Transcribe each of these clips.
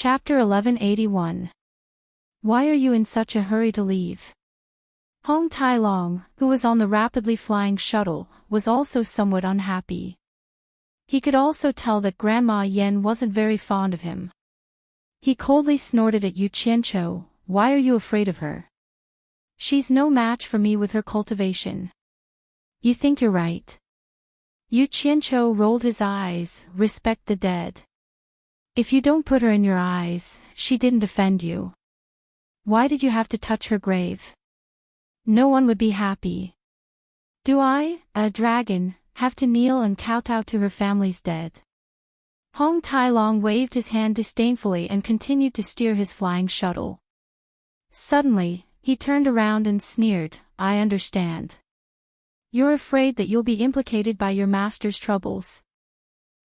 Chapter 1181. Why are you in such a hurry to leave? Hong Tai-long, who was on the rapidly flying shuttle, was also somewhat unhappy. He could also tell that Grandma Yen wasn't very fond of him. He coldly snorted at Yu Qianqiu, "Why are you afraid of her? She's no match for me with her cultivation." "You think you're right?" Yu Qianqiu rolled his eyes. "Respect the dead. If you don't put her in your eyes, she didn't offend you. Why did you have to touch her grave? No one would be happy. Do I, a dragon, have to kneel and kowtow to her family's dead?" Hong Tai-long waved his hand disdainfully and continued to steer his flying shuttle. Suddenly, he turned around and sneered, "I understand. You're afraid that you'll be implicated by your master's troubles.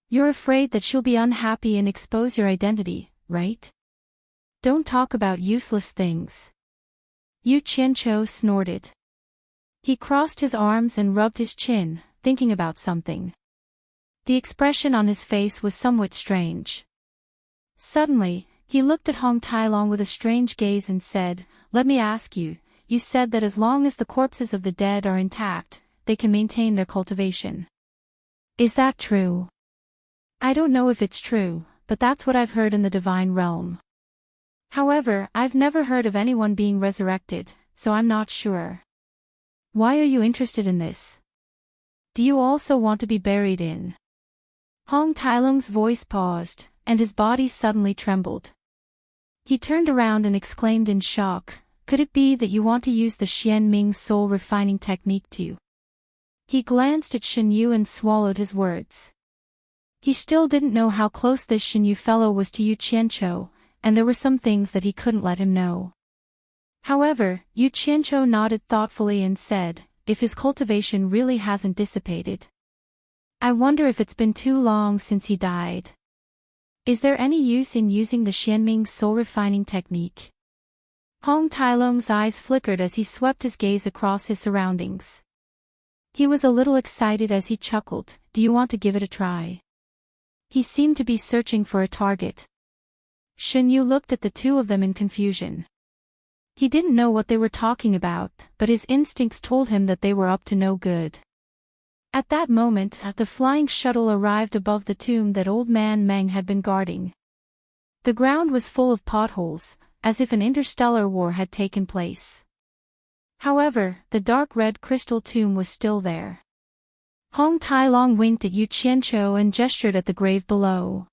You're afraid that she'll be unhappy and expose your identity, right? Don't talk about useless things." Yu Qianqiu snorted. He crossed his arms and rubbed his chin, thinking about something. The expression on his face was somewhat strange. Suddenly, he looked at Hong Tai-long with a strange gaze and said, "Let me ask you, you said that as long as the corpses of the dead are intact, they can maintain their cultivation. Is that true?" "I don't know if it's true, but that's what I've heard in the divine realm. However, I've never heard of anyone being resurrected, so I'm not sure. Why are you interested in this? Do you also want to be buried in?" Hong Tai-long's voice paused, and his body suddenly trembled. He turned around and exclaimed in shock, "Could it be that you want to use the Xianming soul refining technique too?" He glanced at Shen Yu and swallowed his words. He still didn't know how close this Shen Yu fellow was to Yu Qianqiu, and there were some things that he couldn't let him know. However, Yu Qianqiu nodded thoughtfully and said, "If his cultivation really hasn't dissipated. I wonder if it's been too long since he died. Is there any use in using the Xianming soul refining technique?" Hong Tai-long's eyes flickered as he swept his gaze across his surroundings. He was a little excited as he chuckled, "Do you want to give it a try?" He seemed to be searching for a target. Shen Yu looked at the two of them in confusion. He didn't know what they were talking about, but his instincts told him that they were up to no good. At that moment, the flying shuttle arrived above the tomb that old man Meng had been guarding. The ground was full of potholes, as if an interstellar war had taken place. However, the dark red crystal tomb was still there. Hong Tai-long winked at Yu Qianqiu and gestured at the grave below.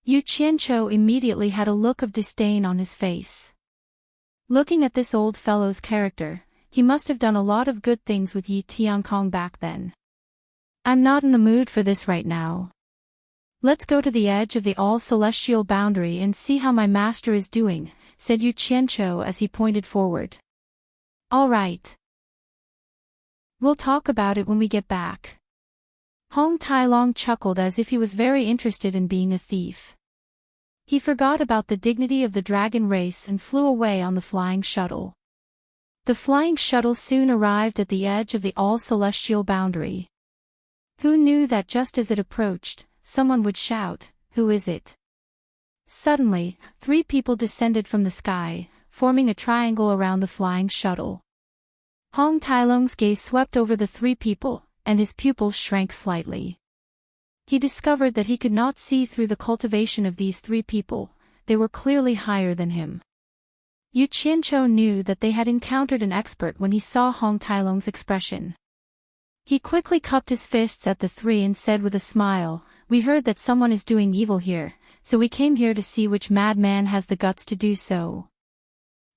Yu Qianqiu immediately had a look of disdain on his face. Looking at this old fellow's character, he must have done a lot of good things with Yi Tiankong back then. "I'm not in the mood for this right now. Let's go to the edge of the all-celestial boundary and see how my master is doing," said Yu Qianqiu as he pointed forward. "All right. We'll talk about it when we get back." Hong Tai-long chuckled as if he was very interested in being a thief. He forgot about the dignity of the dragon race and flew away on the flying shuttle. The flying shuttle soon arrived at the edge of the all-celestial boundary. Who knew that just as it approached, someone would shout, "Who is it?" Suddenly, 3 people descended from the sky, forming a triangle around the flying shuttle. Hong Tai-long's gaze swept over the 3 people, and his pupils shrank slightly. He discovered that he could not see through the cultivation of these 3 people, they were clearly higher than him. Yu Qianqiu knew that they had encountered an expert when he saw Hong Tai-long's expression. He quickly cupped his fists at the 3 and said with a smile, "We heard that someone is doing evil here, so we came here to see which madman has the guts to do so."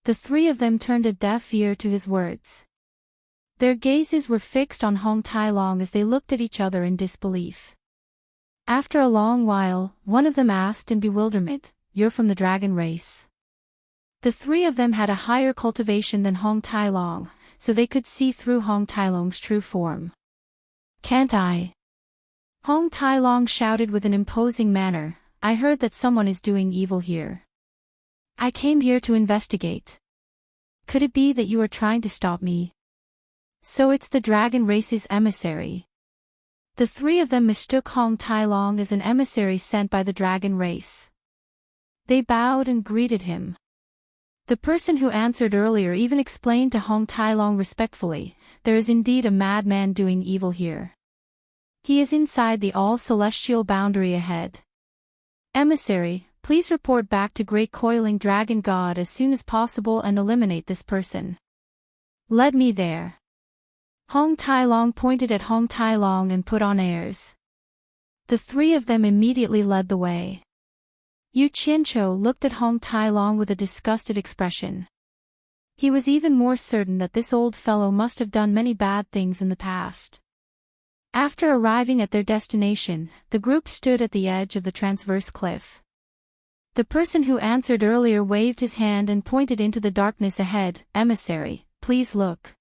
The 3 of them turned a deaf ear to his words. Their gazes were fixed on Hong Tai-long as they looked at each other in disbelief. After a long while, one of them asked in bewilderment, "You're from the dragon race?" The 3 of them had a higher cultivation than Hong Tai-long, so they could see through Hong Tai-long's true form. "Can't I?" Hong Tai-long shouted with an imposing manner, "I heard that someone is doing evil here. I came here to investigate. Could it be that you are trying to stop me? So it's the dragon race's emissary." The 3 of them mistook Hong Tai-long as an emissary sent by the dragon race. They bowed and greeted him. The person who answered earlier even explained to Hong Tailong respectfully, "There is indeed a madman doing evil here. He is inside the all-celestial boundary ahead. Emissary, please report back to Great Coiling Dragon God as soon as possible and eliminate this person. Lead me there." Hong Tailong pointed at Hong Tailong and put on airs. The three of them immediately led the way. Yu Qianqiu looked at Hong Tailong with a disgusted expression. He was even more certain that this old fellow must have done many bad things in the past. After arriving at their destination, the group stood at the edge of the transverse cliff. The person who answered earlier waved his hand and pointed into the darkness ahead. "Emissary, please look.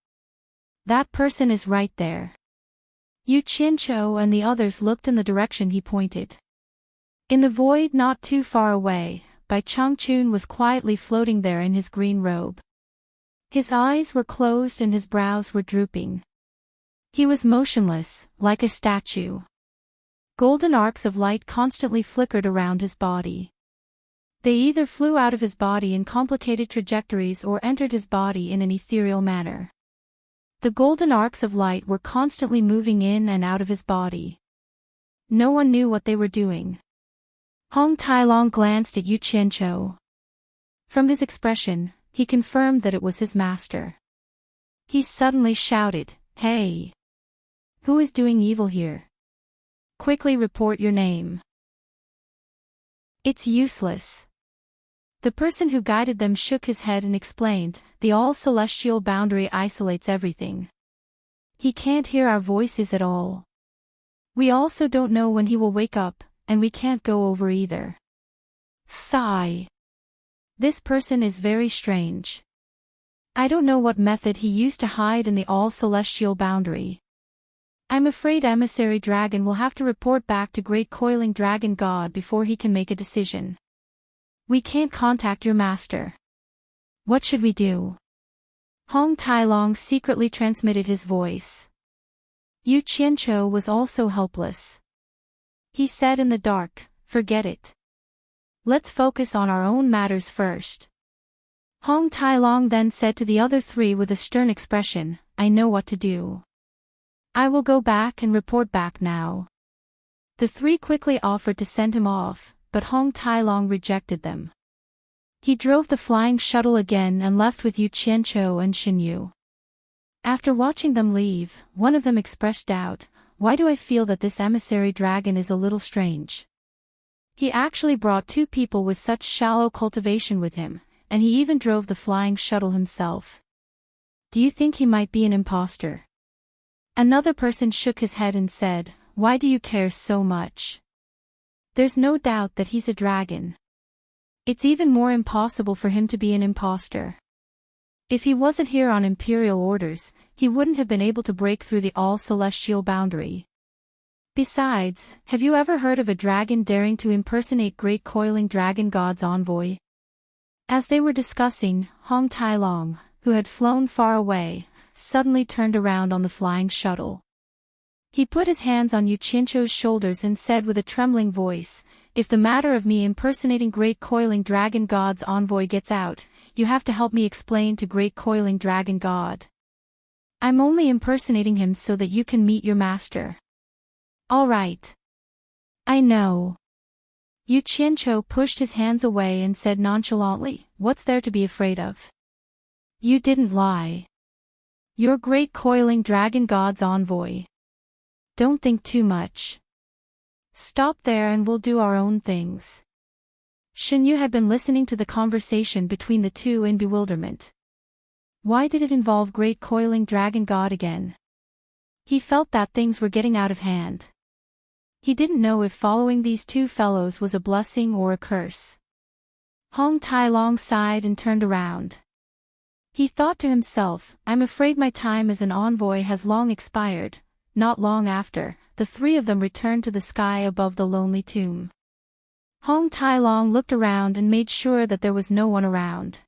That person is right there." Yu Qianqiu and the others looked in the direction he pointed. In the void not too far away, Bai Changchun was quietly floating there in his green robe. His eyes were closed and his brows were drooping. He was motionless, like a statue. Golden arcs of light constantly flickered around his body. They either flew out of his body in complicated trajectories or entered his body in an ethereal manner. The golden arcs of light were constantly moving in and out of his body. No one knew what they were doing. Hong Tailong glanced at Yu Qianqiu. From his expression, he confirmed that it was his master. He suddenly shouted, "Hey! Who is doing evil here? Quickly report your name." "It's useless." The person who guided them shook his head and explained, "The all-celestial boundary isolates everything. He can't hear our voices at all. We also don't know when he will wake up, and we can't go over either." Sigh. This person is very strange. I don't know what method he used to hide in the all-celestial boundary. I'm afraid Emissary Dragon will have to report back to Great Coiling Dragon God before he can make a decision. We can't contact your master. What should we do? Hong Tailong secretly transmitted his voice. Yu Qianqiu was also helpless. He said in the dark, "Forget it. Let's focus on our own matters first." Hong Tailong then said to the other three with a stern expression, "I know what to do. I will go back and report back now." The three quickly offered to send him off, but Hong Tailong rejected them. He drove the flying shuttle again and left with Yu Qianqiu and Xin Yu. After watching them leave, one of them expressed doubt, "Why do I feel that this emissary dragon is a little strange? He actually brought two people with such shallow cultivation with him, and he even drove the flying shuttle himself. Do you think he might be an imposter?" Another person shook his head and said, "Why do you care so much? There's no doubt that he's a dragon. It's even more impossible for him to be an imposter. If he wasn't here on imperial orders, he wouldn't have been able to break through the all-celestial boundary. Besides, have you ever heard of a dragon daring to impersonate Great Coiling Dragon God's envoy?" As they were discussing, Hong Tailong, who had flown far away, suddenly turned around on the flying shuttle. He put his hands on Yu Qianqiu's shoulders and said with a trembling voice, "If the matter of me impersonating Great Coiling Dragon God's envoy gets out, you have to help me explain to Great Coiling Dragon God. I'm only impersonating him so that you can meet your master." "All right. I know." Yu Qianqiu pushed his hands away and said nonchalantly, "What's there to be afraid of? You didn't lie. You're Great Coiling Dragon God's envoy. Don't think too much. Stop there and we'll do our own things." Xin Yu had been listening to the conversation between the two in bewilderment. Why did it involve Great Coiling Dragon God again? He felt that things were getting out of hand. He didn't know if following these two fellows was a blessing or a curse. Hong Tailong sighed and turned around. He thought to himself, "I'm afraid my time as an envoy has long expired." Not long after, the three of them returned to the sky above the lonely tomb. Hong Tailong looked around and made sure that there was no one around.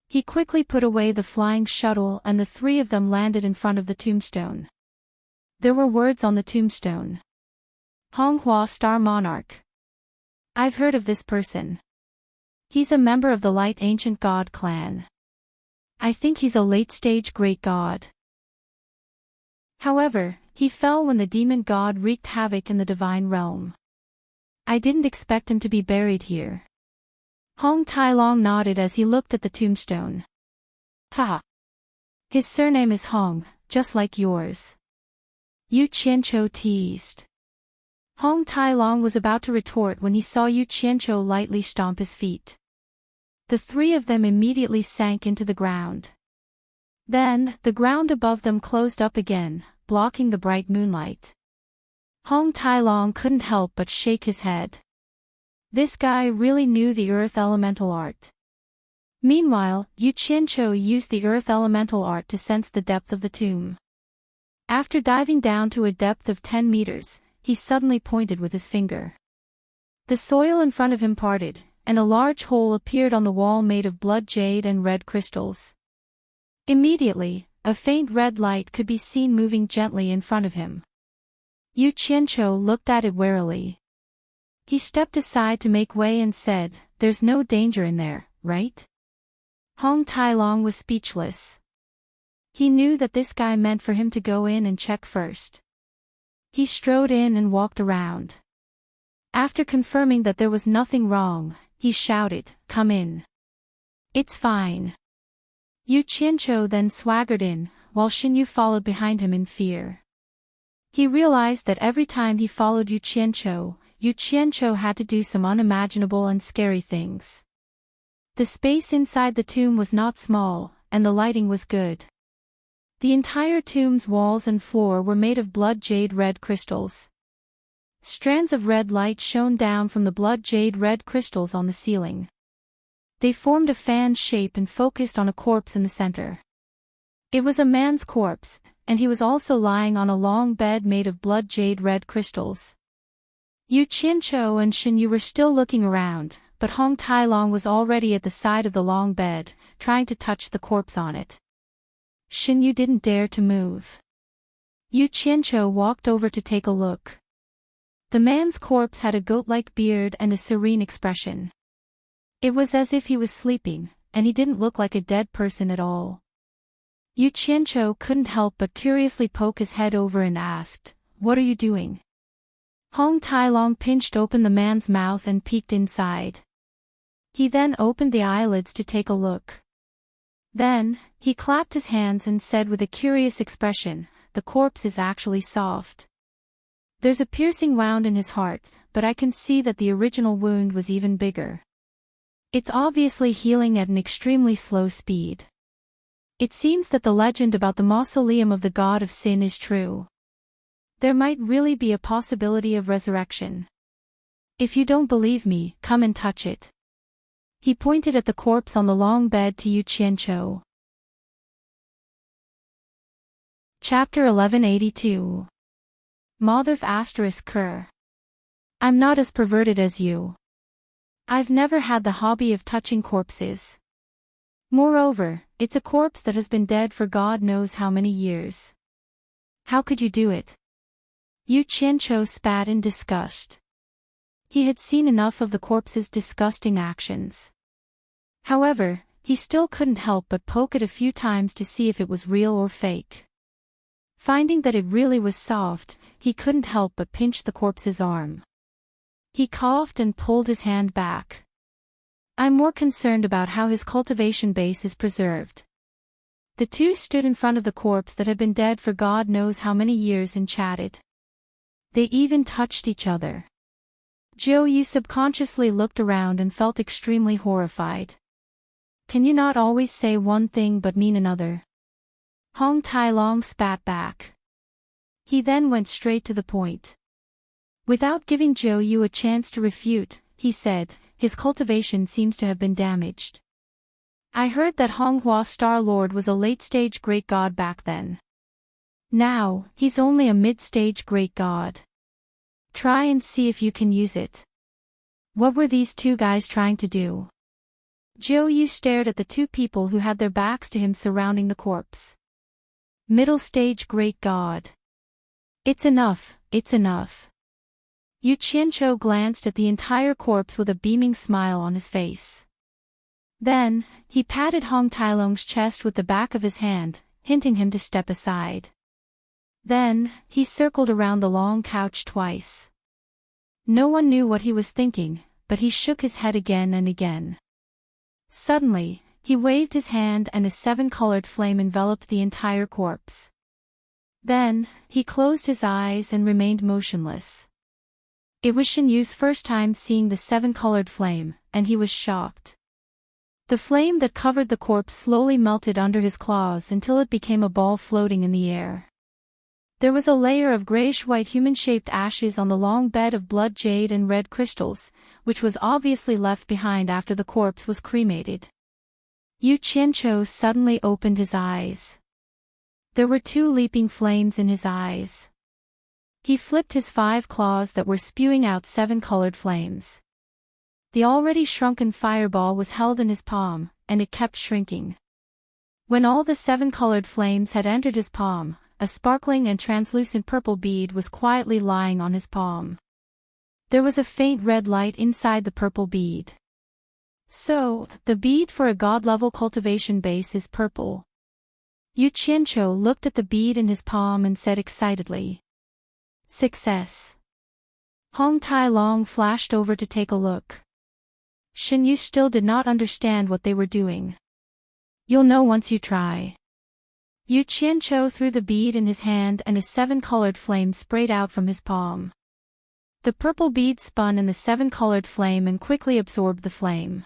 He quickly put away the flying shuttle and the three of them landed in front of the tombstone. There were words on the tombstone. Honghua Star Monarch. I've heard of this person. He's a member of the Light Ancient God clan. I think he's a late-stage great god. However, he fell when the demon god wreaked havoc in the divine realm. I didn't expect him to be buried here. Hong Tai-long nodded as he looked at the tombstone. Ha! His surname is Hong, just like yours. Yu Qianqiu teased. Hong Tai-long was about to retort when he saw Yu Qianqiu lightly stomp his feet. The three of them immediately sank into the ground. Then, the ground above them closed up again, blocking the bright moonlight. Hong Tai-long couldn't help but shake his head. This guy really knew the earth elemental art. Meanwhile, Yu Qianqiu used the earth elemental art to sense the depth of the tomb. After diving down to a depth of 10 meters, he suddenly pointed with his finger. The soil in front of him parted, and a large hole appeared on the wall made of blood jade and red crystals. Immediately, a faint red light could be seen moving gently in front of him. Yu Qianqiu looked at it warily. He stepped aside to make way and said, "There's no danger in there, right?" Hong Tai-long was speechless. He knew that this guy meant for him to go in and check first. He strode in and walked around. After confirming that there was nothing wrong, he shouted, "Come in. It's fine." Yu Qianqiu then swaggered in, while Xinyu followed behind him in fear. He realized that every time he followed Yu Qianqiu had to do some unimaginable and scary things. The space inside the tomb was not small, and the lighting was good. The entire tomb's walls and floor were made of blood jade red crystals. Strands of red light shone down from the blood jade red crystals on the ceiling. They formed a fan shape and focused on a corpse in the center. It was a man's corpse, and he was also lying on a long bed made of blood jade red crystals. Yu Qianqiu and Xinyu were still looking around, but Hong Tai-long was already at the side of the long bed, trying to touch the corpse on it. Xinyu didn't dare to move. Yu Qianqiu walked over to take a look. The man's corpse had a goat-like beard and a serene expression. It was as if he was sleeping, and he didn't look like a dead person at all. Yu Qianqiu couldn't help but curiously poke his head over and asked, "What are you doing?" Hong Tai-long pinched open the man's mouth and peeked inside. He then opened the eyelids to take a look. Then, he clapped his hands and said with a curious expression, "The corpse is actually soft. There's a piercing wound in his heart, but I can see that the original wound was even bigger. It's obviously healing at an extremely slow speed. It seems that the legend about the mausoleum of the god of sin is true. There might really be a possibility of resurrection. If you don't believe me, come and touch it." He pointed at the corpse on the long bed to Yu Qianqiu. Chapter 1182. Motherf *Ker. I'm not as perverted as you. I've never had the hobby of touching corpses. Moreover, it's a corpse that has been dead for God knows how many years. How could you do it? Yu Qianqiu spat in disgust. He had seen enough of the corpse's disgusting actions. However, he still couldn't help but poke it a few times to see if it was real or fake. Finding that it really was soft, he couldn't help but pinch the corpse's arm. He coughed and pulled his hand back. I'm more concerned about how his cultivation base is preserved. The two stood in front of the corpse that had been dead for God knows how many years and chatted. They even touched each other. Zhou Yu subconsciously looked around and felt extremely horrified. Can you not always say one thing but mean another? Hong Tai-long spat back. He then went straight to the point. Without giving Zhou Yu a chance to refute, he said, his cultivation seems to have been damaged. I heard that Honghua Star Lord was a late-stage great god back then. Now, he's only a mid-stage great god. Try and see if you can use it. What were these two guys trying to do? Zhou Yu stared at the two people who had their backs to him surrounding the corpse. Middle stage great god. It's enough, it's enough. Yu Qianqiu glanced at the entire corpse with a beaming smile on his face. Then, he patted Hong Tailong's chest with the back of his hand, hinting him to step aside. Then, he circled around the long couch twice. No one knew what he was thinking, but he shook his head again and again. Suddenly, he waved his hand and a seven-colored flame enveloped the entire corpse. Then, he closed his eyes and remained motionless. It was Shin Yu's first time seeing the seven-colored flame, and he was shocked. The flame that covered the corpse slowly melted under his claws until it became a ball floating in the air. There was a layer of grayish-white human-shaped ashes on the long bed of blood jade and red crystals, which was obviously left behind after the corpse was cremated. Yu Qianqiu suddenly opened his eyes. There were two leaping flames in his eyes. He flipped his 5 claws that were spewing out 7 colored flames. The already shrunken fireball was held in his palm, and it kept shrinking. When all the 7 colored flames had entered his palm, a sparkling and translucent purple bead was quietly lying on his palm. There was a faint red light inside the purple bead. So, the bead for a god-level cultivation base is purple. Yu Qianqiu looked at the bead in his palm and said excitedly, "Success." Hong Tailong flashed over to take a look. Shin Yu still did not understand what they were doing. "You'll know once you try." Yu Qianqiu threw the bead in his hand and a 7-colored flame sprayed out from his palm. The purple bead spun in the 7-colored flame and quickly absorbed the flame.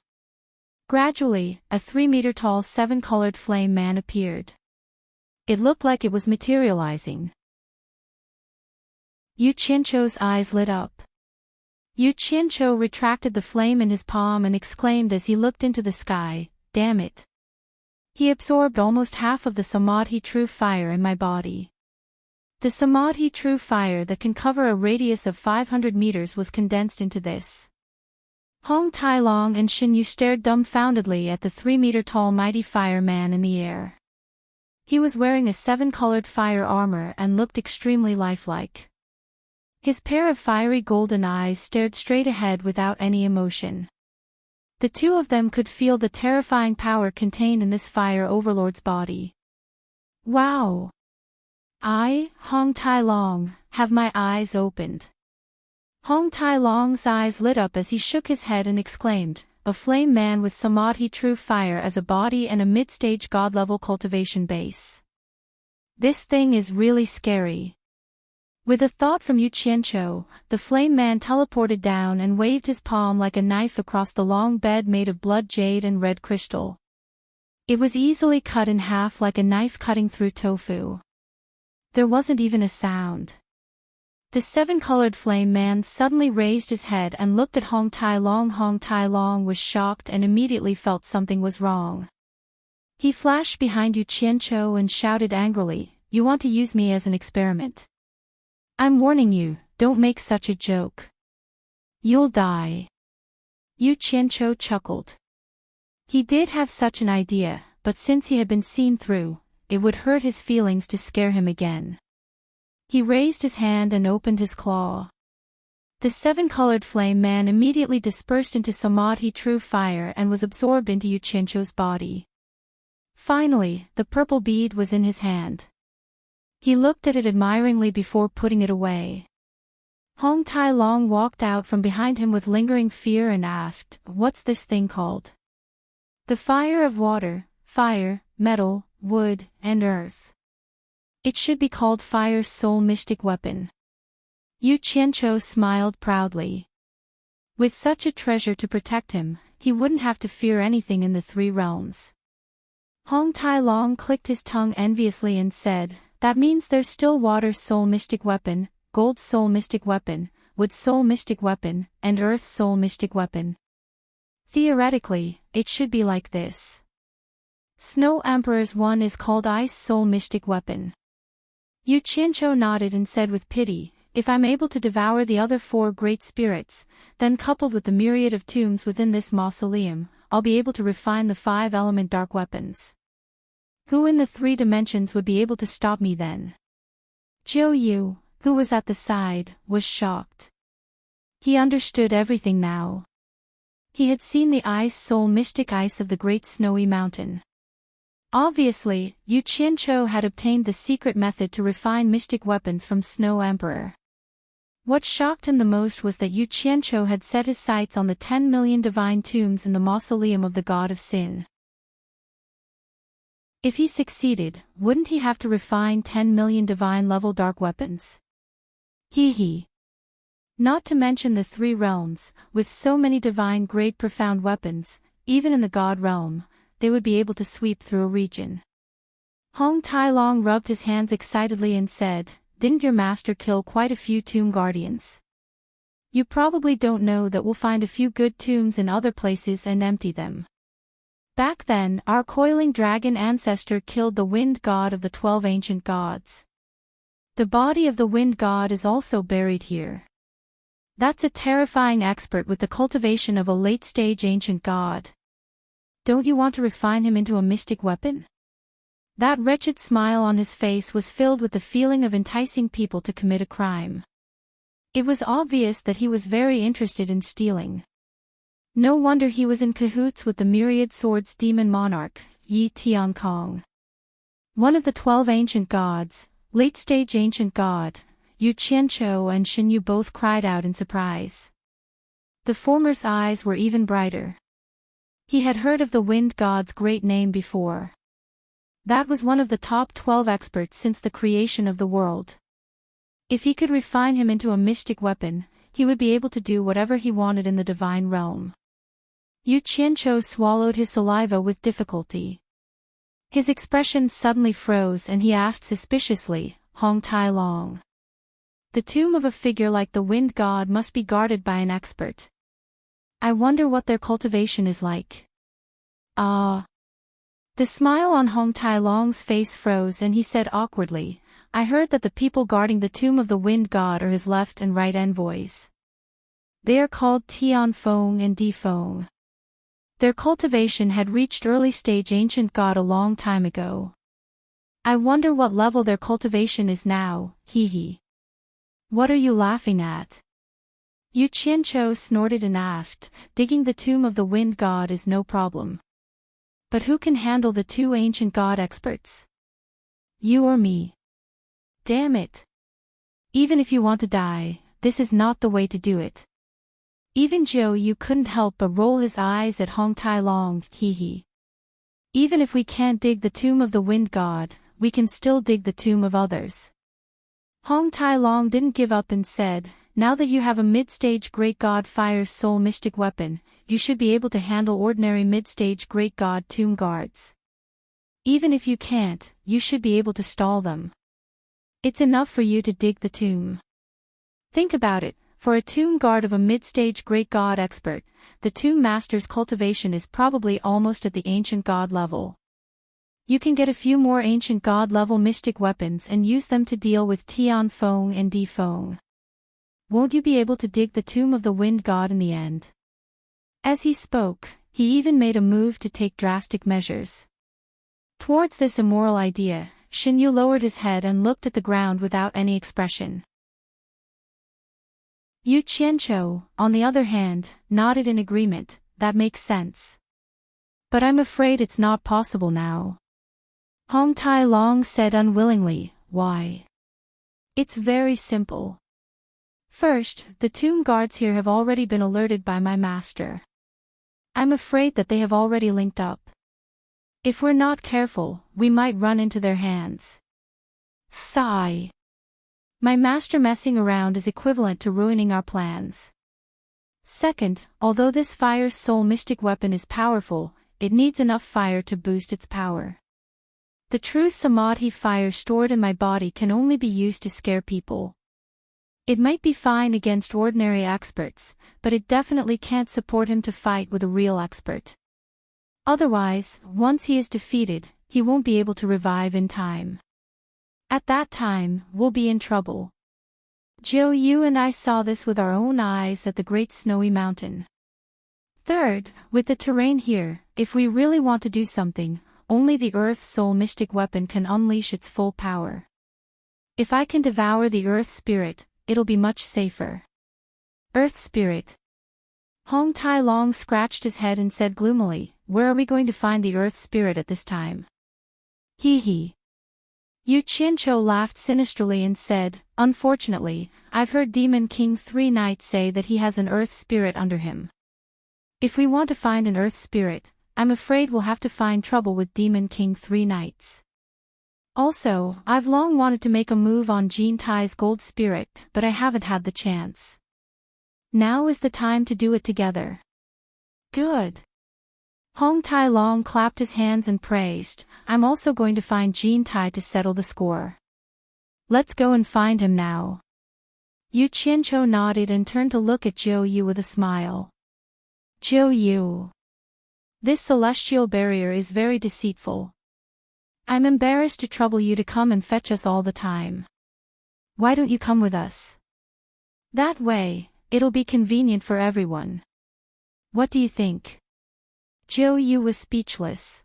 Gradually, a 3-meter-tall 7-colored flame man appeared. It looked like it was materializing. Yu Qianqiu's eyes lit up. Yu Qianqiu retracted the flame in his palm and exclaimed as he looked into the sky, "Damn it. He absorbed almost half of the Samadhi true fire in my body." The Samadhi true fire that can cover a radius of 500 meters was condensed into this. Hong Tailong and Shin Yu stared dumbfoundedly at the 3-meter-tall mighty fire man in the air. He was wearing a 7-colored fire armor and looked extremely lifelike. His pair of fiery golden eyes stared straight ahead without any emotion. The two of them could feel the terrifying power contained in this fire overlord's body. "Wow! I, Hong Tailong, have my eyes opened." Hong Tailong's eyes lit up as he shook his head and exclaimed, "A flame man with Samadhi true fire as a body and a mid-stage god-level cultivation base. This thing is really scary." With a thought from Yu Qianqiu, the flame man teleported down and waved his palm like a knife across the long bed made of blood jade and red crystal. It was easily cut in half like a knife cutting through tofu. There wasn't even a sound. The 7-colored flame man suddenly raised his head and looked at Hong Tailong. Hong Tailong was shocked and immediately felt something was wrong. He flashed behind Yu Qianqiu and shouted angrily, "You want to use me as an experiment? I'm warning you, don't make such a joke. You'll die." Yu Qianqiu chuckled. He did have such an idea, but since he had been seen through, it would hurt his feelings to scare him again. He raised his hand and opened his claw. The 7-colored flame man immediately dispersed into Samadhi true fire and was absorbed into Yu Qianqiu's body. Finally, the purple bead was in his hand. He looked at it admiringly before putting it away. Hong Tailong walked out from behind him with lingering fear and asked, "What's this thing called?" "The fire of water, fire, metal, wood, and earth. It should be called Fire's Soul Mystic Weapon." Yu Qianqiu smiled proudly. With such a treasure to protect him, he wouldn't have to fear anything in the 3 realms. Hong Tailong clicked his tongue enviously and said, "That means there's still Water Soul Mystic Weapon, Gold Soul Mystic Weapon, Wood Soul Mystic Weapon, and Earth Soul Mystic Weapon. Theoretically, it should be like this. Snow Emperor's one is called Ice Soul Mystic Weapon." Yu Qianqiu nodded and said with pity, "If I'm able to devour the other 4 great spirits, then coupled with the myriad of tombs within this mausoleum, I'll be able to refine the 5-element dark weapons. Who in the 3 dimensions would be able to stop me then?" Zhou Yu, who was at the side, was shocked. He understood everything now. He had seen the ice soul mystic ice of the great snowy mountain. Obviously, Yu Qianqiu had obtained the secret method to refine mystic weapons from Snow Emperor. What shocked him the most was that Yu Qianqiu had set his sights on the 10 million divine tombs in the mausoleum of the god of sin. If he succeeded, wouldn't he have to refine 10 million divine-level dark weapons? Hee. Not to mention the 3 realms, with so many divine-grade profound weapons, even in the god realm, they would be able to sweep through a region. Hong Tailong rubbed his hands excitedly and said, "Didn't your master kill quite a few tomb guardians? You probably don't know that we'll find a few good tombs in other places and empty them. Back then, our coiling dragon ancestor killed the wind god of the 12 ancient gods. The body of the wind god is also buried here. That's a terrifying expert with the cultivation of a late-stage ancient god. Don't you want to refine him into a mystic weapon?" That wretched smile on his face was filled with the feeling of enticing people to commit a crime. It was obvious that he was very interested in stealing. No wonder he was in cahoots with the myriad swords demon monarch, Yi Tiankong. One of the 12 ancient gods, late-stage ancient god, Yu Qianqiu and Shen Yu both cried out in surprise. The former's eyes were even brighter. He had heard of the wind god's great name before. That was one of the top 12 experts since the creation of the world. If he could refine him into a mystic weapon, he would be able to do whatever he wanted in the divine realm. Yu Qianqiu swallowed his saliva with difficulty. His expression suddenly froze and he asked suspiciously, "Hong Tailong. The tomb of a figure like the wind god must be guarded by an expert. I wonder what their cultivation is like." "Ah." The smile on Hong Tailong's face froze and he said awkwardly, "I heard that the people guarding the tomb of the wind god are his left and right envoys. They are called Tianfeng and Difeng. Their cultivation had reached early stage ancient god a long time ago. I wonder what level their cultivation is now, hee. What are you laughing at?" Yu Qianqiu snorted and asked, "Digging the tomb of the wind god is no problem. But who can handle the 2 ancient god experts? You or me? Damn it. Even if you want to die, this is not the way to do it." Even Zhou Yu couldn't help but roll his eyes at Hong Tailong, hee. "Even if we can't dig the tomb of the wind god, we can still dig the tomb of others." Hong Tailong didn't give up and said, "Now that you have a mid-stage Great God Fire's soul mystic weapon, you should be able to handle ordinary mid-stage Great God tomb guards. Even if you can't, you should be able to stall them. It's enough for you to dig the tomb. Think about it, for a tomb guard of a mid-stage Great God expert, the tomb master's cultivation is probably almost at the ancient god level. You can get a few more ancient god level mystic weapons and use them to deal with Tianfeng and Difeng. Won't you be able to dig the tomb of the wind god in the end?" As he spoke, he even made a move to take drastic measures. Towards this immoral idea, Shen Yu lowered his head and looked at the ground without any expression. Yu Qianqiu, on the other hand, nodded in agreement. "That makes sense. But I'm afraid it's not possible now." Hong Tailong said unwillingly, "Why?" "It's very simple. First, the tomb guards here have already been alerted by my master. I'm afraid that they have already linked up. If we're not careful, we might run into their hands. Sigh. My master messing around is equivalent to ruining our plans. Second, although this fire's soul mystic weapon is powerful, it needs enough fire to boost its power. The true Samadhi fire stored in my body can only be used to scare people. It might be fine against ordinary experts, but it definitely can't support him to fight with a real expert. Otherwise, once he is defeated, he won't be able to revive in time. At that time, we'll be in trouble. Zhou Yu and I saw this with our own eyes at the Great Snowy Mountain. Third, with the terrain here, if we really want to do something, only the Earth's soul mystic weapon can unleash its full power. If I can devour the Earth Spirit, it'll be much safer. Earth Spirit. Hong Tai Long scratched his head and said gloomily, "Where are we going to find the Earth Spirit at this time?" Hee hee. Yu Qianqiu laughed sinisterly and said, "Unfortunately, I've heard Demon King 3 Knights say that he has an Earth Spirit under him. If we want to find an Earth Spirit, I'm afraid we'll have to find trouble with Demon King 3 Knights. Also, I've long wanted to make a move on Jean Tai's Gold Spirit, but I haven't had the chance. Now is the time to do it together." Good. Hong Tai Long clapped his hands and praised, "I'm also going to find Jean Tai to settle the score. Let's go and find him now." Yu Qianqiu nodded and turned to look at Zhou Yu with a smile. "Zhou Yu. This celestial barrier is very deceitful. I'm embarrassed to trouble you to come and fetch us all the time. Why don't you come with us? That way, it'll be convenient for everyone. What do you think?" Zhou Yu was speechless.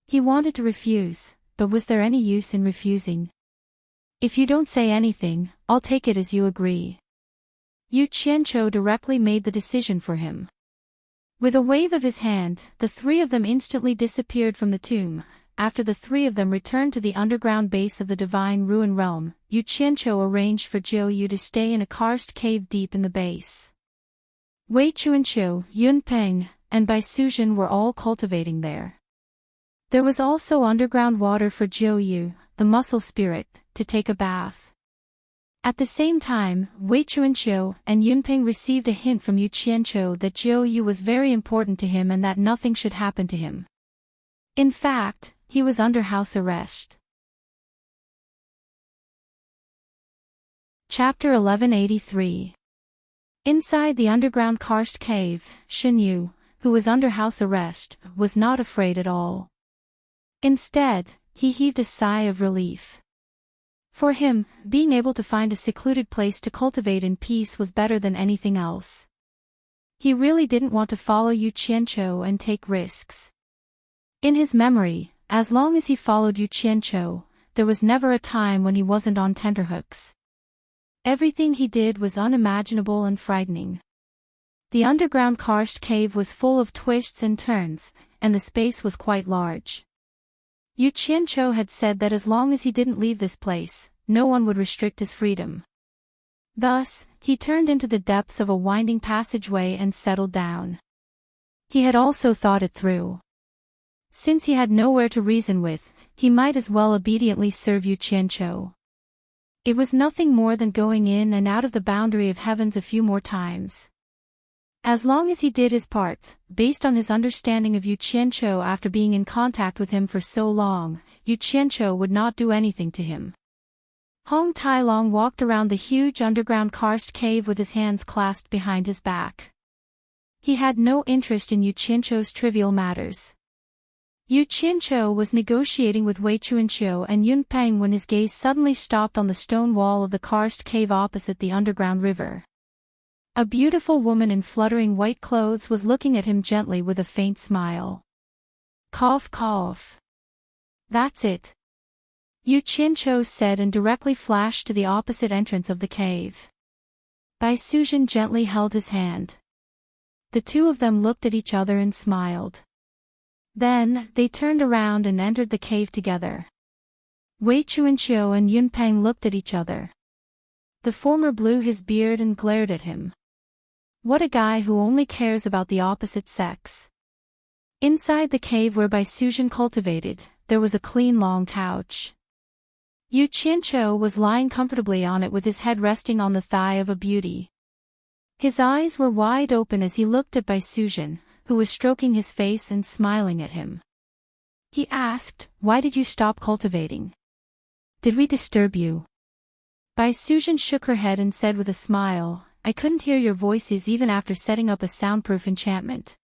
He wanted to refuse, but was there any use in refusing? "If you don't say anything, I'll take it as you agree." Yu Qianqiu directly made the decision for him. With a wave of his hand, the three of them instantly disappeared from the tomb. After the three of them returned to the underground base of the Divine Ruin Realm, Yu Qianqiu arranged for Zhou Yu to stay in a karst cave deep in the base. Wei Chuanqiu, Yun Peng, and Bai Suzhen were all cultivating there. There was also underground water for Zhou Yu, the muscle spirit, to take a bath. At the same time, Wei Chuanqiu and Yunpeng received a hint from Yu Qianqiu that Zhou Yu was very important to him and that nothing should happen to him. In fact, he was under house arrest. Chapter 1183. Inside the underground karst cave, Shen Yu, who was under house arrest, was not afraid at all. Instead, he heaved a sigh of relief. For him, being able to find a secluded place to cultivate in peace was better than anything else. He really didn't want to follow Yu Qianqiu and take risks. In his memory, as long as he followed Yu Qianqiu, there was never a time when he wasn't on tenterhooks. Everything he did was unimaginable and frightening. The underground karst cave was full of twists and turns, and the space was quite large. Yu Qianqiu had said that as long as he didn't leave this place, no one would restrict his freedom. Thus, he turned into the depths of a winding passageway and settled down. He had also thought it through. Since he had nowhere to reason with, he might as well obediently serve Yu Qianqiu. It was nothing more than going in and out of the boundary of heavens a few more times. As long as he did his part, based on his understanding of Yu Qianqiu after being in contact with him for so long, Yu Qianqiu would not do anything to him. Hong Tai Long walked around the huge underground karst cave with his hands clasped behind his back. He had no interest in Yu Qianqiu's trivial matters. Yu Qianqiu was negotiating with Wei Chuanqiu and Yun Peng when his gaze suddenly stopped on the stone wall of the karst cave opposite the underground river. A beautiful woman in fluttering white clothes was looking at him gently with a faint smile. Cough cough. That's it. Yu Qianqiu said and directly flashed to the opposite entrance of the cave. Bai Suzhen gently held his hand. The two of them looked at each other and smiled. Then, they turned around and entered the cave together. Wei Chuanqiu and Yun Peng looked at each other. The former blew his beard and glared at him. What a guy who only cares about the opposite sex. Inside the cave where Bai Suzhen cultivated, there was a clean long couch. Yu Qianqiu was lying comfortably on it with his head resting on the thigh of a beauty. His eyes were wide open as he looked at Bai Suzhen, who was stroking his face and smiling at him. He asked, "Why did you stop cultivating? Did we disturb you?" Bai Suzhen shook her head and said with a smile, "I couldn't hear your voices even after setting up a soundproof enchantment.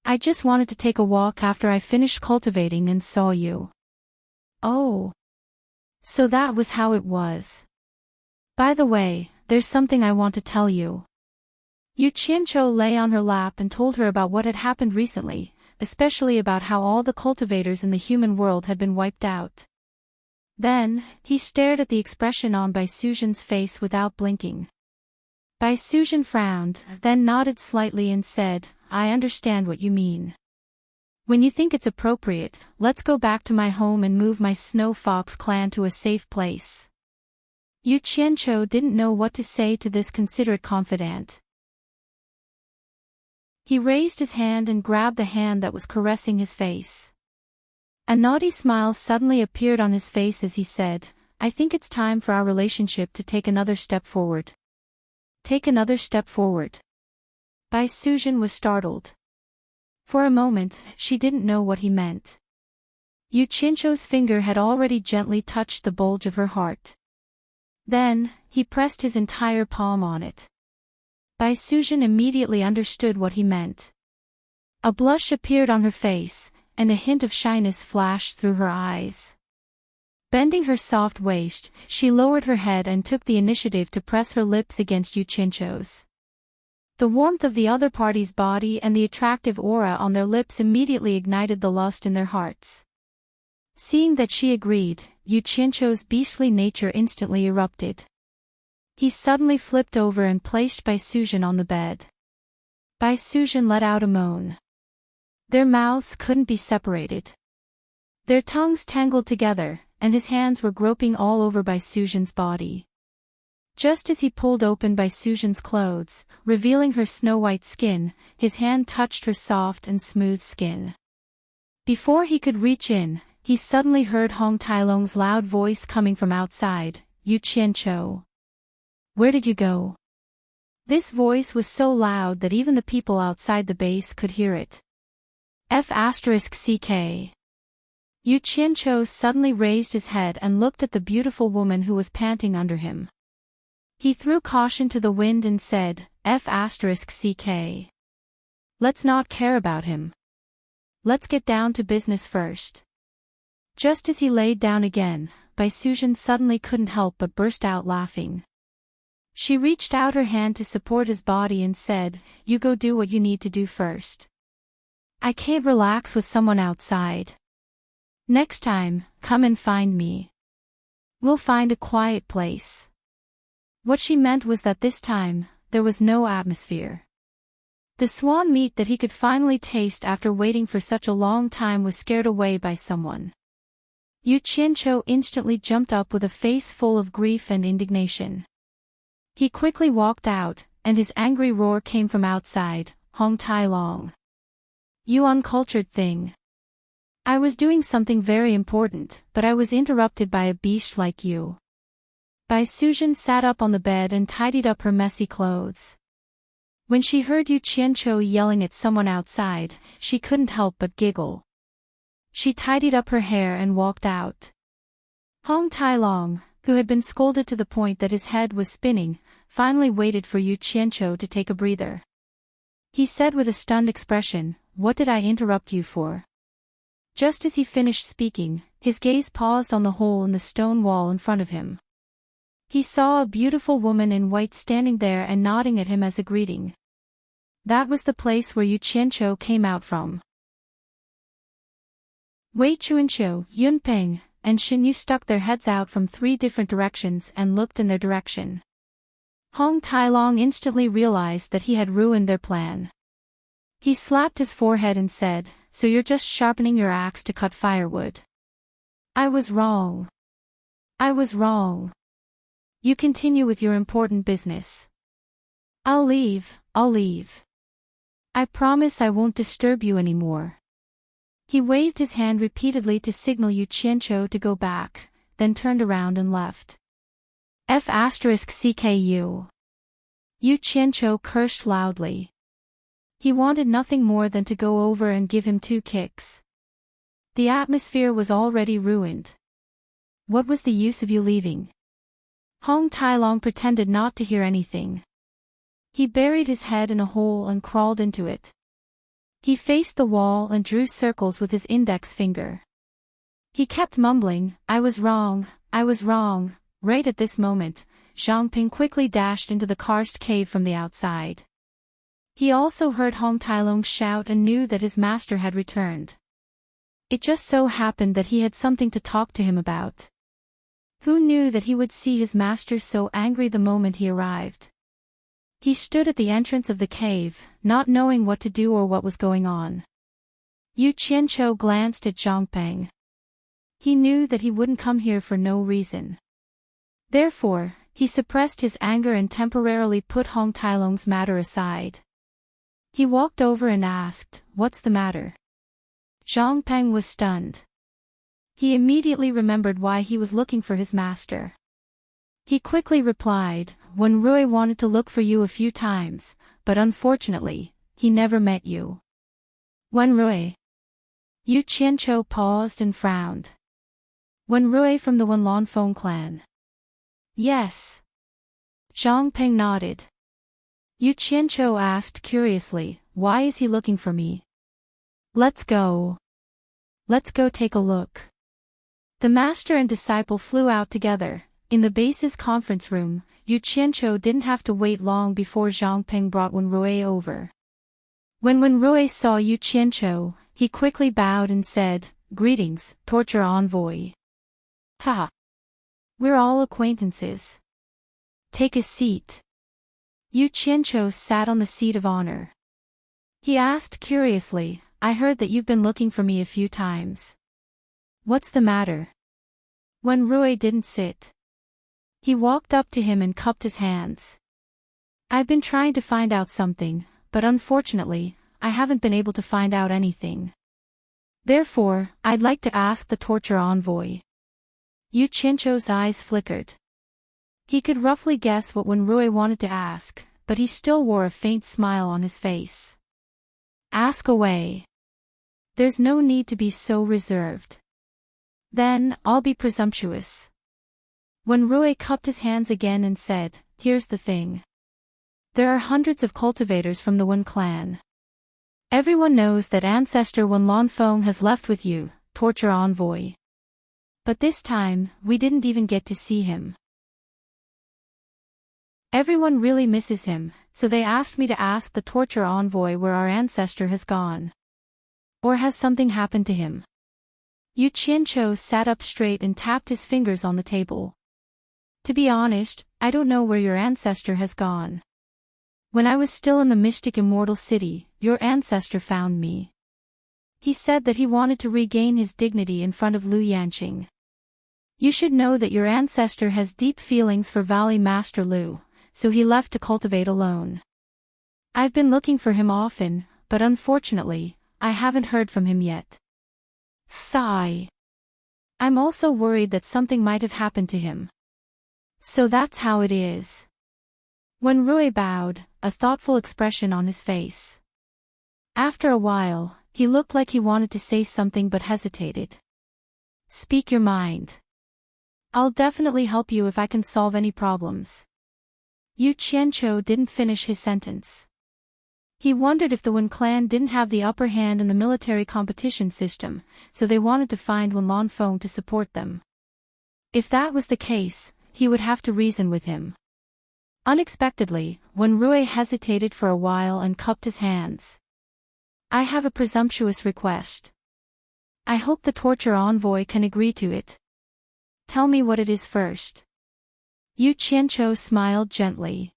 I just wanted to take a walk after I finished cultivating and saw you." "Oh. So that was how it was. By the way, there's something I want to tell you." Yu Qianqiu lay on her lap and told her about what had happened recently, especially about how all the cultivators in the human world had been wiped out. Then, he stared at the expression on Bai Suzhen's face without blinking. Bai Suzhen frowned, then nodded slightly and said, I understand what you mean. When you think it's appropriate, let's go back to my home and move my Snow Fox clan to a safe place. Yu Qianqiu didn't know what to say to this considerate confidant. He raised his hand and grabbed the hand that was caressing his face. A naughty smile suddenly appeared on his face as he said, I think it's time for our relationship to take another step forward. Take another step forward. Bai Suzhen was startled. For a moment, she didn't know what he meant. Yu Qianqiu's finger had already gently touched the bulge of her heart. Then, he pressed his entire palm on it. Bai Suzhen immediately understood what he meant. A blush appeared on her face, and a hint of shyness flashed through her eyes. Bending her soft waist, she lowered her head and took the initiative to press her lips against Yu Qianqiu's. The warmth of the other party's body and the attractive aura on their lips immediately ignited the lust in their hearts. Seeing that she agreed, Yu Qianqiu's beastly nature instantly erupted. He suddenly flipped over and placed Bai Suzhen on the bed. Bai Suzhen let out a moan. Their mouths couldn't be separated. Their tongues tangled together, and his hands were groping all over Bai Suzhen's body. Just as he pulled open Bai Suzhen's clothes, revealing her snow-white skin, his hand touched her soft and smooth skin. Before he could reach in, he suddenly heard Hong Tailong's loud voice coming from outside, Yu Qianqiu. Where did you go? This voice was so loud that even the people outside the base could hear it. F***ck. Yu Qianqiu suddenly raised his head and looked at the beautiful woman who was panting under him. He threw caution to the wind and said, F***ck. Let's not care about him. Let's get down to business first. Just as he laid down again, Bai Suzhen suddenly couldn't help but burst out laughing. She reached out her hand to support his body and said, You go do what you need to do first. I can't relax with someone outside. Next time, come and find me. We'll find a quiet place. What she meant was that this time, there was no atmosphere. The swan meat that he could finally taste after waiting for such a long time was scared away by someone. Yu Qianqiu instantly jumped up with a face full of grief and indignation. He quickly walked out, and his angry roar came from outside, Hong Tailong. You uncultured thing. I was doing something very important, but I was interrupted by a beast like you. Bai Suzhen sat up on the bed and tidied up her messy clothes. When she heard Yu Qianqiu yelling at someone outside, she couldn't help but giggle. She tidied up her hair and walked out. Hong Tailong, who had been scolded to the point that his head was spinning, finally waited for Yu Qianqiu to take a breather. He said with a stunned expression, What did I interrupt you for? Just as he finished speaking, his gaze paused on the hole in the stone wall in front of him. He saw a beautiful woman in white standing there and nodding at him as a greeting. That was the place where Yu Qianqiu came out from. Wei Chuanqiu, Yunpeng, and Shen Yu stuck their heads out from 3 different directions and looked in their direction. Hong Tailong instantly realized that he had ruined their plan. He slapped his forehead and said, So you're just sharpening your axe to cut firewood. I was wrong. I was wrong. You continue with your important business. I'll leave. I promise I won't disturb you anymore. He waved his hand repeatedly to signal Yu Qianqiu to go back, then turned around and left. F***cku. Yu Qianqiu cursed loudly. He wanted nothing more than to go over and give him 2 kicks. The atmosphere was already ruined. What was the use of you leaving? Hong Tailong pretended not to hear anything. He buried his head in a hole and crawled into it. He faced the wall and drew circles with his index finger. He kept mumbling, I was wrong. Right at this moment, Zhang Ping quickly dashed into the karst cave from the outside. He also heard Hong Tailong shout and knew that his master had returned. It just so happened that he had something to talk to him about. Who knew that he would see his master so angry the moment he arrived? He stood at the entrance of the cave, not knowing what to do or what was going on. Yu Qianqiu glanced at Zhangpeng. He knew that he wouldn't come here for no reason. Therefore, he suppressed his anger and temporarily put Hong Tailong's matter aside. He walked over and asked, "What's the matter?" Zhangpeng was stunned. He immediately remembered why he was looking for his master. He quickly replied, "Wen Rui wanted to look for you a few times, but unfortunately, he never met you." Wen Rui. Yu Qianqiu paused and frowned. Wen Rui from the Wenlanfeng clan. Yes. Zhangpeng nodded. Yu Qianqiu asked curiously, "Why is he looking for me?" Let's go. Let's go take a look." The master and disciple flew out together. In the base's conference room, Yu Qianqiu didn't have to wait long before Zhangpeng brought Wen Rui over. When Wen Rui saw Yu Qianqiu, he quickly bowed and said, "Greetings, torture envoy." "Ha! We're all acquaintances. Take a seat." Yu Qianqiu sat on the seat of honor. He asked curiously, "I heard that you've been looking for me a few times. What's the matter?" Wen Rui didn't sit. He walked up to him and cupped his hands. "I've been trying to find out something, but unfortunately, I haven't been able to find out anything. Therefore, I'd like to ask the torture envoy." Yu Qianqiu's eyes flickered. He could roughly guess what Wen Rui wanted to ask, but he still wore a faint smile on his face. "Ask away. There's no need to be so reserved." "Then, I'll be presumptuous." Wen Rui cupped his hands again and said, "Here's the thing. There are hundreds of cultivators from the Wen clan. Everyone knows that ancestor Wen Lanfeng has left with you, torture envoy. But this time, we didn't even get to see him. Everyone really misses him, so they asked me to ask the torture envoy where our ancestor has gone. Or has something happened to him?" Yu Qianqiu sat up straight and tapped his fingers on the table. "To be honest, I don't know where your ancestor has gone. When I was still in the mystic immortal city, your ancestor found me. He said that he wanted to regain his dignity in front of Lu Yanqing. You should know that your ancestor has deep feelings for Valley Master Lu, so he left to cultivate alone. I've been looking for him often, but unfortunately, I haven't heard from him yet. Sigh. I'm also worried that something might have happened to him. So that's how it is." Wen Rui bowed, a thoughtful expression on his face. After a while, he looked like he wanted to say something but hesitated. "Speak your mind. I'll definitely help you if I can solve any problems." Yu Qianqiu didn't finish his sentence. He wondered if the Wen clan didn't have the upper hand in the military competition system, so they wanted to find Wen Lanfeng to support them. If that was the case, he would have to reason with him. Unexpectedly, Wen Rui hesitated for a while and cupped his hands. "I have a presumptuous request. I hope the torture envoy can agree to it. Tell me what it is first." Yu Qianqiu smiled gently.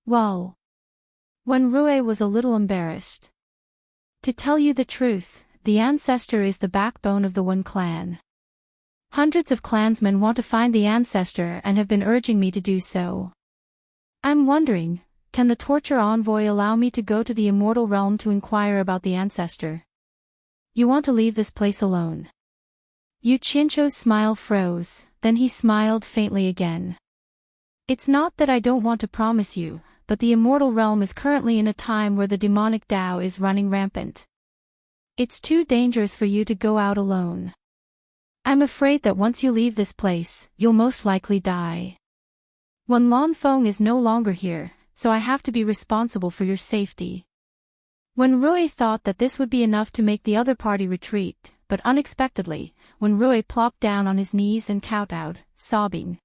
"Well." Wen Rui was a little embarrassed. "To tell you the truth, the ancestor is the backbone of the Wen clan. Hundreds of clansmen want to find the ancestor and have been urging me to do so. I'm wondering, can the torture envoy allow me to go to the immortal realm to inquire about the ancestor? You want to leave this place alone?" Yu Qianqiu's smile froze, then he smiled faintly again. "It's not that I don't want to promise you, but the immortal realm is currently in a time where the demonic Tao is running rampant. It's too dangerous for you to go out alone. I'm afraid that once you leave this place, you'll most likely die. Wen Lanfeng is no longer here, so I have to be responsible for your safety." Wen Rui thought that this would be enough to make the other party retreat, but unexpectedly, Wen Rui plopped down on his knees and kowtowed, sobbing.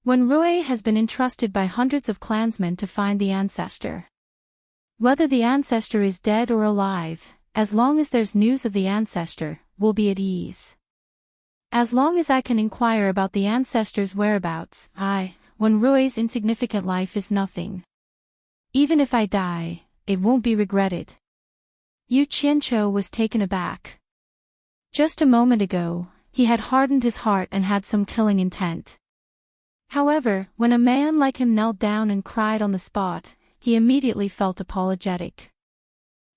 Wen Rui has been entrusted by hundreds of clansmen to find the ancestor. Whether the ancestor is dead or alive, as long as there's news of the ancestor, we'll be at ease. As long as I can inquire about the ancestor's whereabouts, Wen Rui's insignificant life is nothing. Even if I die, it won't be regretted. Yu Qianqiu was taken aback. Just a moment ago, he had hardened his heart and had some killing intent. However, when a man like him knelt down and cried on the spot, he immediately felt apologetic.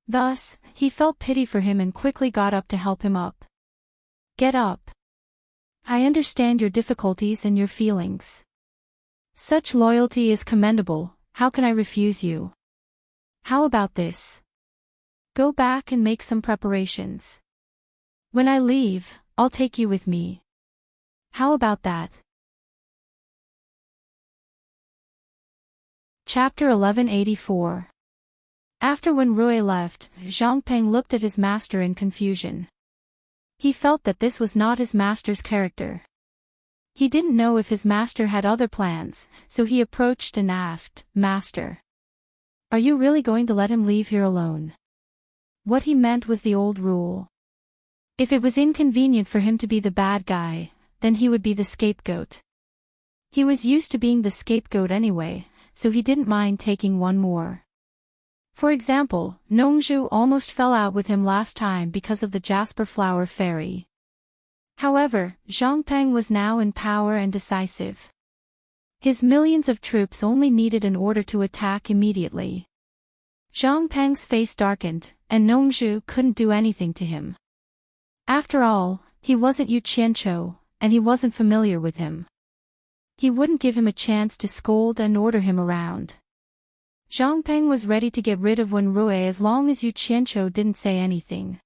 Thus, he felt pity for him and quickly got up to help him up. Get up. I understand your difficulties and your feelings. Such loyalty is commendable, how can I refuse you? How about this? Go back and make some preparations. When I leave, I'll take you with me. How about that? Chapter 1184. After when Rui left, Zhangpeng looked at his master in confusion. He felt that this was not his master's character. He didn't know if his master had other plans, so he approached and asked, "Master, are you really going to let him leave here alone?" What he meant was the old rule. If it was inconvenient for him to be the bad guy, then he would be the scapegoat. He was used to being the scapegoat anyway, so he didn't mind taking one more. For example, Nongzhu almost fell out with him last time because of the Jasper Flower Fairy. However, Zhangpeng was now in power and decisive. His millions of troops only needed an order to attack immediately. Zhangpeng's face darkened, and Nongzhu couldn't do anything to him. After all, he wasn't Yu Qianqiu, and he wasn't familiar with him. He wouldn't give him a chance to scold and order him around. Zhangpeng was ready to get rid of Wen Rui as long as Yu Qianqiu didn't say anything.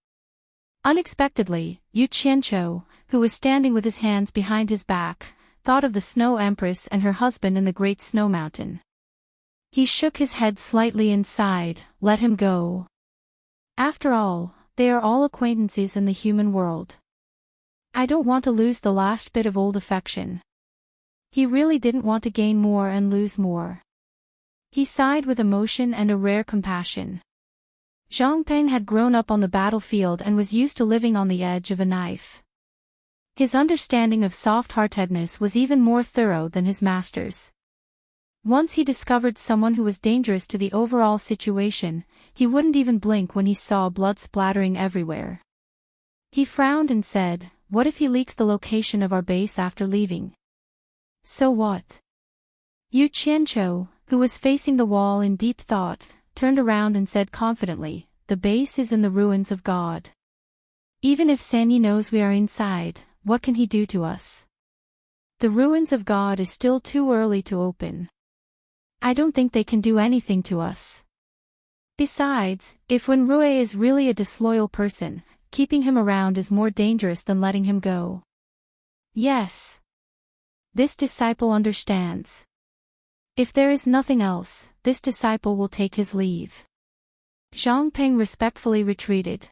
Unexpectedly, Yu Qianqiu, who was standing with his hands behind his back, thought of the Snow Empress and her husband in the Great Snow Mountain. He shook his head slightly and sighed, "Let him go. After all, they are all acquaintances in the human world. I don't want to lose the last bit of old affection." He really didn't want to gain more and lose more. He sighed with emotion and a rare compassion. Zhangpeng had grown up on the battlefield and was used to living on the edge of a knife. His understanding of soft-heartedness was even more thorough than his master's. Once he discovered someone who was dangerous to the overall situation, he wouldn't even blink when he saw blood splattering everywhere. He frowned and said, "What if he leaks the location of our base after leaving? So what?" Yu Qianqiu, who was facing the wall in deep thought, turned around and said confidently, "The base is in the ruins of God. Even if Sanyi knows we are inside, what can he do to us? The ruins of God is still too early to open. I don't think they can do anything to us. Besides, if Wen Rui is really a disloyal person, keeping him around is more dangerous than letting him go." Yes. This disciple understands. If there is nothing else, this disciple will take his leave. Zhangpeng respectfully retreated.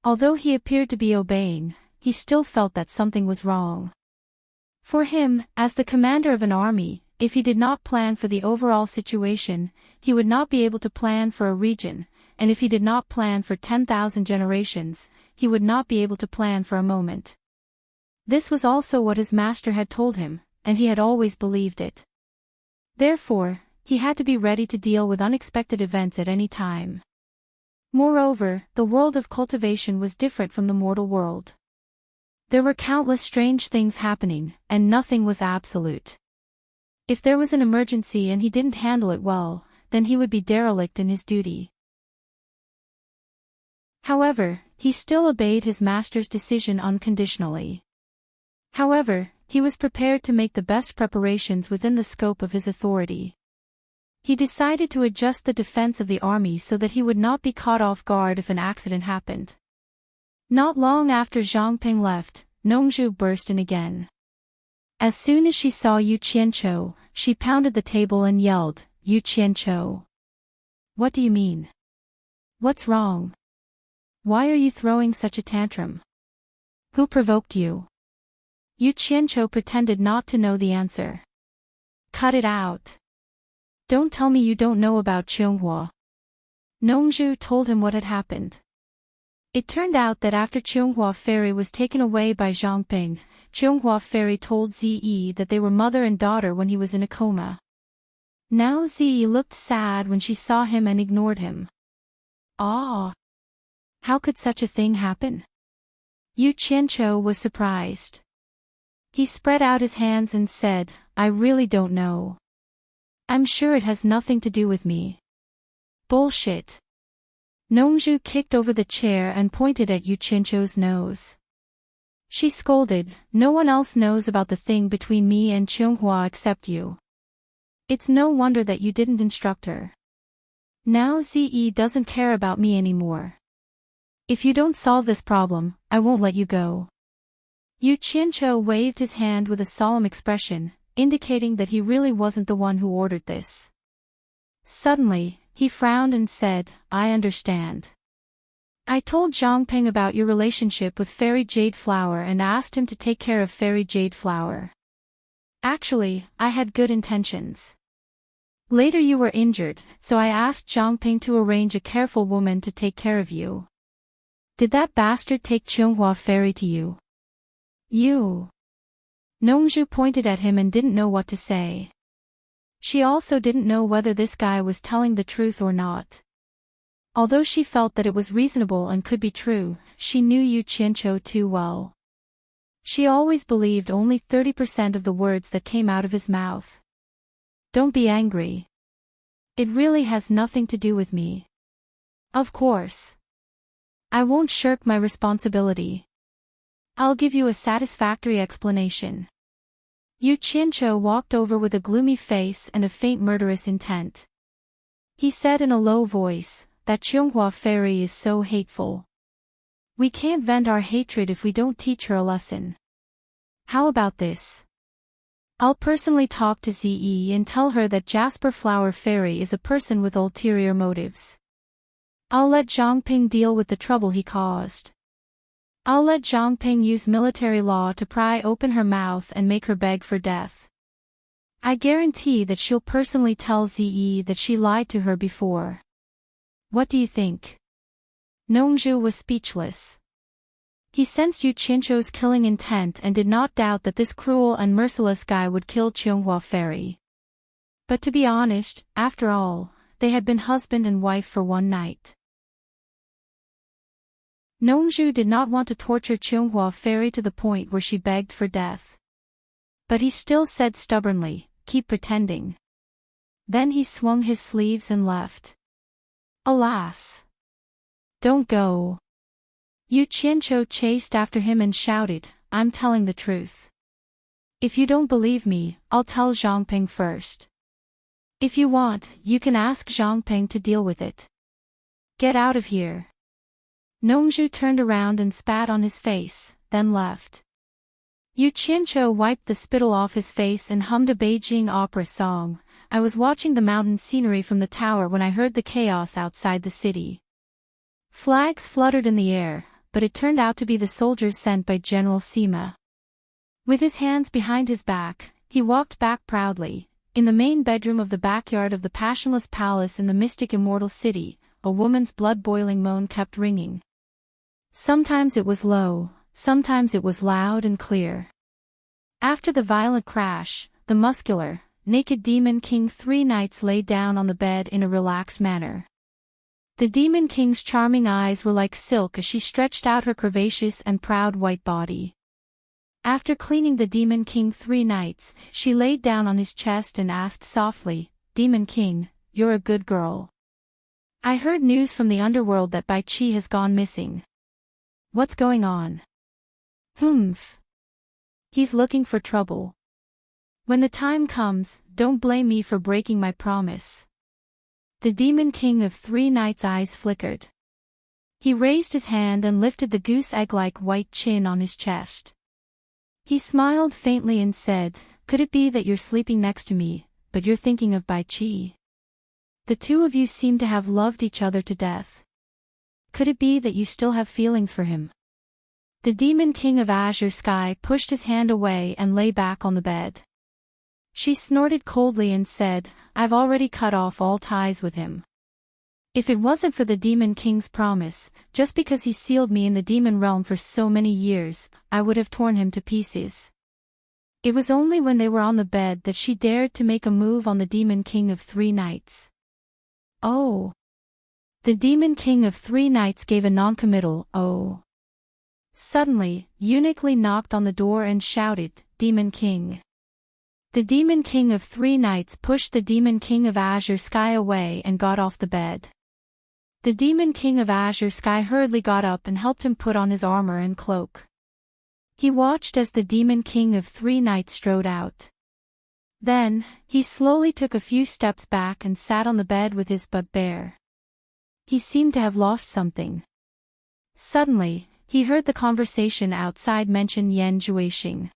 Although he appeared to be obeying, he still felt that something was wrong. For him, as the commander of an army, if he did not plan for the overall situation, he would not be able to plan for a region, and if he did not plan for 10,000 generations, he would not be able to plan for a moment. This was also what his master had told him, and he had always believed it. Therefore, he had to be ready to deal with unexpected events at any time. Moreover, the world of cultivation was different from the mortal world. There were countless strange things happening, and nothing was absolute. If there was an emergency and he didn't handle it well, then he would be derelict in his duty. However, he still obeyed his master's decision unconditionally. However, he was prepared to make the best preparations within the scope of his authority. He decided to adjust the defense of the army so that he would not be caught off guard if an accident happened. Not long after Zhangpeng left, Nongzhu burst in again. As soon as she saw Yu Qianqiu, she pounded the table and yelled, "Yu Qianqiu! What do you mean? What's wrong? Why are you throwing such a tantrum? Who provoked you?" Yu Qianqiu pretended not to know the answer. "Cut it out. Don't tell me you don't know about Qianghua." Nongzhu told him what had happened. It turned out that after Qianghua Fairy was taken away by Zhangpeng, Qianghua Fairy told Zi that they were mother and daughter when he was in a coma. Now Zi looked sad when she saw him and ignored him. Ah! How could such a thing happen? Yu Qianqiu was surprised. He spread out his hands and said, I really don't know. I'm sure it has nothing to do with me. Bullshit. Nongzhu kicked over the chair and pointed at Yu Qianqiu's nose. She scolded, no one else knows about the thing between me and Qionghua except you. It's no wonder that you didn't instruct her. Now Zi doesn't care about me anymore. If you don't solve this problem, I won't let you go. Yu Qianqiu waved his hand with a solemn expression, indicating that he really wasn't the one who ordered this. Suddenly, he frowned and said, I understand. I told Zhangping about your relationship with Fairy Jade Flower and asked him to take care of Fairy Jade Flower. Actually, I had good intentions. Later you were injured, so I asked Zhangping to arrange a careful woman to take care of you. Did that bastard take Qionghua Fairy to you? You. Nongzhu pointed at him and didn't know what to say. She also didn't know whether this guy was telling the truth or not. Although she felt that it was reasonable and could be true, she knew Yu Qianqiu too well. She always believed only 30% of the words that came out of his mouth. Don't be angry. It really has nothing to do with me. Of course. I won't shirk my responsibility. I'll give you a satisfactory explanation. Yu Qianqiu walked over with a gloomy face and a faint murderous intent. He said in a low voice, that Qionghua Fairy is so hateful. We can't vent our hatred if we don't teach her a lesson. How about this? I'll personally talk to Zi and tell her that Jasper Flower Fairy is a person with ulterior motives. I'll let Zhangping deal with the trouble he caused. I'll let Zhangping use military law to pry open her mouth and make her beg for death. I guarantee that she'll personally tell Zi that she lied to her before. What do you think? Nongzhu was speechless. He sensed Yu Qianqiu's killing intent and did not doubt that this cruel and merciless guy would kill Qionghua Fairy. But to be honest, after all, they had been husband and wife for one night. Nongzhu did not want to torture Qionghua Fairy to the point where she begged for death. But he still said stubbornly, keep pretending. Then he swung his sleeves and left. Alas! Don't go. Yu Qianqiu chased after him and shouted, I'm telling the truth. If you don't believe me, I'll tell Zhangping first. If you want, you can ask Zhangping to deal with it. Get out of here. Nongzhu turned around and spat on his face, then left. Yu Qianqiu wiped the spittle off his face and hummed a Beijing opera song. I was watching the mountain scenery from the tower when I heard the chaos outside the city. Flags fluttered in the air, but it turned out to be the soldiers sent by General Sima. With his hands behind his back, he walked back proudly. In the main bedroom of the backyard of the passionless palace in the mystic immortal city, a woman's blood-boiling moan kept ringing. Sometimes it was low, sometimes it was loud and clear. After the violent crash, the muscular, naked Demon King 3 nights lay down on the bed in a relaxed manner. The Demon King's charming eyes were like silk as she stretched out her curvaceous and proud white body. After cleaning the Demon King 3 nights, she laid down on his chest and asked softly, Demon King, you're a good girl. I heard news from the underworld that Bai Qi has gone missing. What's going on? Humph. He's looking for trouble. When the time comes, don't blame me for breaking my promise. The Demon King of 3 nights' eyes flickered. He raised his hand and lifted the goose egg-like white chin on his chest. He smiled faintly and said, could it be that you're sleeping next to me, but you're thinking of Bai Qi? The two of you seem to have loved each other to death. Could it be that you still have feelings for him? The Demon King of Azure Sky pushed his hand away and lay back on the bed. She snorted coldly and said, I've already cut off all ties with him. If it wasn't for the Demon King's promise, just because he sealed me in the demon realm for so many years, I would have torn him to pieces. It was only when they were on the bed that she dared to make a move on the Demon King of Three Nights. Oh! The Demon King of Three Nights gave a non-committal "oh." Suddenly, Uniquely knocked on the door and shouted, "Demon King." The Demon King of Three Nights pushed the Demon King of Azure Sky away and got off the bed. The Demon King of Azure Sky hurriedly got up and helped him put on his armor and cloak. He watched as the Demon King of Three Nights strode out. Then, he slowly took a few steps back and sat on the bed with his butt bare. He seemed to have lost something. Suddenly, he heard the conversation outside mention Yan Juexing.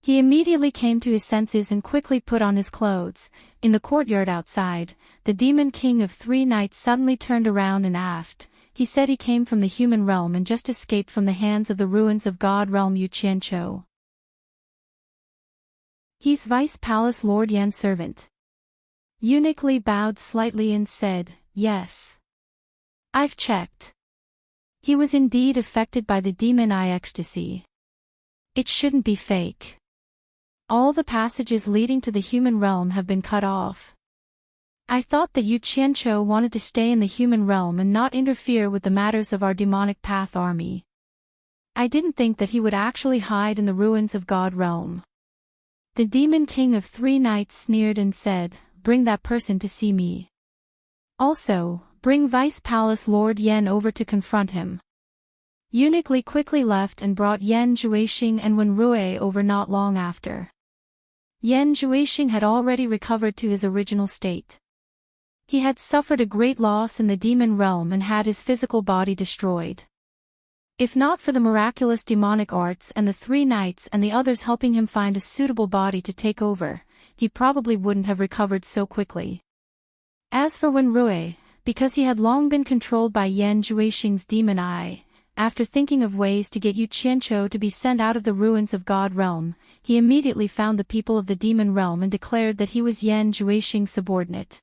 He immediately came to his senses and quickly put on his clothes. In the courtyard outside, the Demon King of Three Nights suddenly turned around and asked. He said he came from the human realm and just escaped from the hands of the ruins of God realm Yuqianqiu. He's Vice Palace Lord Yan's servant. Uniquely bowed slightly and said, "Yes. I've checked. He was indeed affected by the demon eye ecstasy. It shouldn't be fake. All the passages leading to the human realm have been cut off. I thought that Yuqianqiu wanted to stay in the human realm and not interfere with the matters of our demonic path army. I didn't think that he would actually hide in the ruins of God realm." The Demon King of Three Nights sneered and said, "Bring that person to see me. Also, bring Vice Palace Lord Yan over to confront him." Uniquely quickly left and brought Yan Juexing and Wen Rui over not long after. Yan Juexing had already recovered to his original state. He had suffered a great loss in the demon realm and had his physical body destroyed. If not for the miraculous demonic arts and the three knights and the others helping him find a suitable body to take over, he probably wouldn't have recovered so quickly. As for Wen Rui, because he had long been controlled by Yan Juexing's demon eye, after thinking of ways to get Yuqianqiu to be sent out of the ruins of God realm, he immediately found the people of the demon realm and declared that he was Yan Juexing's subordinate.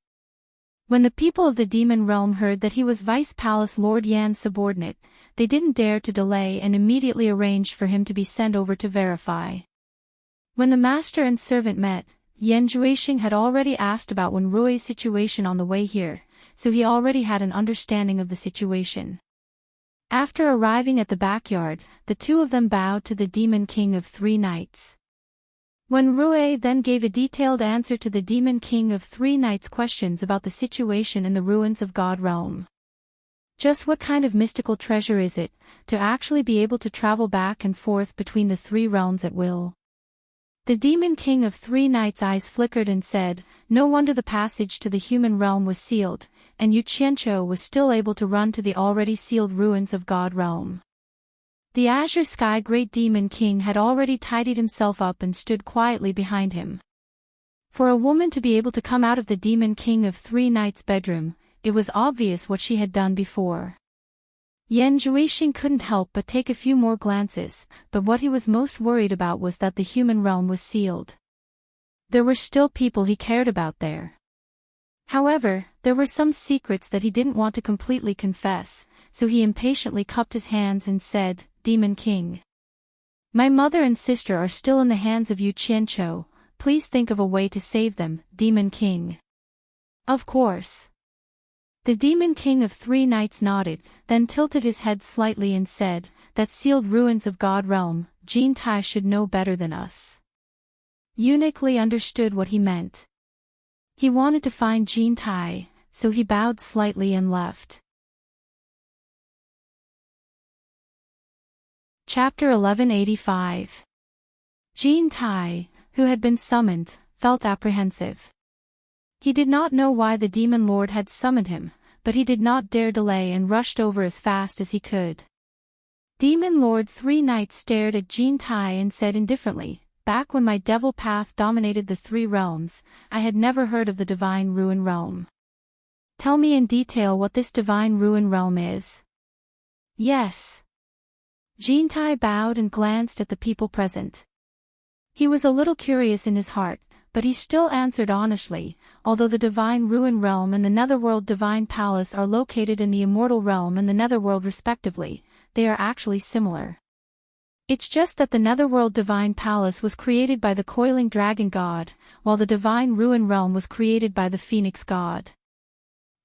When the people of the demon realm heard that he was Vice Palace Lord Yan's subordinate, they didn't dare to delay and immediately arranged for him to be sent over to verify. When the master and servant met, Yan Juexing had already asked about Wen Rui's situation on the way here, so he already had an understanding of the situation. After arriving at the backyard, the two of them bowed to the Demon King of Three Nights. Wen Rui then gave a detailed answer to the Demon King of Three Nights' questions about the situation in the ruins of God realm. Just what kind of mystical treasure is it, to actually be able to travel back and forth between the three realms at will? The Demon King of Three Nights' eyes flickered and said, "No wonder the passage to the human realm was sealed, and Yuqianqiu was still able to run to the already sealed ruins of God realm." The Azure Sky Great Demon King had already tidied himself up and stood quietly behind him. For a woman to be able to come out of the Demon King of Three Nights' bedroom, it was obvious what she had done before. Yan Juexing couldn't help but take a few more glances, but what he was most worried about was that the human realm was sealed. There were still people he cared about there. However, there were some secrets that he didn't want to completely confess, so he impatiently cupped his hands and said, "Demon King. My mother and sister are still in the hands of Yuqianqiu, please think of a way to save them, Demon King." "Of course." The Demon King of Three Nights nodded, then tilted his head slightly and said, "That sealed ruins of God realm, Jin Tai should know better than us." Uniquely understood what he meant. He wanted to find Jin Tai, so he bowed slightly and left. Chapter 1185. Jin Tai, who had been summoned, felt apprehensive. He did not know why the Demon Lord had summoned him, but he did not dare delay and rushed over as fast as he could. Demon Lord Three Nights stared at Jin Tai and said indifferently, "Back when my devil path dominated the three realms, I had never heard of the Divine Ruin Realm. Tell me in detail what this Divine Ruin Realm is." "Yes." Jin Tai bowed and glanced at the people present. He was a little curious in his heart, but he still answered honestly, although the Divine Ruin Realm and the Netherworld Divine Palace are located in the Immortal Realm and the Netherworld respectively, they are actually similar. It's just that the Netherworld Divine Palace was created by the Coiling Dragon God, while the Divine Ruin Realm was created by the Phoenix God.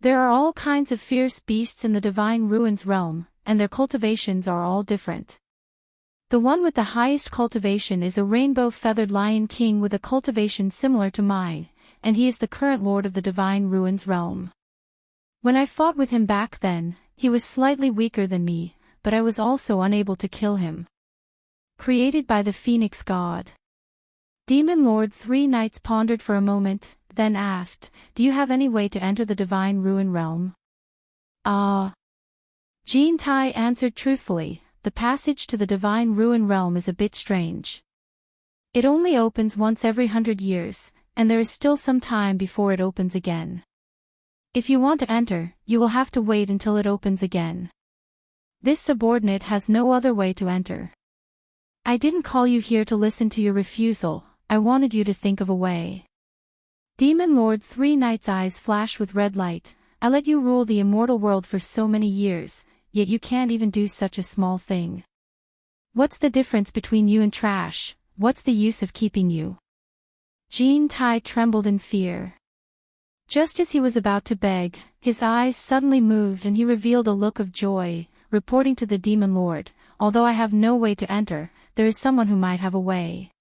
There are all kinds of fierce beasts in the Divine Ruins realm, and their cultivations are all different. The one with the highest cultivation is a rainbow-feathered lion king with a cultivation similar to mine, and he is the current lord of the Divine Ruins realm. When I fought with him back then, he was slightly weaker than me, but I was also unable to kill him. Created by the Phoenix God. Demon Lord Three Knights pondered for a moment, then asked, "Do you have any way to enter the Divine Ruin realm?" Jean Tai answered truthfully, "The passage to the Divine Ruin realm is a bit strange. It only opens once every 100 years, and there is still some time before it opens again. If you want to enter, you will have to wait until it opens again. This subordinate has no other way to enter. I didn't call you here to listen to your refusal, I wanted you to think of a way." Demon Lord Three Knights' eyes flashed with red light. "I let you rule the immortal world for so many years, yet you can't even do such a small thing. What's the difference between you and trash? What's the use of keeping you?" Jean Tai trembled in fear. Just as he was about to beg, his eyes suddenly moved and he revealed a look of joy, reporting to the Demon Lord, "Although I have no way to enter, there is someone who might have a way.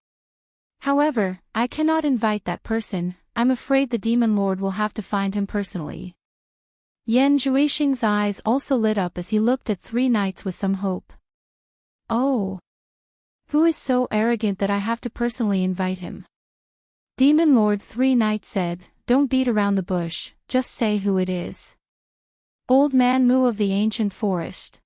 However, I cannot invite that person, I'm afraid the Demon Lord will have to find him personally." Yan Zhuixing's eyes also lit up as he looked at Three Knights with some hope. "Oh. Who is so arrogant that I have to personally invite him?" Demon Lord Three Knights said, "Don't beat around the bush, just say who it is." "Old Man Mu of the Ancient Forest."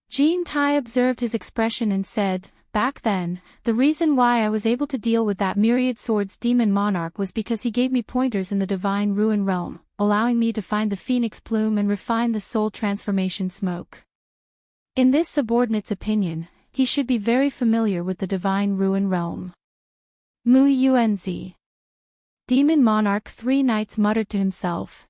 Jean Tai observed his expression and said, "Back then, the reason why I was able to deal with that Myriad Swords demon monarch was because he gave me pointers in the Divine Ruin realm, allowing me to find the Phoenix Plume and refine the soul transformation smoke. In this subordinate's opinion, he should be very familiar with the Divine Ruin realm." Mu Yuanzi. Demon Monarch Three Knights muttered to himself.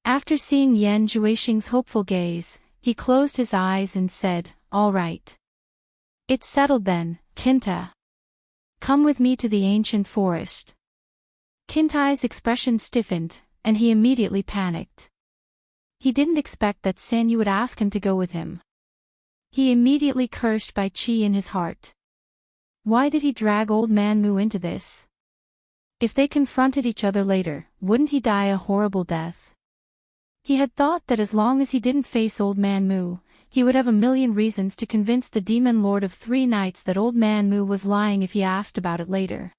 After seeing Yan Zhuixing's hopeful gaze, he closed his eyes and said, "All right. It's settled then, Kinta. Come with me to the ancient forest." Kintai's expression stiffened, and he immediately panicked. He didn't expect that Sanyu would ask him to go with him. He immediately cursed Bai Qi in his heart. Why did he drag Old Man Mu into this? If they confronted each other later, wouldn't he die a horrible death? He had thought that as long as he didn't face Old Man Mu, he would have a million reasons to convince the Demon Lord of Three Knights that Old Man Mu was lying if he asked about it later.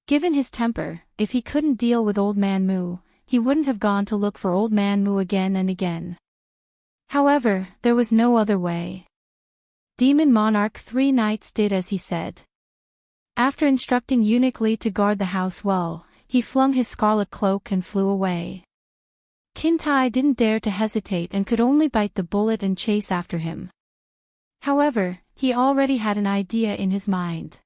Given his temper, if he couldn't deal with Old Man Mu, he wouldn't have gone to look for Old Man Mu again and again. However, there was no other way. Demon Monarch Three Knights did as he said. After instructing Eunuch Li to guard the house well, he flung his scarlet cloak and flew away. Kintai didn't dare to hesitate and could only bite the bullet and chase after him. However, he already had an idea in his mind.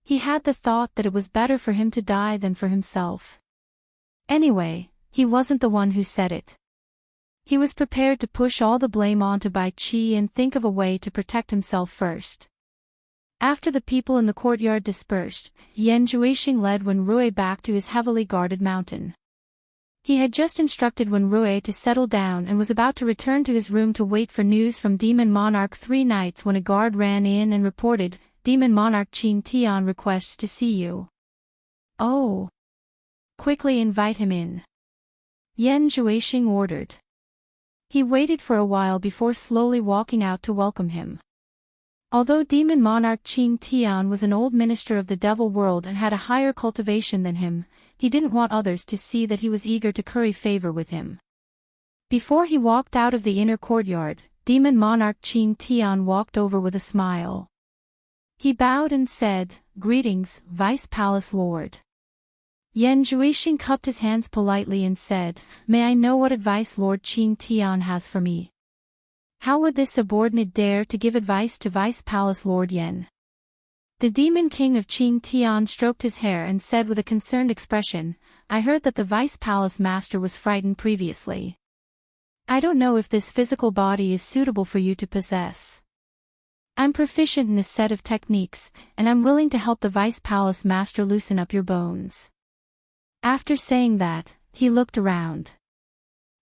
He had the thought that it was better for him to die than for himself. Anyway, he wasn't the one who said it. He was prepared to push all the blame onto Bai Qi and think of a way to protect himself first. After the people in the courtyard dispersed, Yan Zhuixing led Wen Rui back to his heavily guarded mountain. He had just instructed Wen Rui to settle down and was about to return to his room to wait for news from Demon Monarch Three Knights when a guard ran in and reported, "Demon Monarch Qing Tian requests to see you." "Oh. Quickly invite him in," Yan Zhuixing ordered. He waited for a while before slowly walking out to welcome him. Although Demon Monarch Qing Tian was an old minister of the Devil World and had a higher cultivation than him, he didn't want others to see that he was eager to curry favor with him. Before he walked out of the inner courtyard, Demon Monarch Qing Tian walked over with a smile. He bowed and said, "Greetings, Vice Palace Lord." Yan Zhuixing cupped his hands politely and said, "May I know what advice Lord Qing Tian has for me?" How would this subordinate dare to give advice to Vice Palace Lord Yan? The Demon King of Qing Tian stroked his hair and said with a concerned expression, "I heard that the Vice Palace Master was frightened previously. I don't know if this physical body is suitable for you to possess. I'm proficient in a set of techniques, and I'm willing to help the Vice Palace Master loosen up your bones. After saying that, he looked around.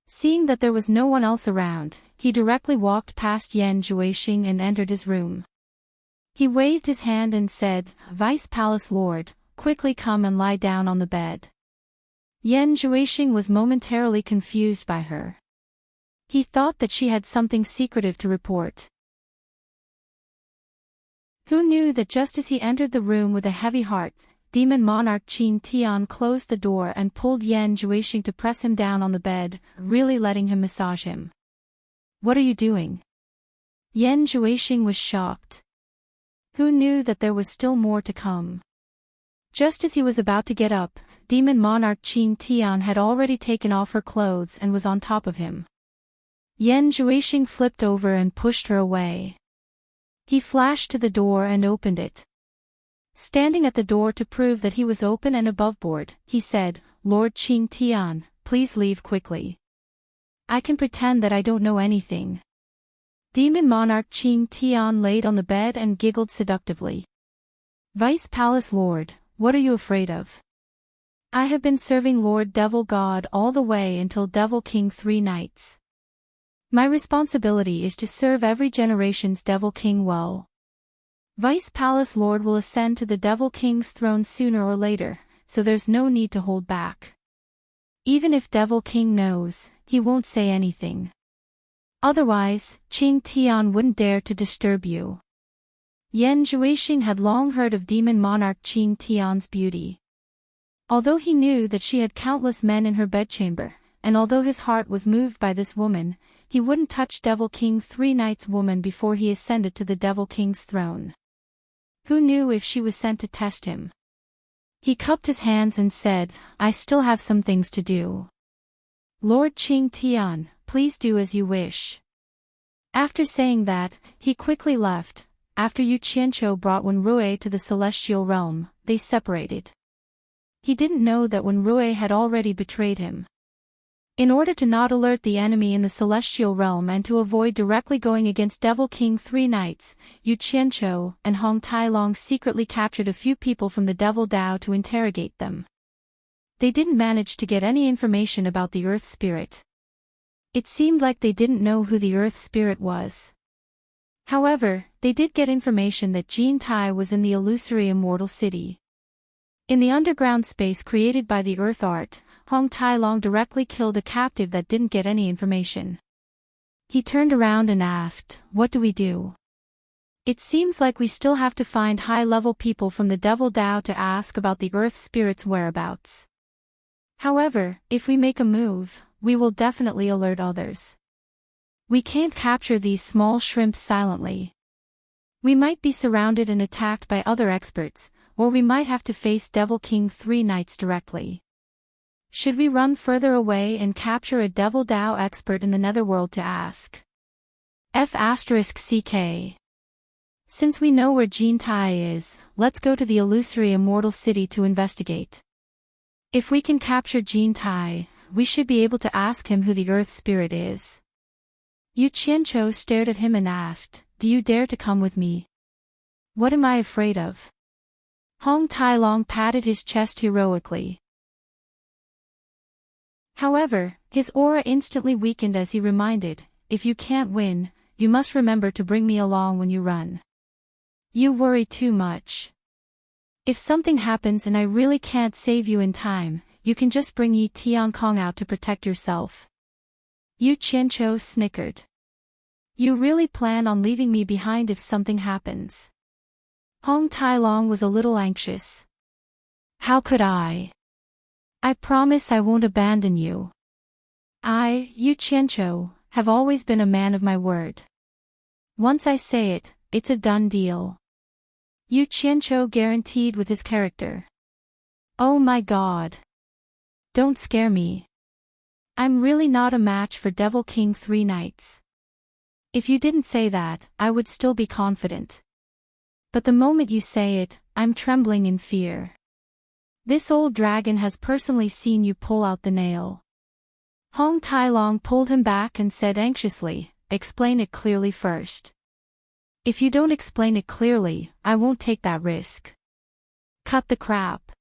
Seeing that there was no one else around, he directly walked past Yan Juexing and entered his room. He waved his hand and said, "Vice Palace Lord, quickly come and lie down on the bed." Yan Juexing was momentarily confused by her. He thought that she had something secretive to report. Who knew that just as he entered the room with a heavy heart, Demon Monarch Qin Tian closed the door and pulled Yan Juexing to press him down on the bed, really letting him massage him. "What are you doing?" Yan Juexing was shocked. Who knew that there was still more to come? Just as he was about to get up, Demon Monarch Qin Tian had already taken off her clothes and was on top of him. Yan Juexing flipped over and pushed her away. He flashed to the door and opened it. Standing at the door to prove that he was open and aboveboard, he said, "Lord Qin Tian, please leave quickly. I can pretend that I don't know anything." Demon Monarch Qin Tian laid on the bed and giggled seductively. "Vice Palace Lord, what are you afraid of? I have been serving Lord Devil God all the way until Devil King 3 nights. My responsibility is to serve every generation's Devil King well. Vice Palace Lord will ascend to the Devil King's throne sooner or later, so there's no need to hold back. Even if Devil King knows, he won't say anything. Otherwise, Qin Tian wouldn't dare to disturb you." Yan Juexing had long heard of Demon Monarch Qin Tian's beauty. Although he knew that she had countless men in her bedchamber, and although his heart was moved by this woman, he wouldn't touch Devil King 3 nights woman before he ascended to the Devil King's throne. Who knew if she was sent to test him? He cupped his hands and said, "I still have some things to do. Lord Qin Tian, please do as you wish." After saying that, he quickly left. After Yu Qianqiu brought Wenrui to the celestial realm, they separated. He didn't know that Wenrui had already betrayed him. In order to not alert the enemy in the celestial realm and to avoid directly going against Devil King 3 nights, Yu Qianqiu and Hong Tailong secretly captured a few people from the Devil Dao to interrogate them. They didn't manage to get any information about the Earth Spirit. It seemed like they didn't know who the Earth Spirit was. However, they did get information that Jin Tai was in the illusory immortal city. In the underground space created by the Earth Art, Hong Tailong directly killed a captive that didn't get any information. He turned around and asked, "What do we do? It seems like we still have to find high-level people from the Devil Dao to ask about the Earth Spirit's whereabouts. However, if we make a move, we will definitely alert others. We can't capture these small shrimps silently. We might be surrounded and attacked by other experts, or we might have to face Devil King 3 nights directly. Should we run further away and capture a Devil Dao expert in the Netherworld to ask? F***CK. Since we know where Jin Tai is, let's go to the illusory immortal city to investigate. If we can capture Jin Tai, we should be able to ask him who the Earth Spirit is." Yu Qianqiu stared at him and asked, "Do you dare to come with me? What am I afraid of?" Hong Tailong patted his chest heroically. However, his aura instantly weakened as he reminded, "If you can't win, you must remember to bring me along when you run. You worry too much. If something happens and I really can't save you in time, you can just bring Yi Tiankong out to protect yourself." Yu Qianqiu snickered. "You really plan on leaving me behind if something happens?" Hong Tailong was a little anxious. "How could I? I promise I won't abandon you. I, Yu Qianqiu, have always been a man of my word. Once I say it, it's a done deal." Yu Qianqiu guaranteed with his character. "Oh my God. Don't scare me. I'm really not a match for Devil King 3 nights. If you didn't say that, I would still be confident. But the moment you say it, I'm trembling in fear. This old dragon has personally seen you pull out the nail." Hong Tailong pulled him back and said anxiously, "Explain it clearly first." If you don't explain it clearly, I won't take that risk. Cut the crap.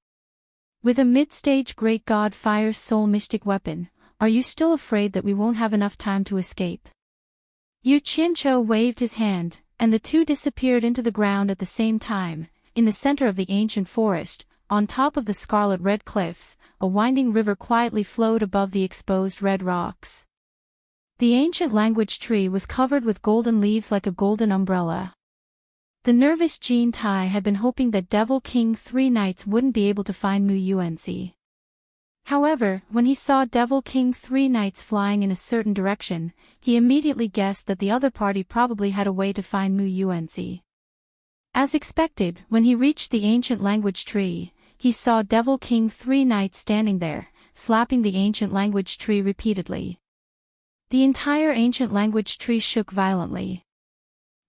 With a mid-stage Great God Fire's soul mystic weapon, are you still afraid that we won't have enough time to escape? Yu Qianqiu waved his hand, and the two disappeared into the ground at the same time. In the center of the ancient forest, on top of the scarlet-red cliffs, a winding river quietly flowed above the exposed red rocks. The ancient language tree was covered with golden leaves like a golden umbrella. The nervous Jin Tai had been hoping that Devil King 3 Knights wouldn't be able to find Mu Yuanzi. However, when he saw Devil King 3 Knights flying in a certain direction, he immediately guessed that the other party probably had a way to find Mu Yuanzi. As expected, when he reached the ancient language tree, he saw Devil King 3 Knights standing there, slapping the ancient language tree repeatedly. The entire ancient language tree shook violently.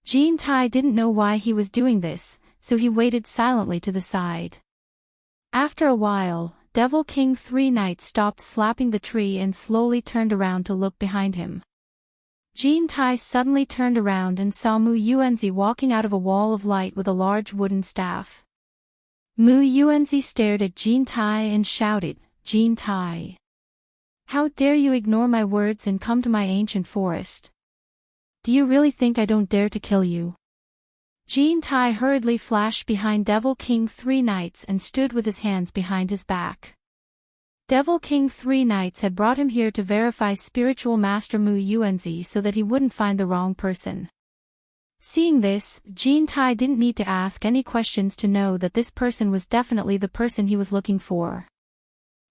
Jin Tai didn't know why he was doing this, so he waited silently to the side. After a while, Devil King 3 Knights stopped slapping the tree and slowly turned around to look behind him. Jin Tai suddenly turned around and saw Mu Yuanzi walking out of a wall of light with a large wooden staff. Mu Yuanzi stared at Jin Tai and shouted, "Jin Tai! How dare you ignore my words and come to my ancient forest? Do you really think I don't dare to kill you?" Jin Tai hurriedly flashed behind Devil King 3 Knights and stood with his hands behind his back. Devil King 3 Knights had brought him here to verify spiritual master Mu Yuanzi so that he wouldn't find the wrong person. Seeing this, Jin Tai didn't need to ask any questions to know that this person was definitely the person he was looking for.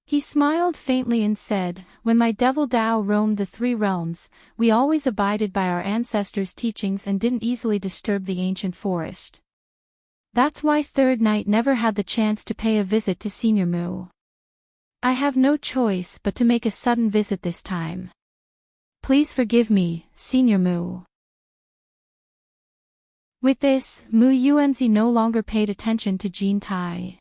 He smiled faintly and said, "When my devil Dao roamed the 3 realms, we always abided by our ancestors' teachings and didn't easily disturb the ancient forest. That's why Third Knight never had the chance to pay a visit to Senior Mu. I have no choice but to make a sudden visit this time. Please forgive me, Senior Mu." With this, Mu Yuanzi no longer paid attention to Jin Tai.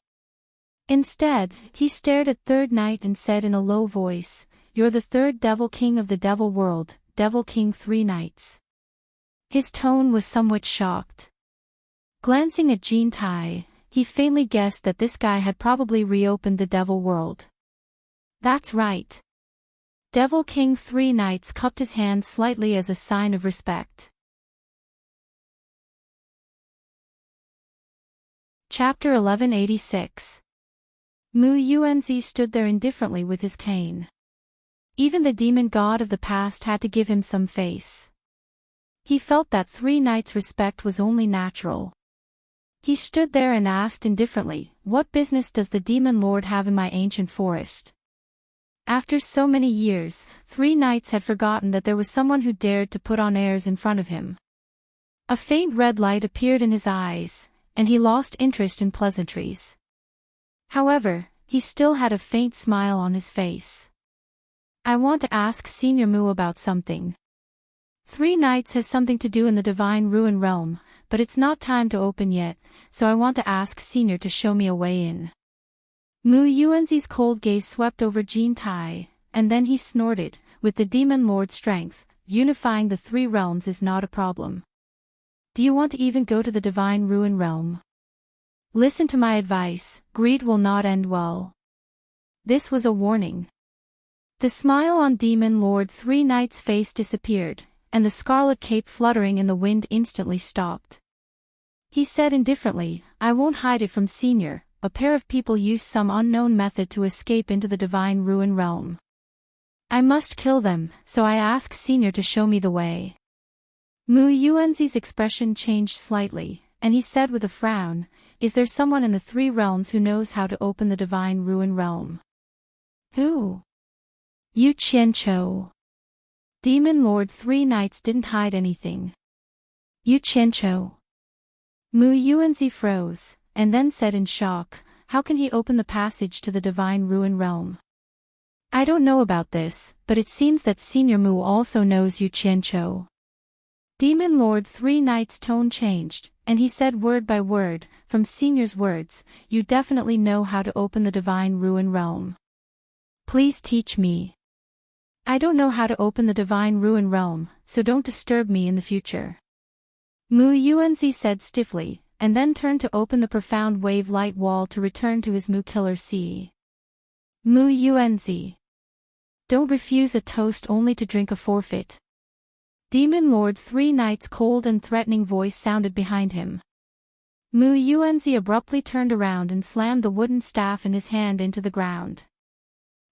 Instead, he stared at Third Knight and said in a low voice, "You're the 3rd Devil King of the Devil World, Devil King 3 Knights." His tone was somewhat shocked. Glancing at Jin Tai, he faintly guessed that this guy had probably reopened the Devil World. That's right. Devil King 3 Knights cupped his hand slightly as a sign of respect. Chapter 1186. Mu Yuanzi stood there indifferently with his cane. Even the demon god of the past had to give him some face. He felt that 3 Knights' respect was only natural. He stood there and asked indifferently, "What business does the demon lord have in my ancient forest?" After so many years, 3 Knights had forgotten that there was someone who dared to put on airs in front of him. A faint red light appeared in his eyes, and he lost interest in pleasantries. However, he still had a faint smile on his face. "I want to ask Senior Mu about something. 3 Knights has something to do in the Divine Ruin Realm, but it's not time to open yet, so I want to ask Senior to show me a way in." Mu Yuanzi's cold gaze swept over Jin Tai, and then he snorted, "With the Demon Lord's strength, unifying the 3 realms is not a problem. Do you want to even go to the Divine Ruin Realm? Listen to my advice, greed will not end well." This was a warning. The smile on Demon Lord 3 Knights' face disappeared, and the scarlet cape fluttering in the wind instantly stopped. He said indifferently, "I won't hide it from Senior, a pair of people use some unknown method to escape into the Divine Ruin Realm. I must kill them, so I ask Senior to show me the way." Mu Yuanzi's expression changed slightly, and he said with a frown, "Is there someone in the 3 realms who knows how to open the Divine Ruin Realm?" "Who?" "Yu Qianqiu." Demon Lord 3 Knights didn't hide anything. "Yu Qianqiu." Mu Yuanzi froze, and then said in shock, "How can he open the passage to the Divine Ruin Realm?" "I don't know about this, but it seems that Senior Mu also knows Yu Qianqiu." Demon Lord 3 Knights' tone changed, and he said word by word, "From Senior's words, you definitely know how to open the Divine Ruin Realm. Please teach me. I don't know how to open the Divine Ruin Realm, so don't disturb me in the future." Mu Yuanzi said stiffly, and then turned to open the profound wave-light wall to return to his Mu Killer Sea. Mu Yuanzi. Don't refuse a toast only to drink a forfeit. Demon Lord Three Knight's cold and threatening voice sounded behind him. Mu Yuanzi abruptly turned around and slammed the wooden staff in his hand into the ground.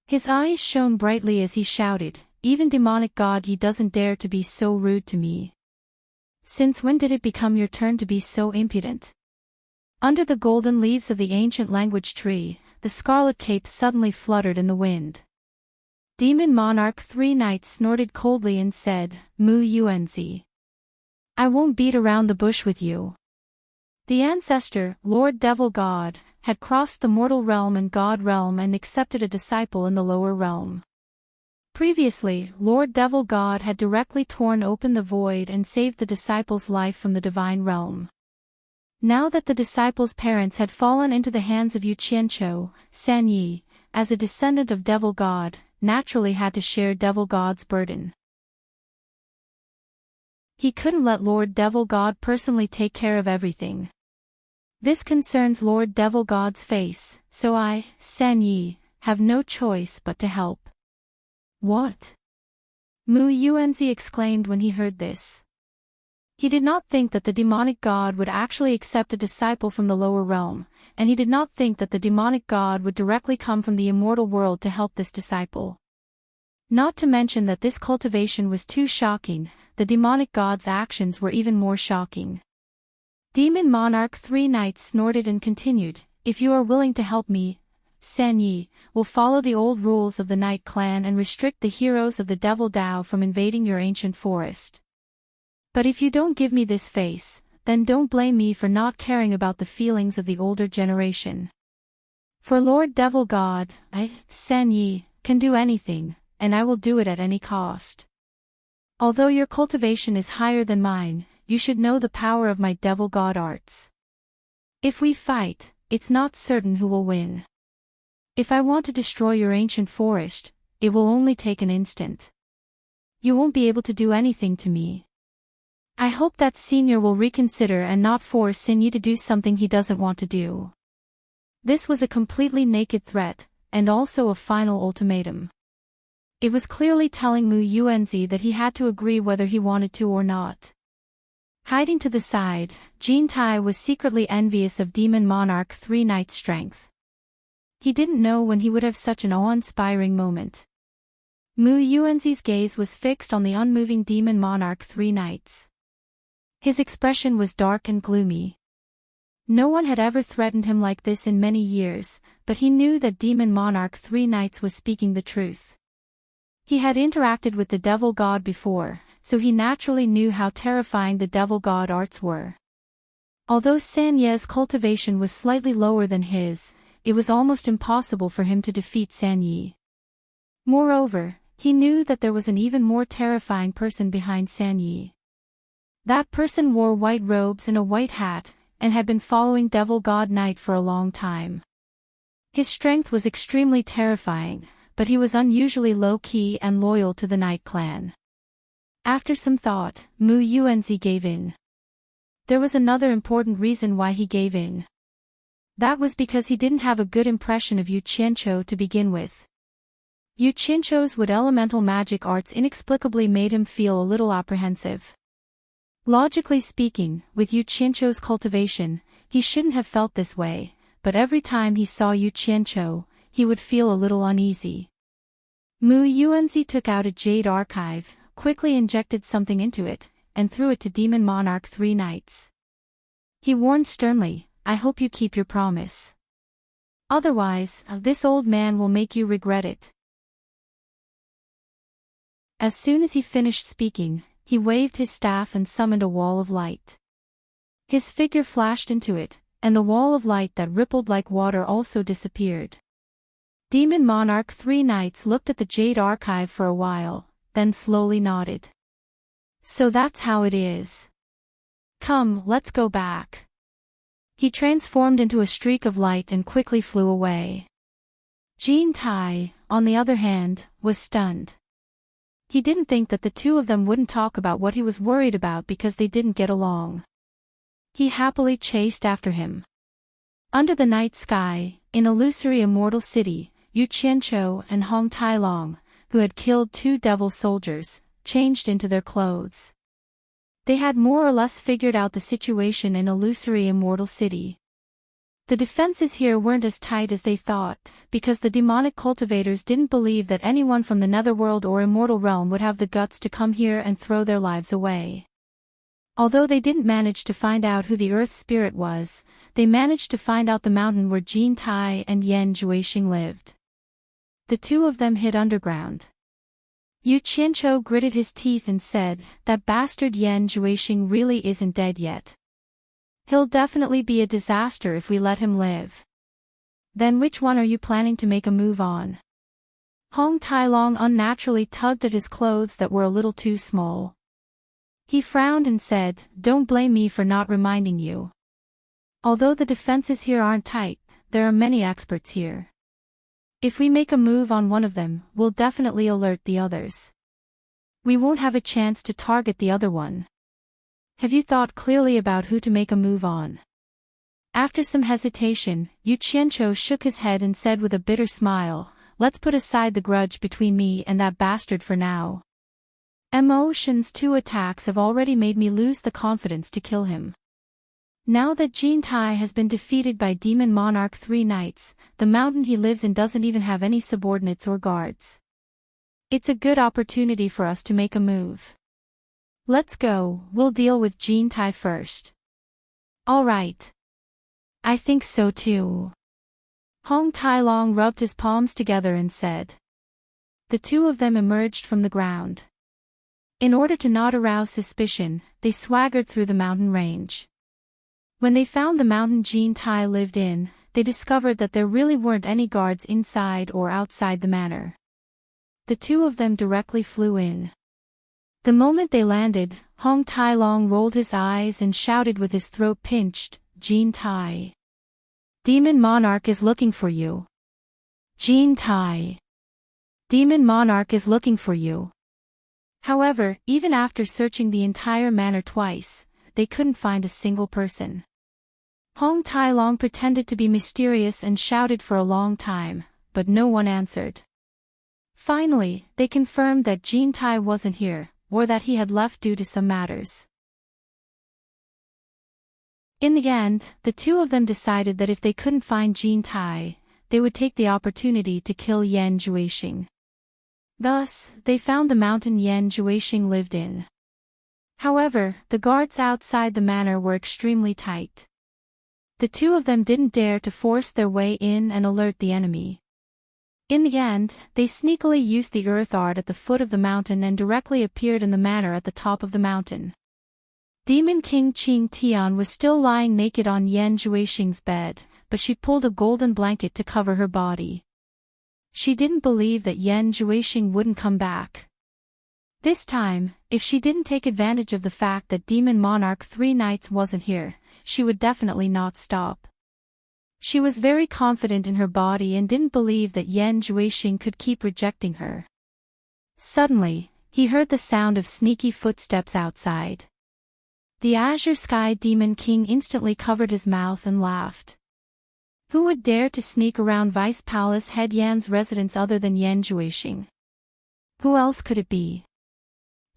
His eyes shone brightly as he shouted, "Even demonic god he doesn't dare to be so rude to me. Since when did it become your turn to be so impudent?" Under the golden leaves of the ancient language tree, the scarlet cape suddenly fluttered in the wind. Demon Monarch Three Knights snorted coldly and said, "Mu Yuanzi. I won't beat around the bush with you." The ancestor, Lord Devil God, had crossed the mortal realm and god realm and accepted a disciple in the lower realm. Previously, Lord Devil God had directly torn open the void and saved the disciple's life from the divine realm. Now that the disciple's parents had fallen into the hands of Yu Qianqiu, San Yi, as a descendant of Devil God, naturally had to share Devil God's burden. He couldn't let Lord Devil God personally take care of everything. This concerns Lord Devil God's face, so I, San Yi, have no choice but to help. What? Mu Yuanzi exclaimed when he heard this. He did not think that the demonic god would actually accept a disciple from the lower realm, and he did not think that the demonic god would directly come from the immortal world to help this disciple. Not to mention that this cultivation was too shocking, the demonic god's actions were even more shocking. Demon Monarch Three Knights snorted and continued, "If you are willing to help me, San Yi, will follow the old rules of the Night Clan and restrict the heroes of the Devil Dao from invading your ancient forest. But if you don't give me this face, then don't blame me for not caring about the feelings of the older generation. For Lord Devil God, I, San Yi, can do anything, and I will do it at any cost. Although your cultivation is higher than mine, you should know the power of my Devil God arts. If we fight, it's not certain who will win. If I want to destroy your ancient forest, it will only take an instant. You won't be able to do anything to me. I hope that Senior will reconsider and not force Sin Yi to do something he doesn't want to do." This was a completely naked threat, and also a final ultimatum. It was clearly telling Mu Yuanzi that he had to agree whether he wanted to or not. Hiding to the side, Jin Tai was secretly envious of Demon Monarch Three Knights' strength. He didn't know when he would have such an awe-inspiring moment. Mu Yuanzi's gaze was fixed on the unmoving Demon Monarch Three Knights. His expression was dark and gloomy. No one had ever threatened him like this in many years, but he knew that Demon Monarch Three Knights was speaking the truth. He had interacted with the Devil God before, so he naturally knew how terrifying the Devil God arts were. Although San Ye's cultivation was slightly lower than his, it was almost impossible for him to defeat San Yi. Moreover, he knew that there was an even more terrifying person behind San Yi. That person wore white robes and a white hat, and had been following Devil God Knight for a long time. His strength was extremely terrifying, but he was unusually low-key and loyal to the Night Clan. After some thought, Mu Yuanzi gave in. There was another important reason why he gave in. That was because he didn't have a good impression of Yu Qianqiu to begin with. Yu Qianqiu's wood elemental magic arts inexplicably made him feel a little apprehensive. Logically speaking, with Yu Qianqiu's cultivation, he shouldn't have felt this way, but every time he saw Yu Qianqiu, he would feel a little uneasy. Mu Yuanzi took out a jade archive, quickly injected something into it, and threw it to Demon Monarch Three Knights. He warned sternly, "I hope you keep your promise. Otherwise, this old man will make you regret it." As soon as he finished speaking, he waved his staff and summoned a wall of light. His figure flashed into it, and the wall of light that rippled like water also disappeared. Demon Monarch Three Knights looked at the jade archive for a while, then slowly nodded. "So that's how it is. Come, let's go back." He transformed into a streak of light and quickly flew away. Jin Tai, on the other hand, was stunned. He didn't think that the two of them wouldn't talk about what he was worried about because they didn't get along. He happily chased after him. Under the night sky, in illusory immortal city, Yu Qianqiu and Hong Tailong, who had killed 2 devil soldiers, changed into their clothes. They had more or less figured out the situation in illusory immortal city. The defenses here weren't as tight as they thought, because the demonic cultivators didn't believe that anyone from the netherworld or immortal realm would have the guts to come here and throw their lives away. Although they didn't manage to find out who the earth spirit was, they managed to find out the mountain where Jin Tai and Yan Juixing lived. The two of them hid underground. Yu Qianqiu gritted his teeth and said, "That bastard Yan Juixing really isn't dead yet. He'll definitely be a disaster if we let him live." "Then which one are you planning to make a move on?" Hong Tailong unnaturally tugged at his clothes that were a little too small. He frowned and said, "Don't blame me for not reminding you. Although the defenses here aren't tight, there are many experts here. If we make a move on one of them, we'll definitely alert the others. We won't have a chance to target the other one. Have you thought clearly about who to make a move on?" After some hesitation, Yu Qianqiu shook his head and said with a bitter smile, "Let's put aside the grudge between me and that bastard for now. Emotion's 2 attacks have already made me lose the confidence to kill him. Now that Jin Tai has been defeated by Demon Monarch 3 Knights, the mountain he lives in doesn't even have any subordinates or guards. It's a good opportunity for us to make a move. Let's go, we'll deal with Jin Tai first." "All right. I think so too." Hong Tailong rubbed his palms together and said. The two of them emerged from the ground. In order to not arouse suspicion, they swaggered through the mountain range. When they found the mountain Jin Tai lived in, they discovered that there really weren't any guards inside or outside the manor. The two of them directly flew in. The moment they landed, Hong Tailong rolled his eyes and shouted with his throat pinched, "Jin Tai! Demon Monarch is looking for you! Jin Tai! Demon Monarch is looking for you!" However, even after searching the entire manor twice, they couldn't find a single person. Hong Tailong pretended to be mysterious and shouted for a long time, but no one answered. Finally, they confirmed that Jin Tai wasn't here, or that he had left due to some matters. In the end, the two of them decided that if they couldn't find Jin Tai, they would take the opportunity to kill Yan Juixing. Thus, they found the mountain Yan Juixing lived in. However, the guards outside the manor were extremely tight. The two of them didn't dare to force their way in and alert the enemy. In the end, they sneakily used the earth art at the foot of the mountain and directly appeared in the manor at the top of the mountain. Demon King Qing Tian was still lying naked on Yan Juixing's bed, but she pulled a golden blanket to cover her body. She didn't believe that Yan Juixing wouldn't come back. This time, if she didn't take advantage of the fact that Demon Monarch 3 Knights wasn't here, she would definitely not stop. She was very confident in her body and didn't believe that Yan Juixing could keep rejecting her. Suddenly, he heard the sound of sneaky footsteps outside. The Azure Sky Demon King instantly covered his mouth and laughed. Who would dare to sneak around Vice Palace Head Yan's residence other than Yan Juixing? Who else could it be?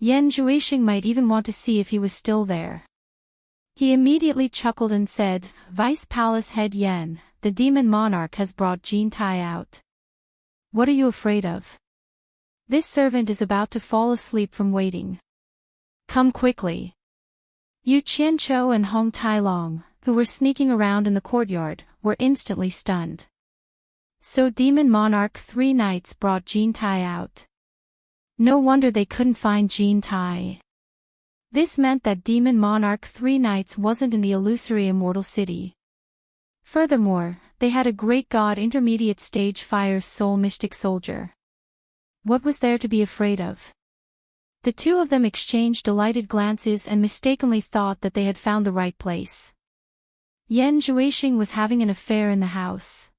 Yan Juixing might even want to see if he was still there. He immediately chuckled and said, "Vice Palace Head Yan, the Demon Monarch has brought Jin Tai out. What are you afraid of? This servant is about to fall asleep from waiting. Come quickly." Yu Qianqiu and Hong Tailong, who were sneaking around in the courtyard, were instantly stunned. So Demon Monarch 3 Knights brought Jin Tai out. No wonder they couldn't find Jin Tai. This meant that Demon Monarch 3 Knights wasn't in the illusory immortal city. Furthermore, they had a great god intermediate stage fire soul mystic soldier. What was there to be afraid of? The two of them exchanged delighted glances and mistakenly thought that they had found the right place. Yan Juixing was having an affair in the house.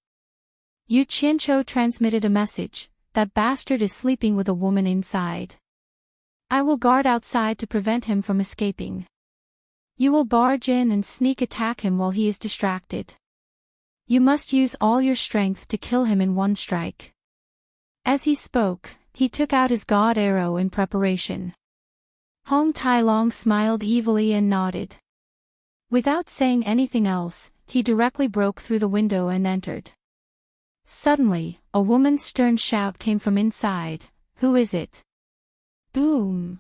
Yu Qianqiu transmitted a message, "That bastard is sleeping with a woman inside." I will guard outside to prevent him from escaping. You will barge in and sneak attack him while he is distracted. You must use all your strength to kill him in one strike." As he spoke, he took out his god arrow in preparation. Hong Tai-long smiled evilly and nodded. Without saying anything else, he directly broke through the window and entered. Suddenly, a woman's stern shout came from inside. "Who is it?" Boom!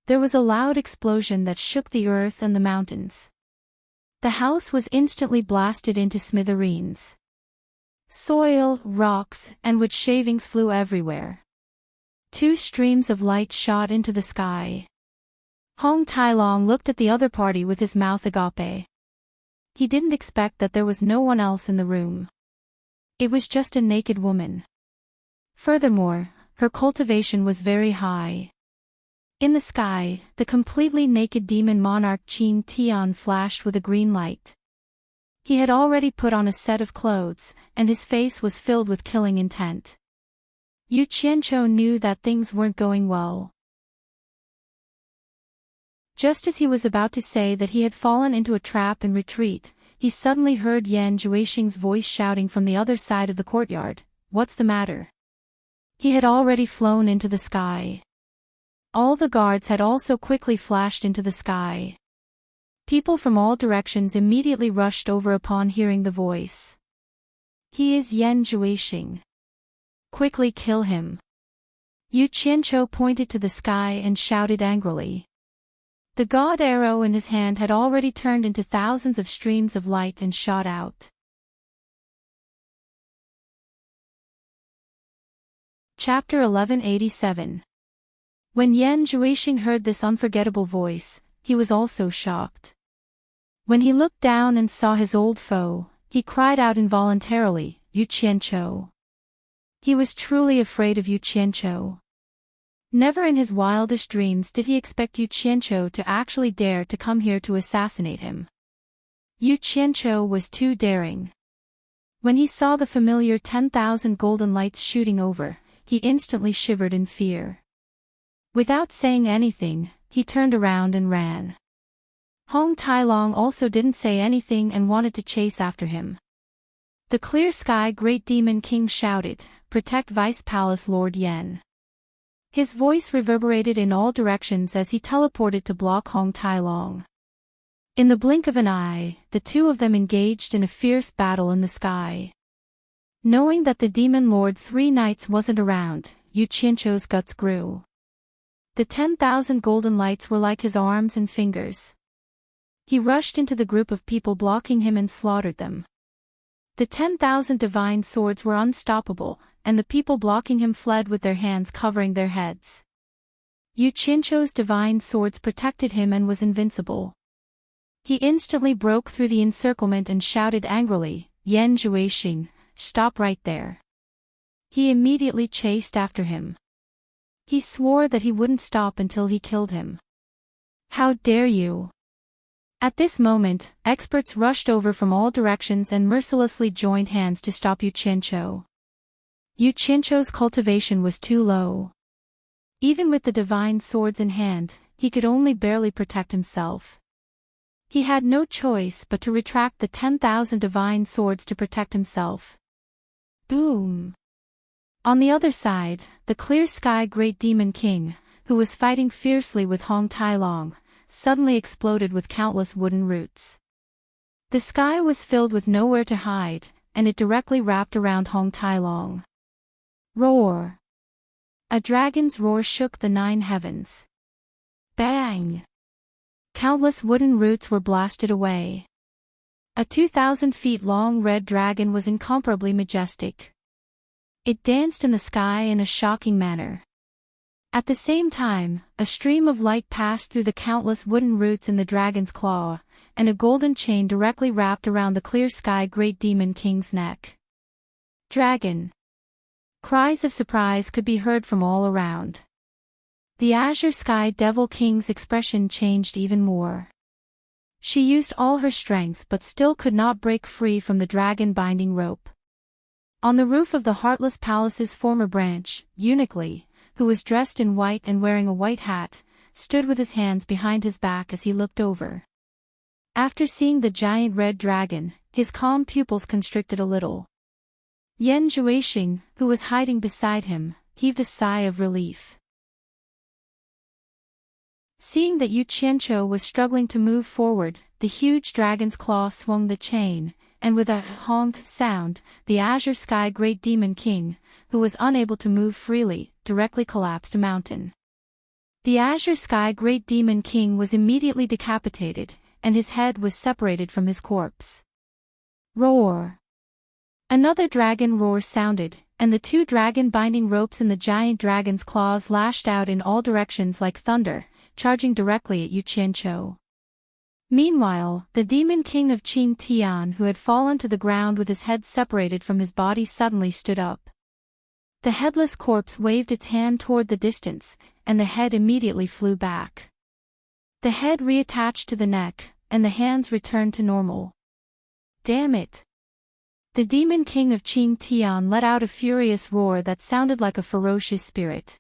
There was a loud explosion that shook the earth and the mountains. The house was instantly blasted into smithereens. Soil, rocks, and wood shavings flew everywhere. 2 streams of light shot into the sky. Hong Tai-long looked at the other party with his mouth agape. He didn't expect that there was no one else in the room. It was just a naked woman. Furthermore, her cultivation was very high. In the sky, the completely naked demon monarch Qin Tian flashed with a green light. He had already put on a set of clothes, and his face was filled with killing intent. Yu Qianqiu knew that things weren't going well. Just as he was about to say that he had fallen into a trap and retreat, he suddenly heard Yan Zhuixing's voice shouting from the other side of the courtyard, "What's the matter?" He had already flown into the sky. All the guards had also quickly flashed into the sky. People from all directions immediately rushed over upon hearing the voice. "He is Yan Zhuixing. Quickly kill him." Yu Qianqiu pointed to the sky and shouted angrily. The god arrow in his hand had already turned into thousands of streams of light and shot out. Chapter 1187. When Yan Zhuixing heard this unforgettable voice, he was also shocked. When he looked down and saw his old foe, he cried out involuntarily, "Yu Qianqiu." He was truly afraid of Yu Qianqiu. Never in his wildest dreams did he expect Yu Qianqiu to actually dare to come here to assassinate him. Yu Qianqiu was too daring. When he saw the familiar 10,000 golden lights shooting over, he instantly shivered in fear. Without saying anything, he turned around and ran. Hong Tai-long also didn't say anything and wanted to chase after him. The clear sky Great Demon King shouted, "Protect Vice Palace Lord Yan." His voice reverberated in all directions as he teleported to block Hong Tai-long. In the blink of an eye, the two of them engaged in a fierce battle in the sky. Knowing that the Demon Lord 3 nights wasn't around, Yu Qianqiu's guts grew. The 10,000 golden lights were like his arms and fingers. He rushed into the group of people blocking him and slaughtered them. The 10,000 divine swords were unstoppable, and the people blocking him fled with their hands covering their heads. Yu Qianqiu's divine swords protected him and was invincible. He instantly broke through the encirclement and shouted angrily, "Yan Zhuixing, stop right there." He immediately chased after him. He swore that he wouldn't stop until he killed him. "How dare you!" At this moment, experts rushed over from all directions and mercilessly joined hands to stop Yu Qianqiu. Yu Qianqiu's cultivation was too low. Even with the divine swords in hand, he could only barely protect himself. He had no choice but to retract the 10,000 divine swords to protect himself. Boom! On the other side, the clear sky Great Demon King, who was fighting fiercely with Hong Tai-long, suddenly exploded with countless wooden roots. The sky was filled with nowhere to hide, and it directly wrapped around Hong Tai-long. Roar! A dragon's roar shook the 9 heavens. Bang! Countless wooden roots were blasted away. A 2,000 feet long red dragon was incomparably majestic. It danced in the sky in a shocking manner. At the same time, a stream of light passed through the countless wooden roots in the dragon's claw, and a golden chain directly wrapped around the clear sky Great Demon King's neck. Dragon! Cries of surprise could be heard from all around. The Azure Sky Devil King's expression changed even more. She used all her strength but still could not break free from the dragon binding rope. On the roof of the Heartless Palace's former branch, Uniquely, who was dressed in white and wearing a white hat, stood with his hands behind his back as he looked over. After seeing the giant red dragon, his calm pupils constricted a little. Yan Zhuixing, who was hiding beside him, heaved a sigh of relief. Seeing that Yu Qianqiu was struggling to move forward, the huge dragon's claw swung the chain, and with a honked sound, the Azure Sky Great Demon King, who was unable to move freely, directly collapsed a mountain. The Azure Sky Great Demon King was immediately decapitated, and his head was separated from his corpse. Roar! Another dragon roar sounded, and the two dragon-binding ropes in the giant dragon's claws lashed out in all directions like thunder, charging directly at Yu Qianqiu. Meanwhile, the Demon King of Qing Tian, who had fallen to the ground with his head separated from his body, suddenly stood up. The headless corpse waved its hand toward the distance, and the head immediately flew back. The head reattached to the neck, and the hands returned to normal. Damn it! The Demon King of Qing Tian let out a furious roar that sounded like a ferocious spirit.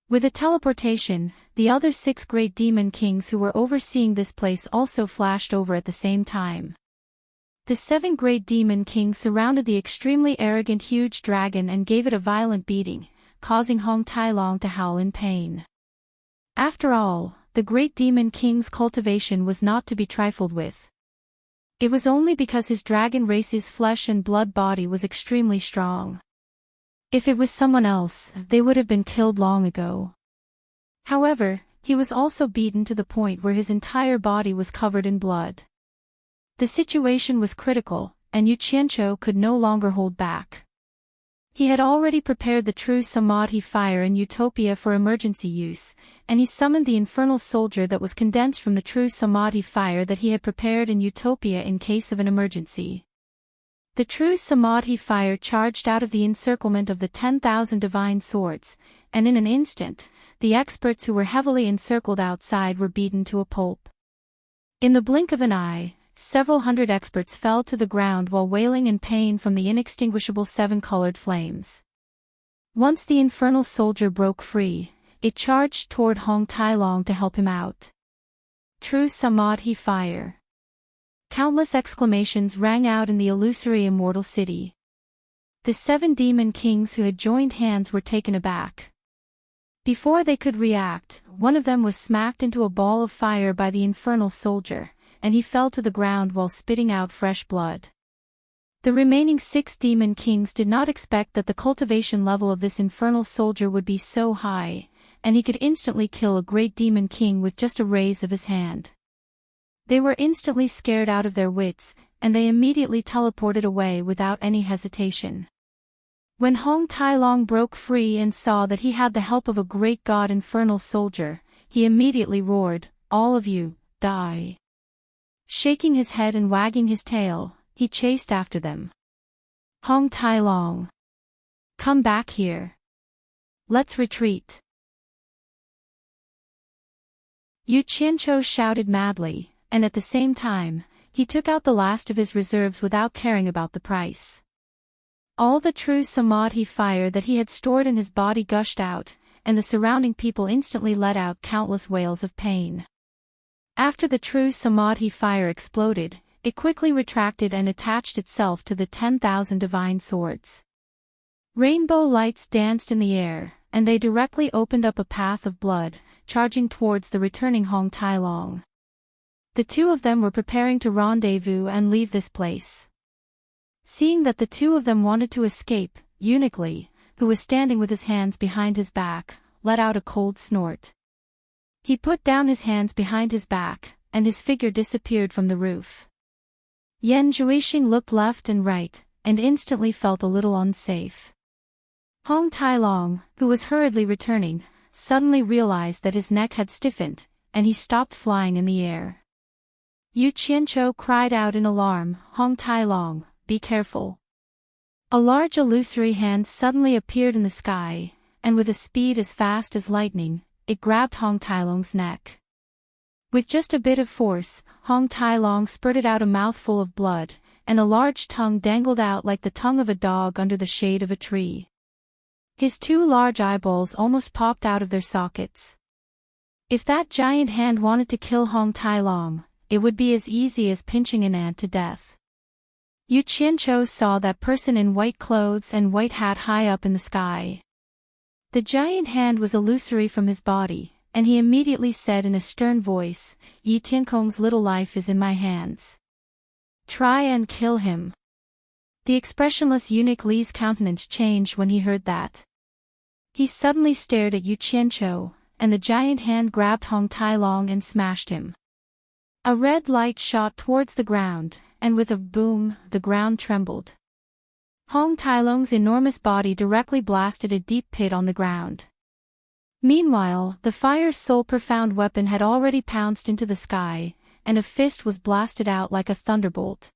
With a teleportation, the other 6 great demon kings who were overseeing this place also flashed over at the same time. The 7 great demon kings surrounded the extremely arrogant huge dragon and gave it a violent beating, causing Hong Tailong to howl in pain. After all, the great demon king's cultivation was not to be trifled with. It was only because his dragon race's flesh and blood body was extremely strong. If it was someone else, they would have been killed long ago. However, he was also beaten to the point where his entire body was covered in blood. The situation was critical, and Yu Qianqiu could no longer hold back. He had already prepared the true Samadhi fire in Utopia for emergency use, and he summoned the infernal soldier that was condensed from the true Samadhi fire that he had prepared in Utopia in case of an emergency. The true Samadhi fire charged out of the encirclement of the 10,000 divine swords, and in an instant, the experts who were heavily encircled outside were beaten to a pulp. In the blink of an eye, several hundred experts fell to the ground while wailing in pain from the inextinguishable 7-colored flames. Once the infernal soldier broke free, it charged toward Hong Tailong to help him out. True Samadhi fire. Countless exclamations rang out in the illusory immortal city. The 7 demon kings who had joined hands were taken aback. Before they could react, one of them was smacked into a ball of fire by the infernal soldier, and he fell to the ground while spitting out fresh blood. The remaining 6 demon kings did not expect that the cultivation level of this infernal soldier would be so high, and he could instantly kill a great demon king with just a raise of his hand. They were instantly scared out of their wits, and they immediately teleported away without any hesitation. When Hong Tailong broke free and saw that he had the help of a great god infernal soldier, he immediately roared, "All of you, die!" Shaking his head and wagging his tail, he chased after them. Hong Tailong! Come back here! Let's retreat! Yu Qianqiu shouted madly, and at the same time, he took out the last of his reserves without caring about the price. All the true Samadhi fire that he had stored in his body gushed out, and the surrounding people instantly let out countless wails of pain. After the true Samadhi fire exploded, it quickly retracted and attached itself to the 10,000 divine swords. Rainbow lights danced in the air, and they directly opened up a path of blood, charging towards the returning Hong Tailong. The 2 of them were preparing to rendezvous and leave this place. Seeing that the 2 of them wanted to escape, Eunuch Li, who was standing with his hands behind his back, let out a cold snort. He put down his hands behind his back, and his figure disappeared from the roof. Yan Zhuixing looked left and right, and instantly felt a little unsafe. Hong Tailong, who was hurriedly returning, suddenly realized that his neck had stiffened, and he stopped flying in the air. Yu Qianqiu cried out in alarm, "Hong Tailong, be careful." A large illusory hand suddenly appeared in the sky, and with a speed as fast as lightning, it grabbed Hong Tailong's neck. With just a bit of force, Hong Tailong spurted out a mouthful of blood, and a large tongue dangled out like the tongue of a dog under the shade of a tree. His two large eyeballs almost popped out of their sockets. If that giant hand wanted to kill Hong Tai Long, it would be as easy as pinching an ant to death. Yu Qianqiu saw that person in white clothes and white hat high up in the sky. The giant hand was illusory from his body, and he immediately said in a stern voice, "Yi Tiankong's little life is in my hands. Try and kill him." The expressionless eunuch Li's countenance changed when he heard that. He suddenly stared at Yu Qianqiu, and the giant hand grabbed Hong Tai Long and smashed him. A red light shot towards the ground, and with a boom, the ground trembled. Hong Tai Long's enormous body directly blasted a deep pit on the ground. Meanwhile, the fire's soul profound weapon had already pounced into the sky, and a fist was blasted out like a thunderbolt.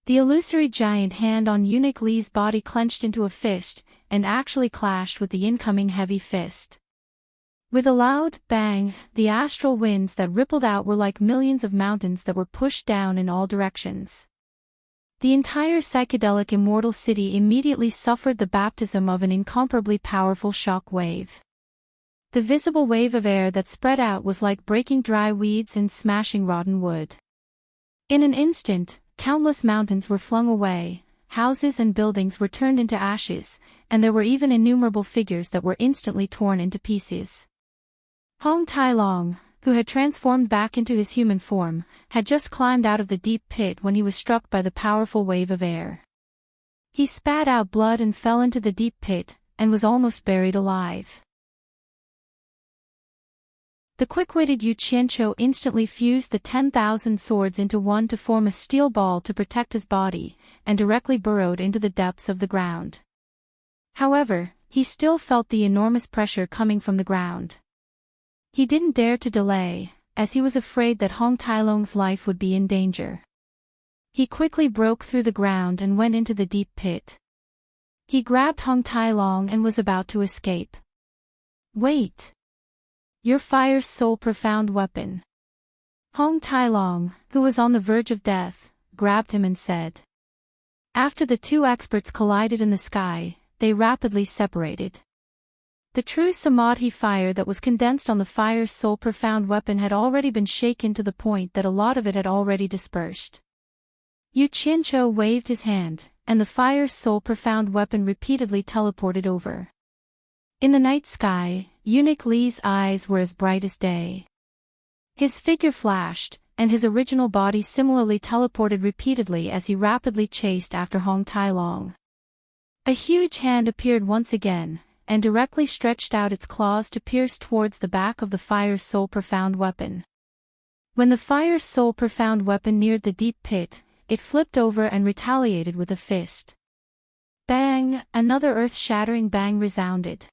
The illusory giant hand on eunuch Li's body clenched into a fist, and actually clashed with the incoming heavy fist. With a loud bang, the astral winds that rippled out were like millions of mountains that were pushed down in all directions. The entire psychedelic immortal city immediately suffered the baptism of an incomparably powerful shock wave. The visible wave of air that spread out was like breaking dry weeds and smashing rotten wood. In an instant, countless mountains were flung away, houses and buildings were turned into ashes, and there were even innumerable figures that were instantly torn into pieces. Hong Tai Long, who had transformed back into his human form, had just climbed out of the deep pit when he was struck by the powerful wave of air. He spat out blood and fell into the deep pit, and was almost buried alive. The quick-witted Yu Qianqiu instantly fused the 10,000 swords into one to form a steel ball to protect his body, and directly burrowed into the depths of the ground. However, he still felt the enormous pressure coming from the ground. He didn't dare to delay, as he was afraid that Hong Tai Long's life would be in danger. He quickly broke through the ground and went into the deep pit. He grabbed Hong Tai Long and was about to escape. "Wait! Your fire's soul profound weapon." Hong Tai Long, who was on the verge of death, grabbed him and said. After the two experts collided in the sky, they rapidly separated. The true Samadhi fire that was condensed on the fire's soul profound weapon had already been shaken to the point that a lot of it had already dispersed. Yu Qianqiu waved his hand, and the fire's soul profound weapon repeatedly teleported over. In the night sky, eunuch Li's eyes were as bright as day. His figure flashed, and his original body similarly teleported repeatedly as he rapidly chased after Hong Tai Long. A huge hand appeared once again, and directly stretched out its claws to pierce towards the back of the fire's soul profound weapon. When the fire's soul profound weapon neared the deep pit, it flipped over and retaliated with a fist. Bang! Another earth-shattering bang resounded.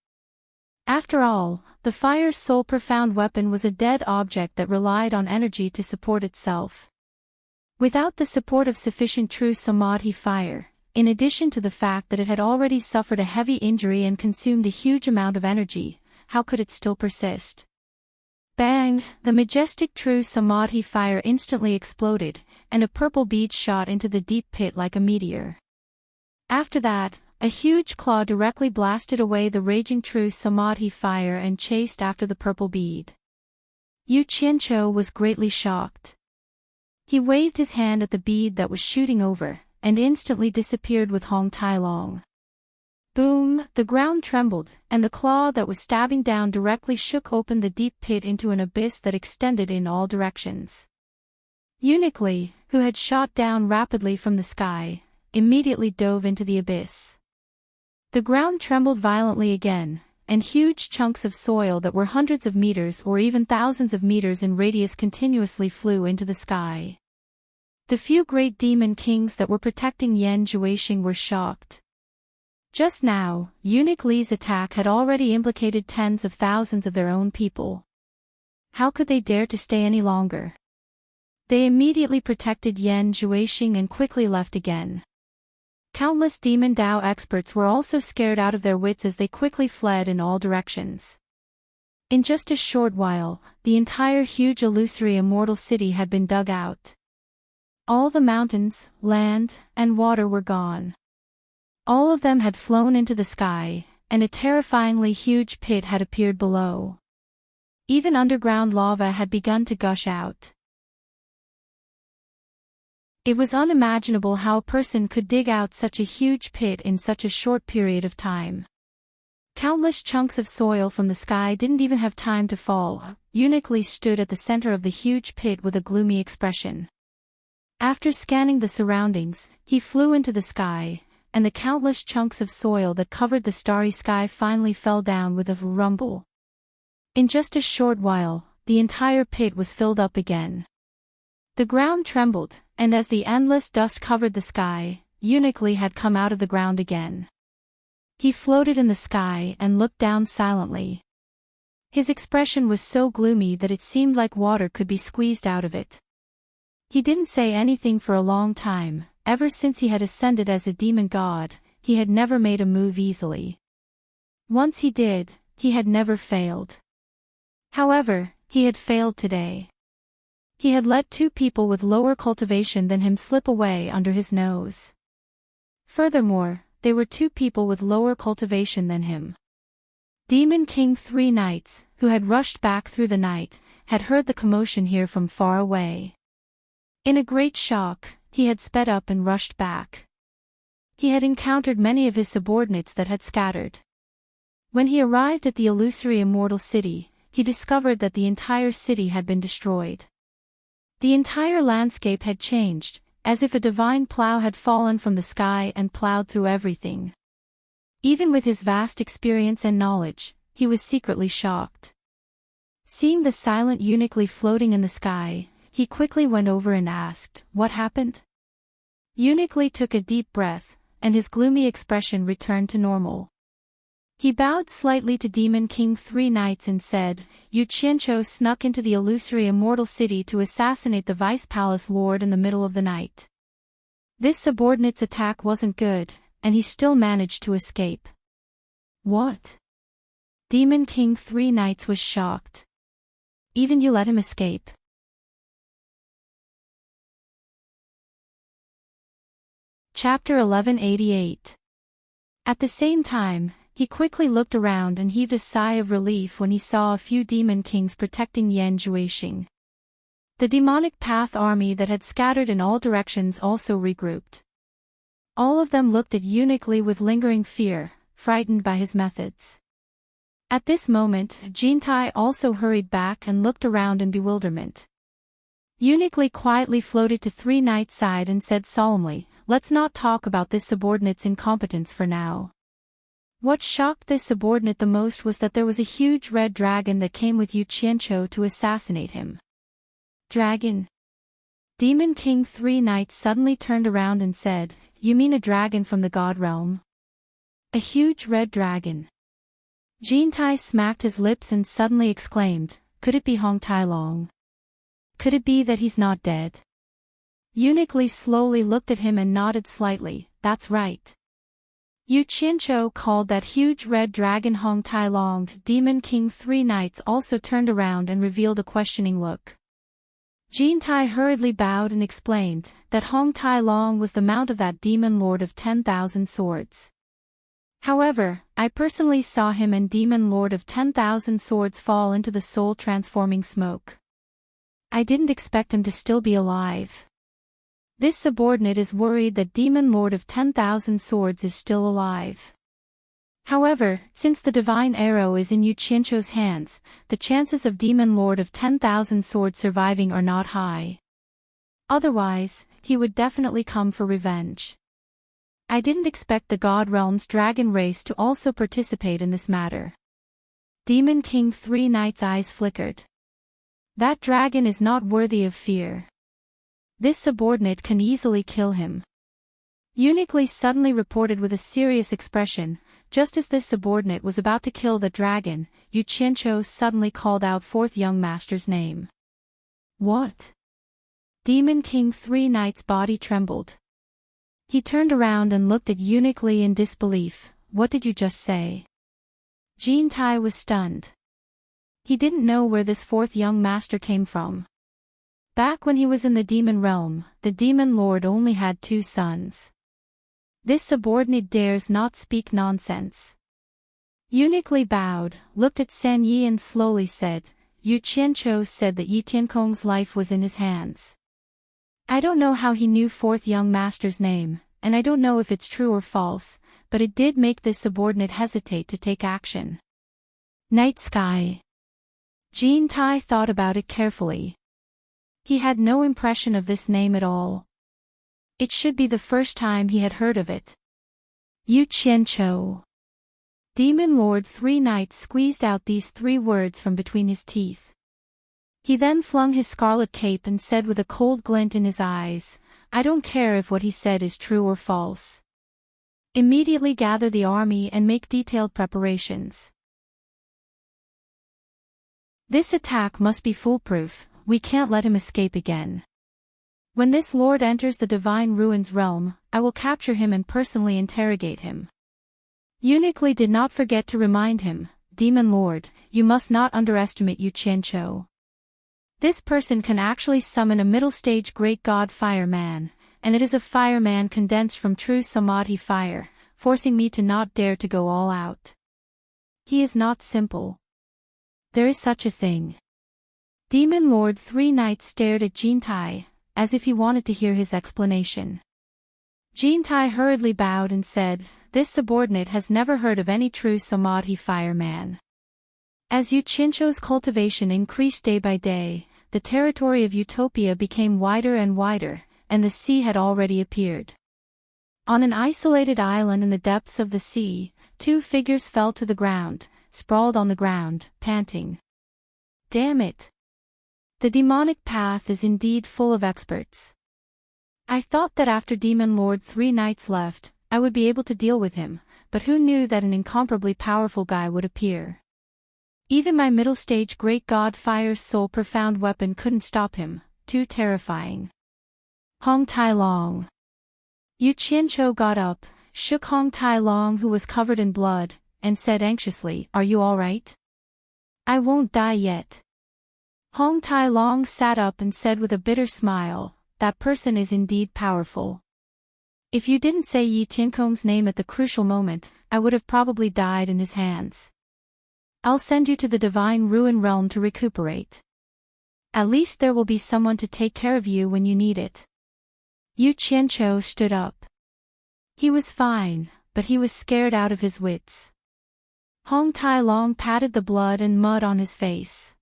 After all, the fire's soul profound weapon was a dead object that relied on energy to support itself. Without the support of sufficient true Samadhi fire, in addition to the fact that it had already suffered a heavy injury and consumed a huge amount of energy, how could it still persist? Bang! The majestic true Samadhi fire instantly exploded, and a purple bead shot into the deep pit like a meteor. After that, a huge claw directly blasted away the raging true Samadhi fire and chased after the purple bead. Yu Qianqiu was greatly shocked. He waved his hand at the bead that was shooting over, and instantly disappeared with Hong Tai Long. Boom! The ground trembled, and the claw that was stabbing down directly shook open the deep pit into an abyss that extended in all directions. Eunuch Li, who had shot down rapidly from the sky, immediately dove into the abyss. The ground trembled violently again, and huge chunks of soil that were hundreds of meters or even thousands of meters in radius continuously flew into the sky. The few great demon kings that were protecting Yan Juexing were shocked. Just now, eunuch Li's attack had already implicated tens of thousands of their own people. How could they dare to stay any longer? They immediately protected Yan Juexing and quickly left again. Countless demon Dao experts were also scared out of their wits as they quickly fled in all directions. In just a short while, the entire huge illusory immortal city had been dug out. All the mountains, land, and water were gone. All of them had flown into the sky, and a terrifyingly huge pit had appeared below. Even underground lava had begun to gush out. It was unimaginable how a person could dig out such a huge pit in such a short period of time. Countless chunks of soil from the sky didn't even have time to fall. Uniquely stood at the center of the huge pit with a gloomy expression. After scanning the surroundings, he flew into the sky, and the countless chunks of soil that covered the starry sky finally fell down with a rumble. In just a short while, the entire pit was filled up again. The ground trembled, and as the endless dust covered the sky, Uniquely had come out of the ground again. He floated in the sky and looked down silently. His expression was so gloomy that it seemed like water could be squeezed out of it. He didn't say anything for a long time. Ever since he had ascended as a demon god, he had never made a move easily. Once he did, he had never failed. However, he had failed today. He had let two people with lower cultivation than him slip away under his nose. Furthermore, they were two people with lower cultivation than him. Demon King 3 Knights, who had rushed back through the night, had heard the commotion here from far away. In a great shock, he had sped up and rushed back. He had encountered many of his subordinates that had scattered. When he arrived at the illusory immortal city, he discovered that the entire city had been destroyed. The entire landscape had changed, as if a divine plow had fallen from the sky and plowed through everything. Even with his vast experience and knowledge, he was secretly shocked. Seeing the silent uniquely floating in the sky, he quickly went over and asked, "What happened?" Uniquely took a deep breath, and his gloomy expression returned to normal. He bowed slightly to Demon King 3 Knights and said, "Yu Qianqiu snuck into the illusory immortal city to assassinate the Vice Palace Lord in the middle of the night. This subordinate's attack wasn't good, and he still managed to escape." "What?" Demon King 3 Knights was shocked. "Even you let him escape?" Chapter 1188. At the same time, he quickly looked around and heaved a sigh of relief when he saw a few demon kings protecting Yan Juixing. The demonic path army that had scattered in all directions also regrouped. All of them looked at Uniquely with lingering fear, frightened by his methods. At this moment, Jintai also hurried back and looked around in bewilderment. Uniquely quietly floated to 3 Knights' side and said solemnly, "Let's not talk about this subordinate's incompetence for now." What shocked this subordinate the most was that there was a huge red dragon that came with Yu Qianqiu to assassinate him. Dragon? Demon King 3 Knights suddenly turned around and said, "You mean a dragon from the god realm?" "A huge red dragon." Jintai smacked his lips and suddenly exclaimed, "Could it be Hong Tai Long? Could it be that he's not dead?" Uniquely slowly looked at him and nodded slightly, "That's right." Yu Qianqiu called that huge red dragon Hong Tai Long. Demon King 3 Knights also turned around and revealed a questioning look. Jintai hurriedly bowed and explained that Hong Tai Long was the mount of that demon lord of 10,000 swords. However, I personally saw him and demon lord of 10,000 swords fall into the soul-transforming smoke. I didn't expect him to still be alive. This subordinate is worried that Demon Lord of 10,000 Swords is still alive. However, since the divine arrow is in Yu Qianqiu's hands, the chances of Demon Lord of 10,000 Swords surviving are not high. Otherwise, he would definitely come for revenge. I didn't expect the God Realm's dragon race to also participate in this matter. Demon King 3 Knights' eyes flickered. That dragon is not worthy of fear. This subordinate can easily kill him. Uniquely suddenly reported with a serious expression, just as this subordinate was about to kill the dragon, Yu Qianqiu suddenly called out fourth young master's name. "What?" Demon King 3 Knights' body trembled. He turned around and looked at Uniquely in disbelief. "What did you just say?" Jintai was stunned. He didn't know where this fourth young master came from. Back when he was in the demon realm, the demon lord only had 2 sons. This subordinate dares not speak nonsense. Uniquely bowed, looked at San Yi and slowly said, Yu Qianqiu said that Yi Tiankong's life was in his hands. I don't know how he knew fourth young master's name, and I don't know if it's true or false, but it did make this subordinate hesitate to take action. Night Sky. Jean Tai thought about it carefully. He had no impression of this name at all. It should be the first time he had heard of it. Yu Qianqiu. Demon Lord Three Knights squeezed out these 3 words from between his teeth. He then flung his scarlet cape and said with a cold glint in his eyes, I don't care if what he said is true or false. Immediately gather the army and make detailed preparations. This attack must be foolproof, we can't let him escape again. When this lord enters the Divine Ruins realm, I will capture him and personally interrogate him. Uniquely did not forget to remind him, Demon Lord, you must not underestimate Yu Qianqiu. This person can actually summon a middle-stage great god fireman, and it is a fireman condensed from true Samadhi fire, forcing me to not dare to go all out. He is not simple. There is such a thing. Demon Lord Three Knights stared at Jean Tai, as if he wanted to hear his explanation. Jean Tai hurriedly bowed and said, this subordinate has never heard of any true Samadhi fireman. As Yu Qianqiu's cultivation increased day by day, the territory of Utopia became wider and wider, and the sea had already appeared. On an isolated island in the depths of the sea, 2 figures fell to the ground, sprawled on the ground, panting. Damn it! The demonic path is indeed full of experts. I thought that after Demon Lord Three Knights left, I would be able to deal with him, but who knew that an incomparably powerful guy would appear? Even my middle-stage great god Fire's soul profound weapon couldn't stop him, too terrifying. Hong Tai Long. Yu Qianqiu got up, shook Hong Tai Long who was covered in blood, and said anxiously, are you all right? I won't die yet. Hong Tai Long sat up and said with a bitter smile, that person is indeed powerful. If you didn't say Yi Tiankong's name at the crucial moment, I would have probably died in his hands. I'll send you to the Divine Ruin Realm to recuperate. At least there will be someone to take care of you when you need it. Yu Qianqiu stood up. He was fine, but he was scared out of his wits. Hong Tai Long patted the blood and mud on his face.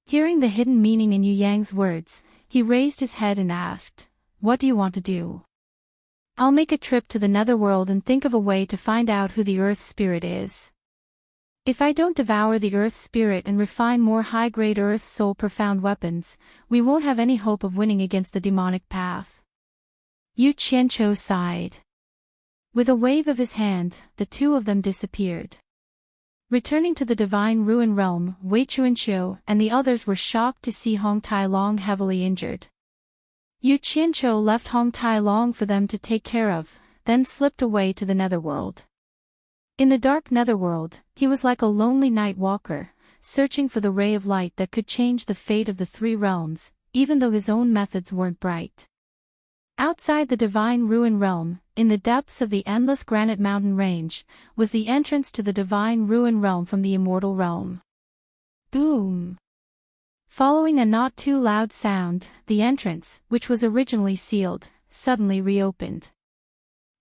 Hearing the hidden meaning in Yu Yang's words, he raised his head and asked, what do you want to do? I'll make a trip to the netherworld and think of a way to find out who the Earth Spirit is. If I don't devour the Earth Spirit and refine more high-grade Earth Soul profound weapons, we won't have any hope of winning against the demonic path. Yu Qianqiu sighed. With a wave of his hand, the 2 of them disappeared. Returning to the Divine Ruin Realm, Wei Chuanqiu and the others were shocked to see Hong Tai Long heavily injured. Yu Qianqiu left Hong Tai Long for them to take care of, then slipped away to the netherworld. In the dark netherworld, he was like a lonely night walker, searching for the ray of light that could change the fate of the 3 realms, even though his own methods weren't bright. Outside the Divine Ruin Realm, in the depths of the endless granite mountain range, was the entrance to the Divine Ruin Realm from the Immortal Realm. Boom! Following a not too loud sound, the entrance, which was originally sealed, suddenly reopened.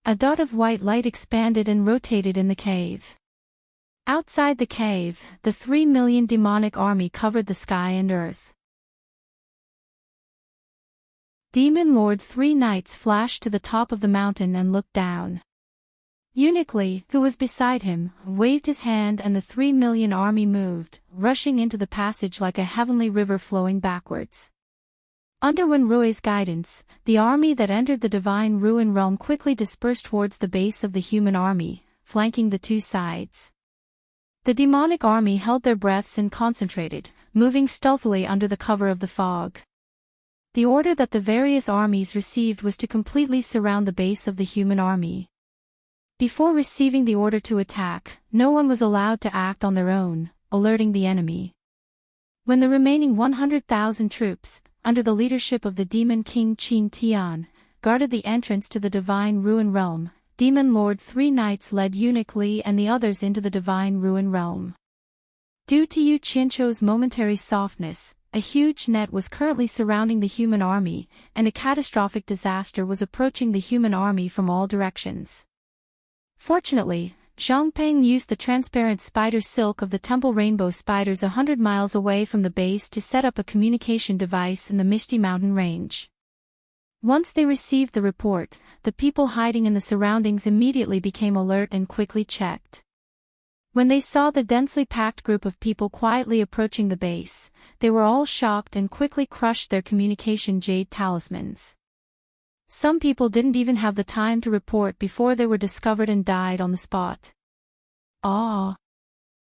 A dot of white light expanded and rotated in the cave. Outside the cave, the 3 million demonic army covered the sky and earth. Demon Lord Three Knights flashed to the top of the mountain and looked down. Uniquely, who was beside him, waved his hand and the 3 million army moved, rushing into the passage like a heavenly river flowing backwards. Under Wenrui's guidance, the army that entered the Divine Ruin Realm quickly dispersed towards the base of the human army, flanking the 2 sides. The demonic army held their breaths and concentrated, moving stealthily under the cover of the fog. The order that the various armies received was to completely surround the base of the human army. Before receiving the order to attack, no one was allowed to act on their own, alerting the enemy. When the remaining 100,000 troops, under the leadership of the Demon King Qin Tian, guarded the entrance to the Divine Ruin Realm, Demon Lord 3 knights led uniquely and the others into the Divine Ruin realm. Due to Yu Qianzhou's momentary softness, a huge net was currently surrounding the human army, and a catastrophic disaster was approaching the human army from all directions. Fortunately, Zhangpeng used the transparent spider silk of the temple rainbow spiders 100 miles away from the base to set up a communication device in the misty mountain range. Once they received the report, the people hiding in the surroundings immediately became alert and quickly checked. When they saw the densely packed group of people quietly approaching the base, they were all shocked and quickly crushed their communication jade talismans. Some people didn't even have the time to report before they were discovered and died on the spot. Ah!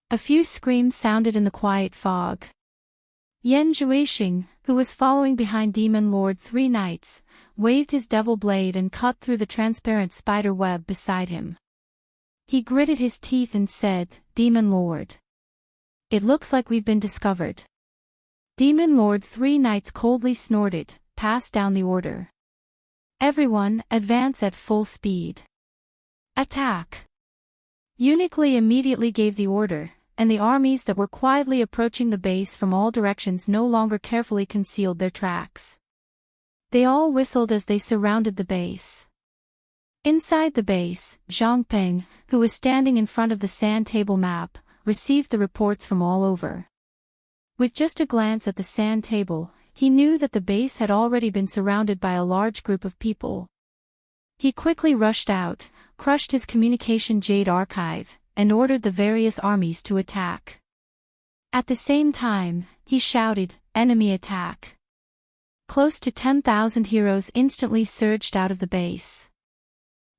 A few screams sounded in the quiet fog. Yan Zhuixing, who was following behind Demon Lord 3 knights, waved his devil blade and cut through the transparent spider web beside him. He gritted his teeth and said, "Demon Lord. It looks like we've been discovered." Demon Lord 3 knights coldly snorted, passed down the order. "Everyone, advance at full speed. Attack!" Uniquely immediately gave the order, and the armies that were quietly approaching the base from all directions no longer carefully concealed their tracks. They all whistled as they surrounded the base. Inside the base, Zhangpeng, who was standing in front of the sand table map, received the reports from all over. With just a glance at the sand table, he knew that the base had already been surrounded by a large group of people. He quickly rushed out, crushed his communication jade archive, and ordered the various armies to attack. At the same time, he shouted, "Enemy attack!" Close to 10,000 heroes instantly surged out of the base.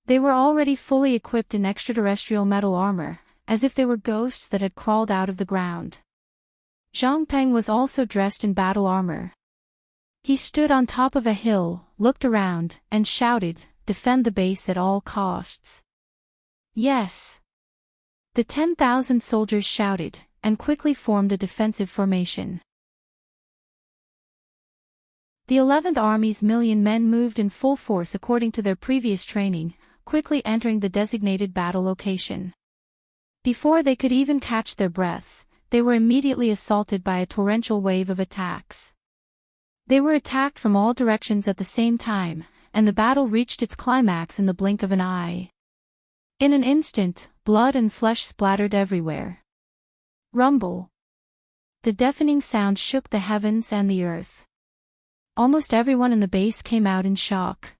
They were already fully equipped in extraterrestrial metal armor, as if they were ghosts that had crawled out of the ground. Zhangpeng was also dressed in battle armor. He stood on top of a hill, looked around, and shouted, "Defend the base at all costs." Yes! The 10,000 soldiers shouted, and quickly formed a defensive formation. The 11th Army's million men moved in full force according to their previous training, quickly entering the designated battle location. Before they could even catch their breaths, they were immediately assaulted by a torrential wave of attacks. They were attacked from all directions at the same time, and the battle reached its climax in the blink of an eye. In an instant, blood and flesh splattered everywhere. Rumble. The deafening sound shook the heavens and the earth. Almost everyone in the base came out in shock.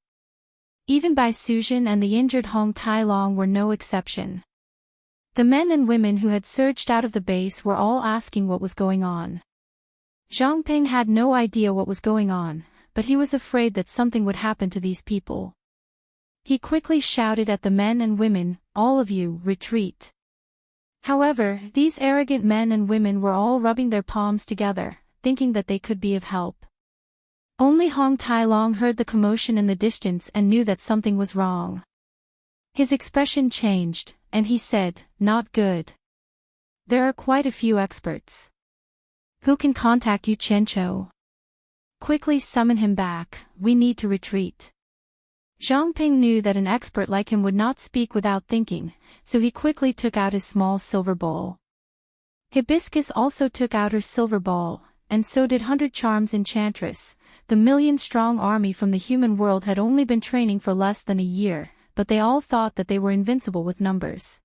Even Bai Suzhen and the injured Hong Tailong were no exception. The men and women who had surged out of the base were all asking what was going on. Zhangpeng had no idea what was going on, but he was afraid that something would happen to these people. He quickly shouted at the men and women, "All of you, retreat." However, these arrogant men and women were all rubbing their palms together, thinking that they could be of help. Only Hong Tailong heard the commotion in the distance and knew that something was wrong. His expression changed, and he said, "Not good. There are quite a few experts. Who can contact Yu Qianzhou? Quickly summon him back, we need to retreat." Zhangping knew that an expert like him would not speak without thinking, so he quickly took out his small silver ball. Hibiscus also took out her silver ball, and so did 100 Charms Enchantress. The million-strong army from the human world had only been training for less than a year, but they all thought that they were invincible with numbers.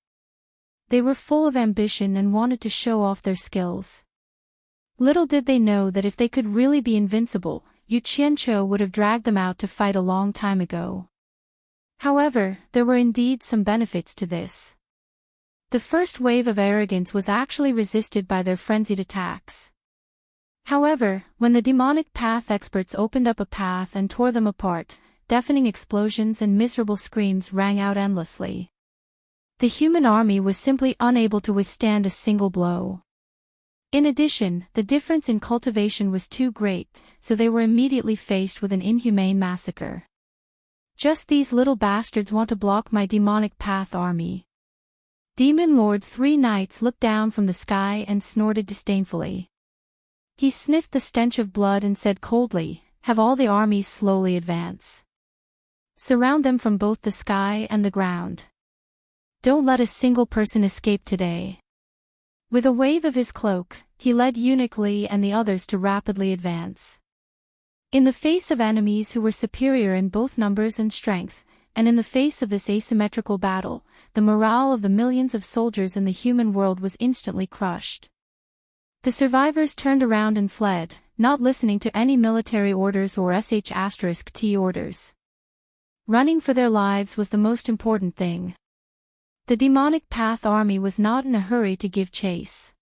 They were full of ambition and wanted to show off their skills. Little did they know that if they could really be invincible, Yu Qianzhou would have dragged them out to fight a long time ago. However, there were indeed some benefits to this. The first wave of arrogance was actually resisted by their frenzied attacks. However, when the demonic path experts opened up a path and tore them apart, deafening explosions and miserable screams rang out endlessly. The human army was simply unable to withstand a single blow. In addition, the difference in cultivation was too great, so they were immediately faced with an inhumane massacre. Just these little bastards want to block my demonic path army. Demon Lord 3 Knights looked down from the sky and snorted disdainfully. He sniffed the stench of blood and said coldly, "Have all the armies slowly advance." Surround them from both the sky and the ground. Don't let a single person escape today. With a wave of his cloak, he led Eunuch Lee and the others to rapidly advance. In the face of enemies who were superior in both numbers and strength, and in the face of this asymmetrical battle, the morale of the millions of soldiers in the human world was instantly crushed. The survivors turned around and fled, not listening to any military orders or *T orders. Running for their lives was the most important thing. The demonic Path army was not in a hurry to give chase.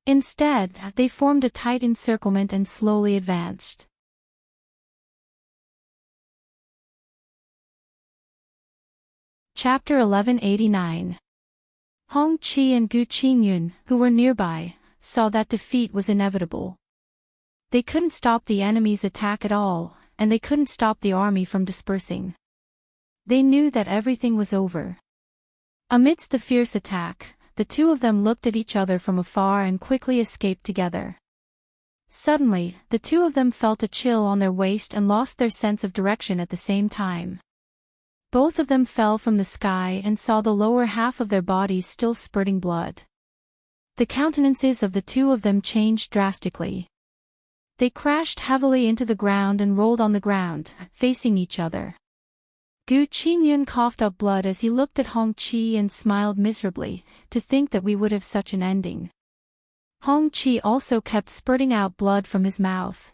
Instead, they formed a tight encirclement and slowly advanced. Chapter 1189. Hong Chi and Gu Qingyun, who were nearby, saw that defeat was inevitable. They couldn't stop the enemy's attack at all, and they couldn't stop the army from dispersing. They knew that everything was over. Amidst the fierce attack, the two of them looked at each other from afar and quickly escaped together. Suddenly, the two of them felt a chill on their waist and lost their sense of direction at the same time. Both of them fell from the sky and saw the lower half of their bodies still spurting blood. The countenances of the two of them changed drastically. They crashed heavily into the ground and rolled on the ground, facing each other. Gu Qingyun coughed up blood as he looked at Hong Chi and smiled miserably, to think that we would have such an ending. Hong Chi also kept spurting out blood from his mouth.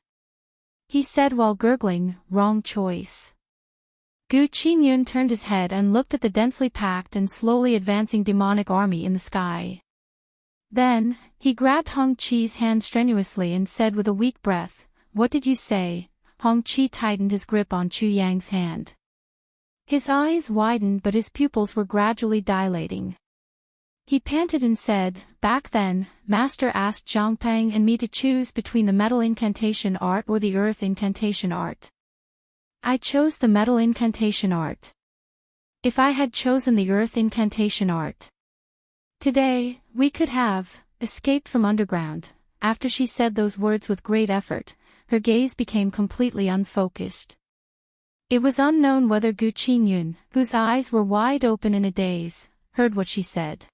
He said while gurgling, "Wrong choice." Gu Qingyun turned his head and looked at the densely packed and slowly advancing demonic army in the sky. Then, he grabbed Hong Chi's hand strenuously and said with a weak breath, "What did you say?" Hong Chi tightened his grip on Chu Yang's hand. His eyes widened but his pupils were gradually dilating. He panted and said, "Back then, Master asked Zhangpeng and me to choose between the metal incantation art or the earth incantation art. I chose the metal incantation art. If I had chosen the earth incantation art, today, we could have escaped from underground." After she said those words with great effort, her gaze became completely unfocused. It was unknown whether Gu Qingyun, whose eyes were wide open in a daze, heard what she said.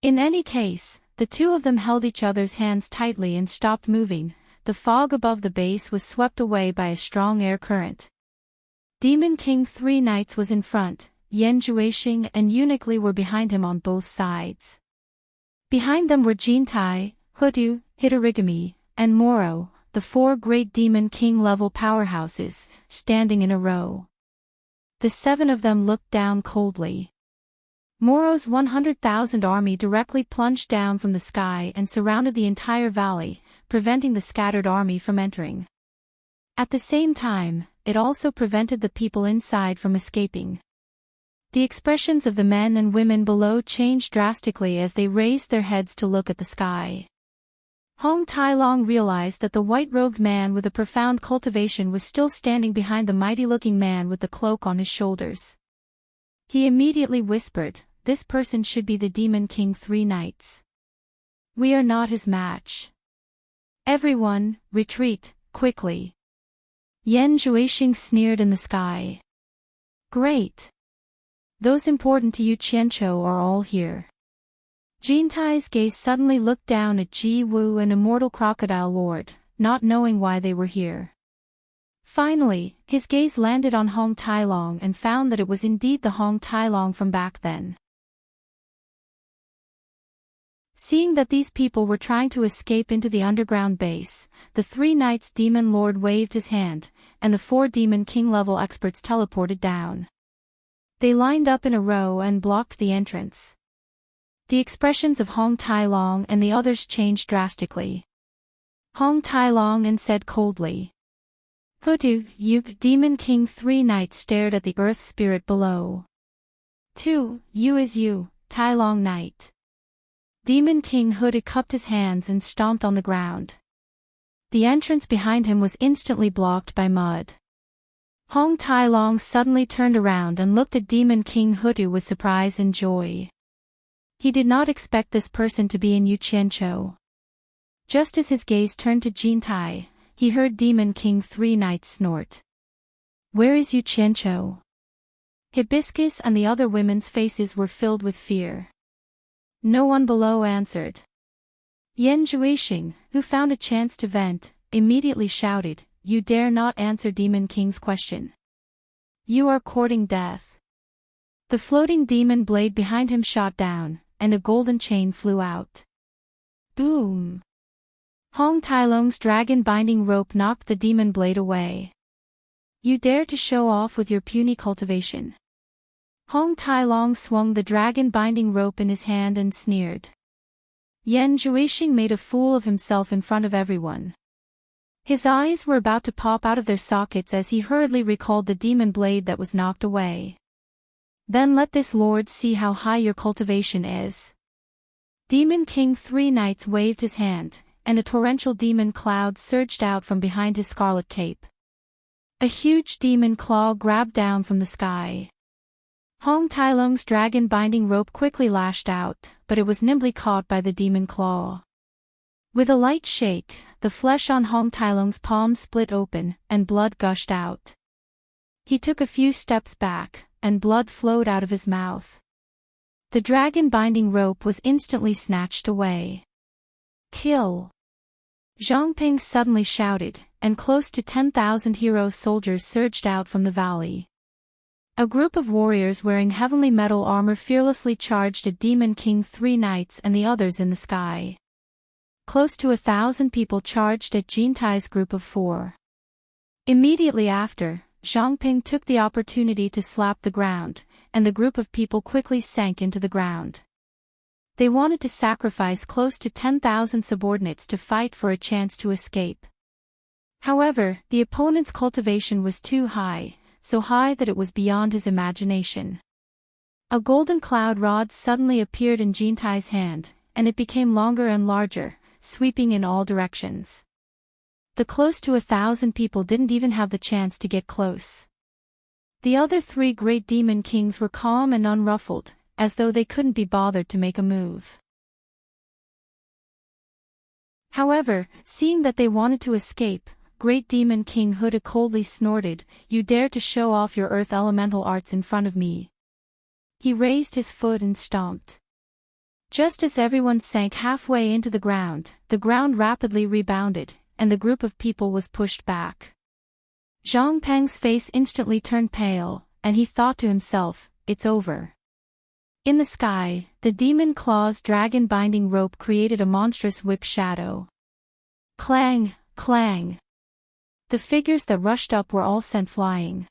In any case, the two of them held each other's hands tightly and stopped moving. The fog above the base was swept away by a strong air current. Demon King 3 Knights was in front, Yan Zhuixing and Eunuch Lee were behind him on both sides. Behind them were Jintai, Hudu, Hitorigami, and Moro, the 4 great Demon King level powerhouses, standing in a row. The 7 of them looked down coldly. Moro's 100,000 army directly plunged down from the sky and surrounded the entire valley, preventing the scattered army from entering. At the same time, it also prevented the people inside from escaping. The expressions of the men and women below changed drastically as they raised their heads to look at the sky. Hong Tailong realized that the white-robed man with a profound cultivation was still standing behind the mighty-looking man with the cloak on his shoulders. He immediately whispered, "This person should be the Demon King 3 Knights. We are not his match. Everyone, retreat, quickly." Yan Zhuixing sneered in the sky. "Great. Those important to Yu Qianchou are all here." Jintai's gaze suddenly looked down at Ji Wu and Immortal Crocodile Lord, not knowing why they were here. Finally, his gaze landed on Hong Tailong and found that it was indeed the Hong Tailong from back then. Seeing that these people were trying to escape into the underground base, the 3 Knights Demon Lord waved his hand, and the 4 Demon King level experts teleported down. They lined up in a row and blocked the entrance. The expressions of Hong Tailong and the others changed drastically. Hong Tailong and said coldly, "Hudu, you." Demon King 3 Knights stared at the earth spirit below. "2, you is you, Tailong Knight." Demon King Hudu cupped his hands and stomped on the ground. The entrance behind him was instantly blocked by mud. Hong Tailong suddenly turned around and looked at Demon King Hudu with surprise and joy. He did not expect this person to be in Yu Qianchou. Just as his gaze turned to Jintai, he heard Demon King 3 Knights snort. Where is Yu Qianqiu? Hibiscus and the other women's faces were filled with fear. No one below answered. Yan Zhuixing, who found a chance to vent, immediately shouted, "You dare not answer Demon King's question. You are courting death." The floating demon blade behind him shot down, and a golden chain flew out. Boom! Hong Tailong's dragon-binding rope knocked the demon blade away. You dare to show off with your puny cultivation. Hong Tailong swung the dragon-binding rope in his hand and sneered. Yan Zhuixing made a fool of himself in front of everyone. His eyes were about to pop out of their sockets as he hurriedly recalled the demon blade that was knocked away. Then let this lord see how high your cultivation is. Demon King 3 Knights waved his hand, and a torrential demon cloud surged out from behind his scarlet cape. A huge demon claw grabbed down from the sky. Hong Tailong's dragon-binding rope quickly lashed out, but it was nimbly caught by the demon claw. With a light shake, the flesh on Hong Tailong's palm split open, and blood gushed out. He took a few steps back, and blood flowed out of his mouth. The dragon-binding rope was instantly snatched away. Kill! Zhang Ping suddenly shouted, and close to 10,000 hero soldiers surged out from the valley. A group of warriors wearing heavenly metal armor fearlessly charged at Demon King 3 Knights and the others in the sky. Close to 1,000 people charged at Jintai's group of 4. Immediately after, Zhang Ping took the opportunity to slap the ground, and the group of people quickly sank into the ground. They wanted to sacrifice close to 10,000 subordinates to fight for a chance to escape. However, the opponent's cultivation was too high, so high that it was beyond his imagination. A golden cloud rod suddenly appeared in Jintai's hand, and it became longer and larger, sweeping in all directions. The close to 1,000 people didn't even have the chance to get close. The other 3 great demon kings were calm and unruffled, as though they couldn't be bothered to make a move. However, seeing that they wanted to escape, Great Demon King Huda coldly snorted, "You dare to show off your earth elemental arts in front of me." He raised his foot and stomped. Just as everyone sank halfway into the ground rapidly rebounded, and the group of people was pushed back. Zhang Peng's face instantly turned pale, and he thought to himself, "It's over." In the sky, the demon claw's dragon-binding rope created a monstrous whip shadow. Clang, clang. The figures that rushed up were all sent flying.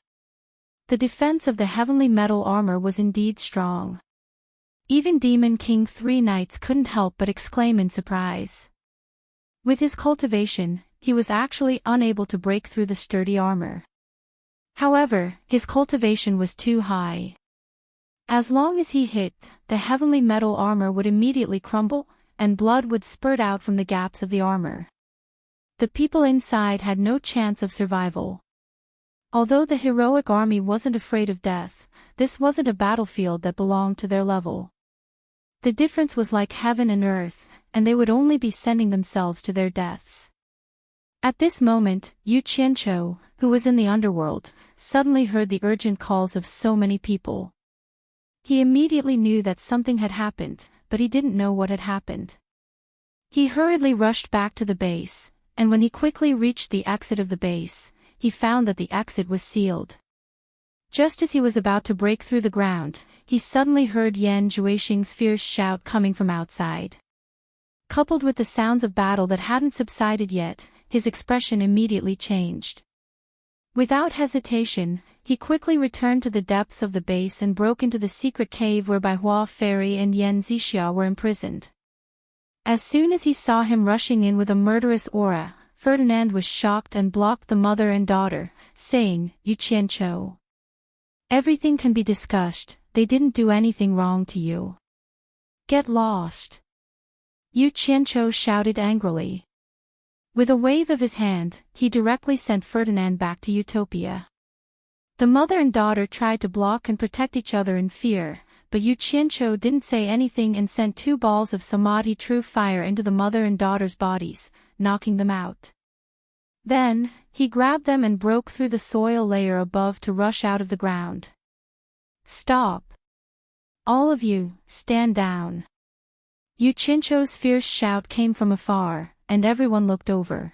The defense of the heavenly metal armor was indeed strong. Even Demon King 3 Knights couldn't help but exclaim in surprise. With his cultivation, he was actually unable to break through the sturdy armor. However, his cultivation was too high. As long as he hit, the heavenly metal armor would immediately crumble, and blood would spurt out from the gaps of the armor. The people inside had no chance of survival. Although the heroic army wasn't afraid of death, this wasn't a battlefield that belonged to their level. The difference was like heaven and earth, and they would only be sending themselves to their deaths. At this moment, Yu Qianqiu, who was in the underworld, suddenly heard the urgent calls of so many people. He immediately knew that something had happened, but he didn't know what had happened. He hurriedly rushed back to the base, and when he quickly reached the exit of the base, he found that the exit was sealed. Just as he was about to break through the ground, he suddenly heard Yan Zhuixing's fierce shout coming from outside. Coupled with the sounds of battle that hadn't subsided yet, his expression immediately changed. Without hesitation, he quickly returned to the depths of the base and broke into the secret cave whereby Hua Fairy and Yan Zixia were imprisoned. As soon as he saw him rushing in with a murderous aura, Ferdinand was shocked and blocked the mother and daughter, saying, "Yu Qianqiu. Everything can be discussed, they didn't do anything wrong to you. Get lost." Yu Qianqiu shouted angrily. With a wave of his hand, he directly sent Ferdinand back to Utopia. The mother and daughter tried to block and protect each other in fear, but Yu Qianqiu didn't say anything and sent 2 balls of Samadhi true fire into the mother and daughter's bodies, knocking them out. Then, he grabbed them and broke through the soil layer above to rush out of the ground. Stop! All of you, stand down! Yuchincho's fierce shout came from afar, and everyone looked over.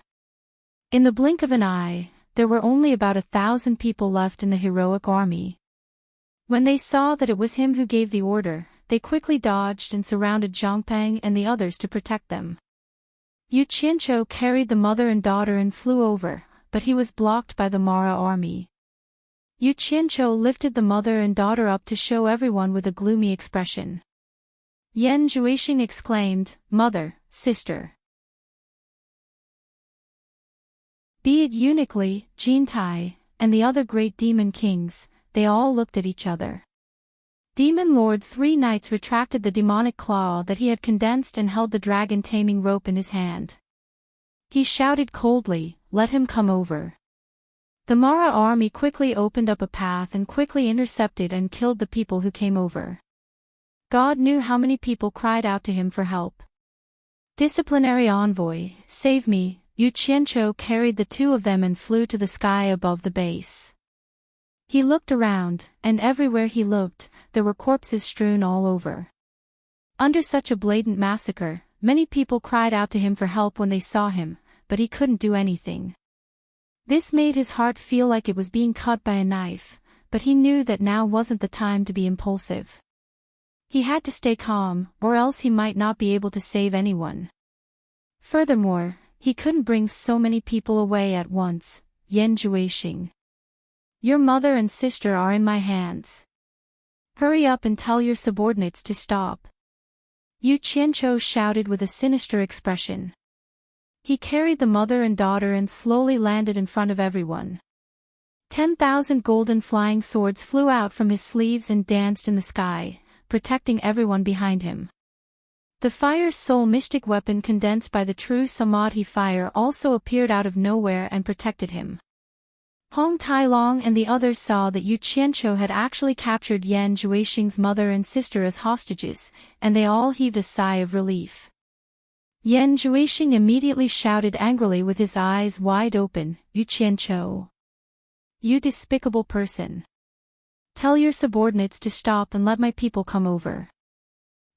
In the blink of an eye, there were only about 1,000 people left in the heroic army. When they saw that it was him who gave the order, they quickly dodged and surrounded Zhangpeng and the others to protect them. Yuchincho carried the mother and daughter and flew over, but he was blocked by the Mara army. Yuchincho lifted the mother and daughter up to show everyone with a gloomy expression. Yan Zhuixing exclaimed, "Mother, sister." Be it Eunuch Li, Jintai, and the other great demon kings, they all looked at each other. Demon Lord Three Knights retracted the demonic claw that he had condensed and held the dragon-taming rope in his hand. He shouted coldly, "Let him come over." The Mara army quickly opened up a path and quickly intercepted and killed the people who came over. God knew how many people cried out to him for help. Disciplinary envoy, save me. Yuchincho carried the two of them and flew to the sky above the base. He looked around, and everywhere he looked, there were corpses strewn all over. Under such a blatant massacre, many people cried out to him for help when they saw him, but he couldn't do anything. This made his heart feel like it was being cut by a knife, but he knew that now wasn't the time to be impulsive. He had to stay calm, or else he might not be able to save anyone. Furthermore, he couldn't bring so many people away at once. Yan Zhuixing. Your mother and sister are in my hands. Hurry up and tell your subordinates to stop. Yuchincho shouted with a sinister expression. He carried the mother and daughter and slowly landed in front of everyone. 10,000 golden flying swords flew out from his sleeves and danced in the sky, protecting everyone behind him. The fire's soul mystic weapon condensed by the true Samadhi fire also appeared out of nowhere and protected him. Hong Tailong and the others saw that Yuchincho had actually captured Yan Zhuixing's mother and sister as hostages, and they all heaved a sigh of relief. Yan Zhuixing immediately shouted angrily with his eyes wide open, "Yuchincho! You despicable person! Tell your subordinates to stop and let my people come over.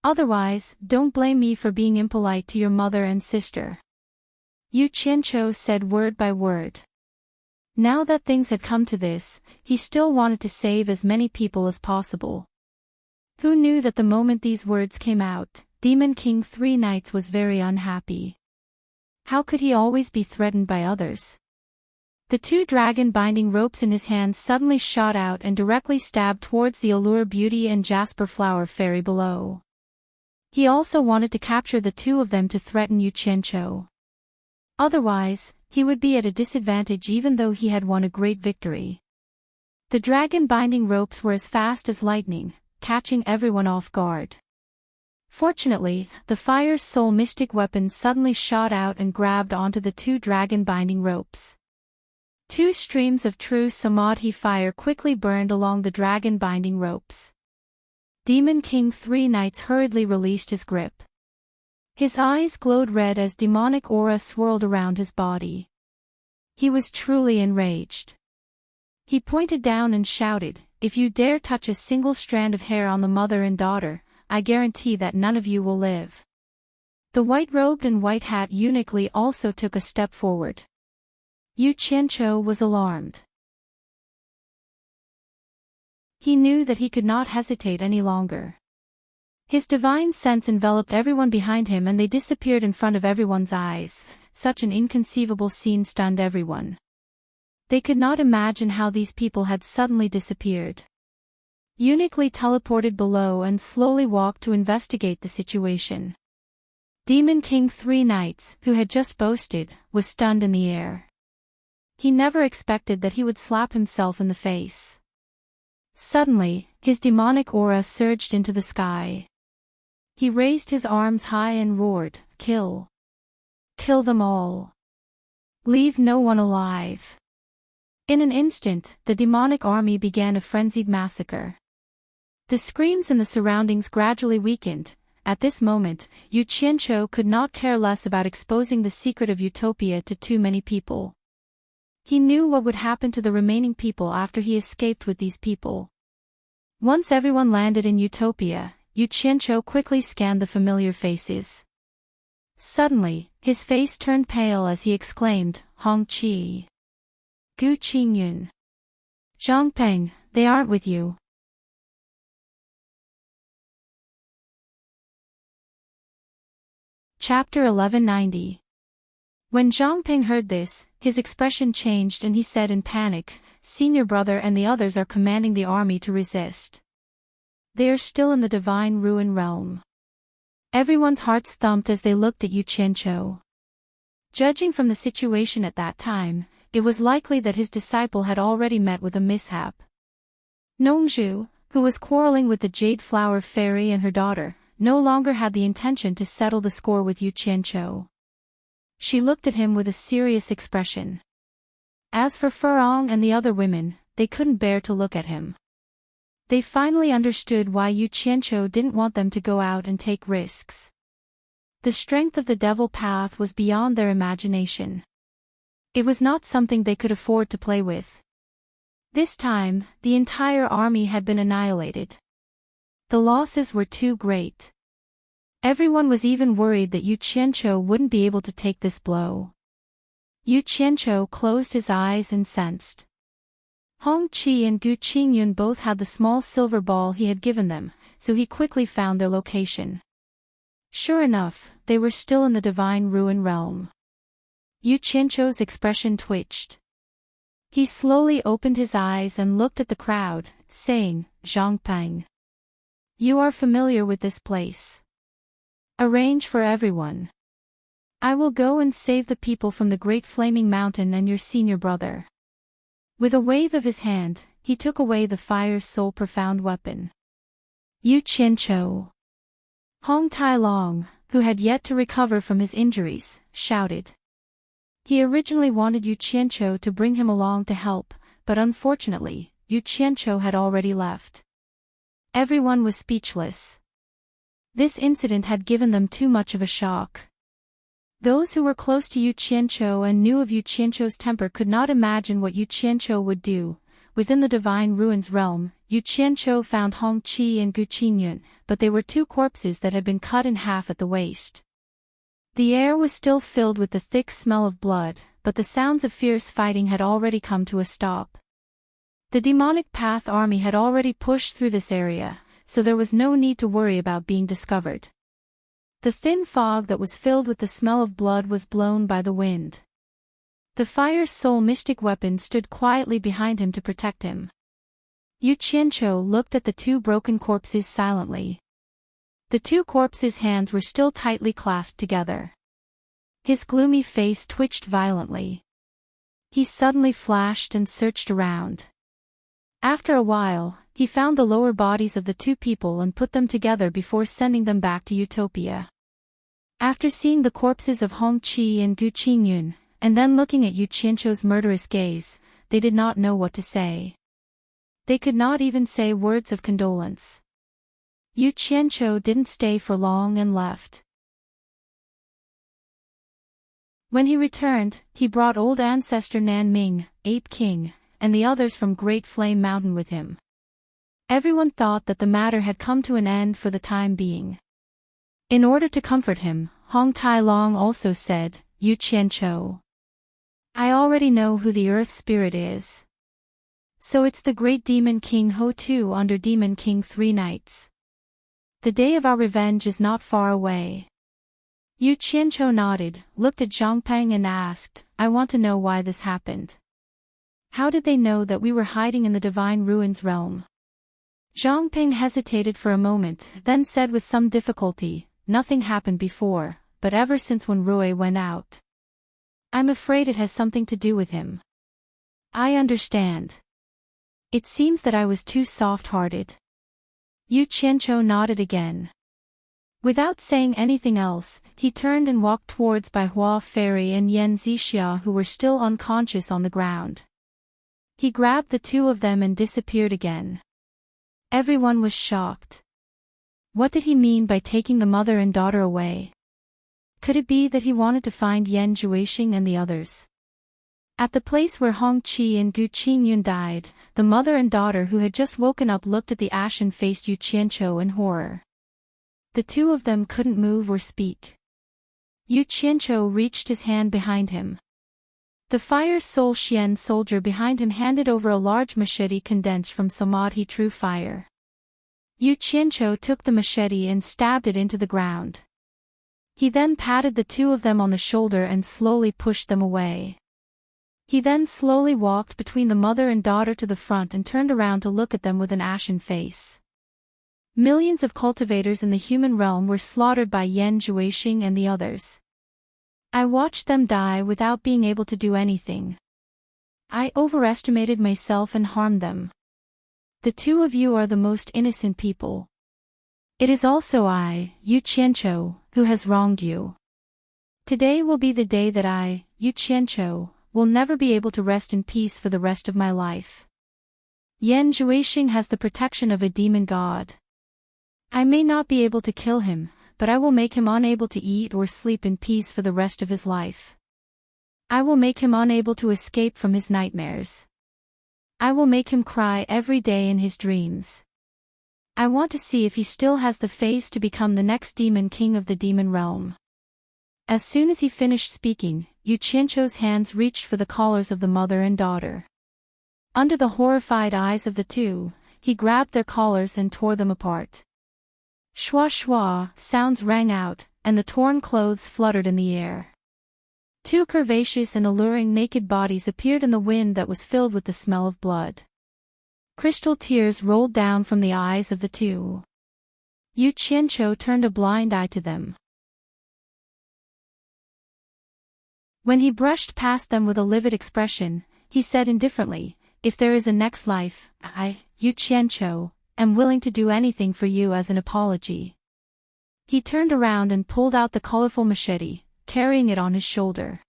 Otherwise, don't blame me for being impolite to your mother and sister." Yuchincho said word by word. Now that things had come to this, he still wanted to save as many people as possible. Who knew that the moment these words came out, Demon King Three Knights was very unhappy. How could he always be threatened by others? The two dragon binding ropes in his hands suddenly shot out and directly stabbed towards the Allure Beauty and Jasper Flower Fairy below. He also wanted to capture the two of them to threaten Yuchincho. Otherwise, he would be at a disadvantage even though he had won a great victory. The dragon binding ropes were as fast as lightning, catching everyone off guard. Fortunately, the fire's soul mystic weapon suddenly shot out and grabbed onto the two dragon binding ropes. Two streams of true Samadhi fire quickly burned along the dragon binding ropes. Demon King Three Knights hurriedly released his grip. His eyes glowed red as demonic aura swirled around his body. He was truly enraged. He pointed down and shouted, "If you dare touch a single strand of hair on the mother and daughter, I guarantee that none of you will live." The white-robed and white-hat Eunuch Li also took a step forward. Yuchincho was alarmed. He knew that he could not hesitate any longer. His divine sense enveloped everyone behind him and they disappeared in front of everyone's eyes. Such an inconceivable scene stunned everyone. They could not imagine how these people had suddenly disappeared. Eunuch Li teleported below and slowly walked to investigate the situation. Demon King Three Knights, who had just boasted, was stunned in the air. He never expected that he would slap himself in the face. Suddenly, his demonic aura surged into the sky. He raised his arms high and roared, "Kill! Kill them all! Leave no one alive!" In an instant, the demonic army began a frenzied massacre. The screams in the surroundings gradually weakened. At this moment, Yuchincho could not care less about exposing the secret of Utopia to too many people. He knew what would happen to the remaining people after he escaped with these people. Once everyone landed in Utopia, Yu Qianqiu quickly scanned the familiar faces. Suddenly, his face turned pale as he exclaimed, Hong Qi. Gu Qingyun. Zhangpeng, they aren't with you. Chapter 1190. When Zhangpeng heard this, his expression changed and he said in panic, Senior brother and the others are commanding the army to resist. They are still in the divine ruin realm. Everyone's hearts thumped as they looked at Yu Qianqiu. Judging from the situation at that time, it was likely that his disciple had already met with a mishap. Nongzhu, who was quarreling with the Jade Flower Fairy and her daughter, no longer had the intention to settle the score with Yu Qianqiu. She looked at him with a serious expression. As for Furong and the other women, they couldn't bear to look at him. They finally understood why Yu Qianqiu didn't want them to go out and take risks. The strength of the devil path was beyond their imagination. It was not something they could afford to play with. This time, the entire army had been annihilated. The losses were too great. Everyone was even worried that Yu Qianqiu wouldn't be able to take this blow. Yu Qianqiu closed his eyes and sensed. Hong Qi and Gu Qingyun both had the small silver ball he had given them, so he quickly found their location. Sure enough, they were still in the divine ruin realm. Yu Qianqiu's expression twitched. He slowly opened his eyes and looked at the crowd, saying, Zhangpeng. You are familiar with this place. Arrange for everyone. I will go and save the people from the great flaming mountain and your senior brother. With a wave of his hand, he took away the fire's sole profound weapon. Yu Qianqiu. Hong Tai-long, who had yet to recover from his injuries, shouted. He originally wanted Yu Qianqiu to bring him along to help, but unfortunately, Yu Qianqiu had already left. Everyone was speechless. This incident had given them too much of a shock. Those who were close to Yu Qianqiu and knew of Yu Qianqiu's temper could not imagine what Yu Qianqiu would do. Within the Divine Ruins realm, Yu Qianqiu found Hong Qi and Gu Qingyun, but they were two corpses that had been cut in half at the waist. The air was still filled with the thick smell of blood, but the sounds of fierce fighting had already come to a stop. The demonic path army had already pushed through this area, so there was no need to worry about being discovered. The thin fog that was filled with the smell of blood was blown by the wind. The fire's soul mystic weapon stood quietly behind him to protect him. Yu Qianqiu looked at the two broken corpses silently. The two corpses' hands were still tightly clasped together. His gloomy face twitched violently. He suddenly flashed and searched around. After a while, he found the lower bodies of the two people and put them together before sending them back to Utopia. After seeing the corpses of Hong Qi and Gu Qingyun, and then looking at Yu Qianqiu's murderous gaze, they did not know what to say. They could not even say words of condolence. Yu Qianqiu didn't stay for long and left. When he returned, he brought old ancestor Nan Ming, Ape King, and the others from Great Flame Mountain with him. Everyone thought that the matter had come to an end for the time being. In order to comfort him, Hong Tai-long also said, Yu Qianqiu. I already know who the Earth Spirit is. So it's the great Demon King Ho-Tu under Demon King 3 Nights. The day of our revenge is not far away. Yu Qianqiu nodded, looked at Zhangpeng and asked, I want to know why this happened. How did they know that we were hiding in the Divine Ruins realm? Zhangpeng hesitated for a moment, then said with some difficulty, nothing happened before, but ever since when Rui went out. I'm afraid it has something to do with him. I understand. It seems that I was too soft-hearted. Yu Qianqiu nodded again. Without saying anything else, he turned and walked towards Bai Hua Fairy and Yan Zixia, who were still unconscious on the ground. He grabbed the two of them and disappeared again. Everyone was shocked. What did he mean by taking the mother and daughter away? Could it be that he wanted to find Yan Zhuixing and the others? At the place where Hong Qi and Gu Qingyun died, the mother and daughter who had just woken up looked at the ashen-faced Yu Qianqiu in horror. The two of them couldn't move or speak. Yu Qianqiu reached his hand behind him. The Fire Soul Xian soldier behind him handed over a large machete condensed from Samadhi True Fire. Yu Qianqiu took the machete and stabbed it into the ground. He then patted the two of them on the shoulder and slowly pushed them away. He then slowly walked between the mother and daughter to the front and turned around to look at them with an ashen face. Millions of cultivators in the human realm were slaughtered by Yan Zhuixing and the others. I watched them die without being able to do anything. I overestimated myself and harmed them. The two of you are the most innocent people. It is also I, Yu Qianqiu, who has wronged you. Today will be the day that I, Yu Qianqiu, will never be able to rest in peace for the rest of my life. Yan Zhuixing has the protection of a demon god. I may not be able to kill him, but I will make him unable to eat or sleep in peace for the rest of his life. I will make him unable to escape from his nightmares. I will make him cry every day in his dreams. I want to see if he still has the face to become the next demon king of the demon realm. As soon as he finished speaking, Yu Qianqiu's hands reached for the collars of the mother and daughter. Under the horrified eyes of the two, he grabbed their collars and tore them apart. Shwa shwa sounds rang out, and the torn clothes fluttered in the air. Two curvaceous and alluring naked bodies appeared in the wind that was filled with the smell of blood. Crystal tears rolled down from the eyes of the two. Yu Qianqiu turned a blind eye to them. When he brushed past them with a livid expression, he said indifferently, "If there is a next life, I, Yu Qianqiu, am willing to do anything for you as an apology." He turned around and pulled out the colorful machete, carrying it on his shoulder.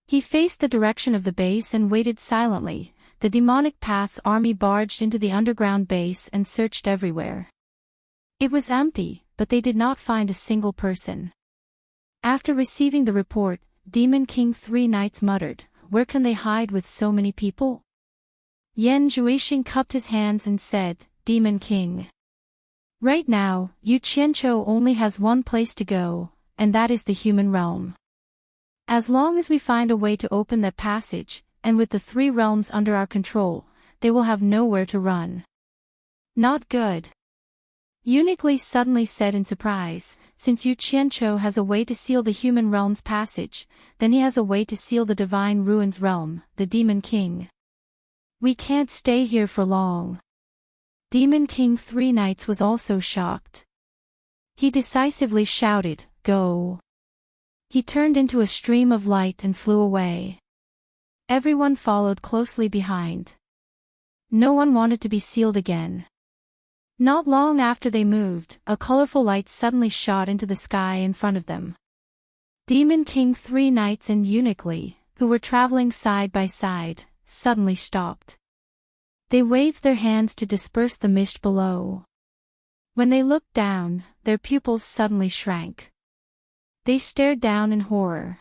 He faced the direction of the base and waited silently. The demonic path's army barged into the underground base and searched everywhere. It was empty, but they did not find a single person. After receiving the report, Demon King Three Knights muttered, "Where can they hide with so many people?" Yan Zhuixing cupped his hands and said, "Demon King. Right now, Yu Qianqiu only has one place to go, and that is the human realm. As long as we find a way to open that passage, and with the three realms under our control, they will have nowhere to run." "Not good," Uniquely suddenly said in surprise, "Since Yu Qianqiu has a way to seal the human realm's passage, then he has a way to seal the divine ruins realm, the Demon King. We can't stay here for long." Demon King Three Knights was also shocked. He decisively shouted, "Go!" He turned into a stream of light and flew away. Everyone followed closely behind. No one wanted to be sealed again. Not long after they moved, a colorful light suddenly shot into the sky in front of them. Demon King Three Knights and Uniquely, who were traveling side by side, suddenly stopped. They waved their hands to disperse the mist below. When they looked down, their pupils suddenly shrank. They stared down in horror.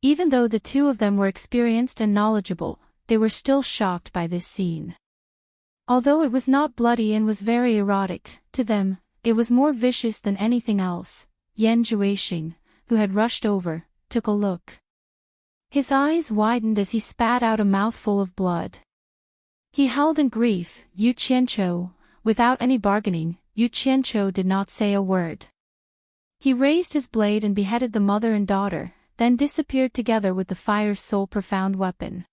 Even though the two of them were experienced and knowledgeable, they were still shocked by this scene. Although it was not bloody and was very erotic, to them, it was more vicious than anything else. Yan Zhuixing, who had rushed over, took a look. His eyes widened as he spat out a mouthful of blood. He howled in grief. Yu Qianqiu, without any bargaining, Yu Qianqiu did not say a word. He raised his blade and beheaded the mother and daughter, then disappeared together with the Fire Soul Profound weapon.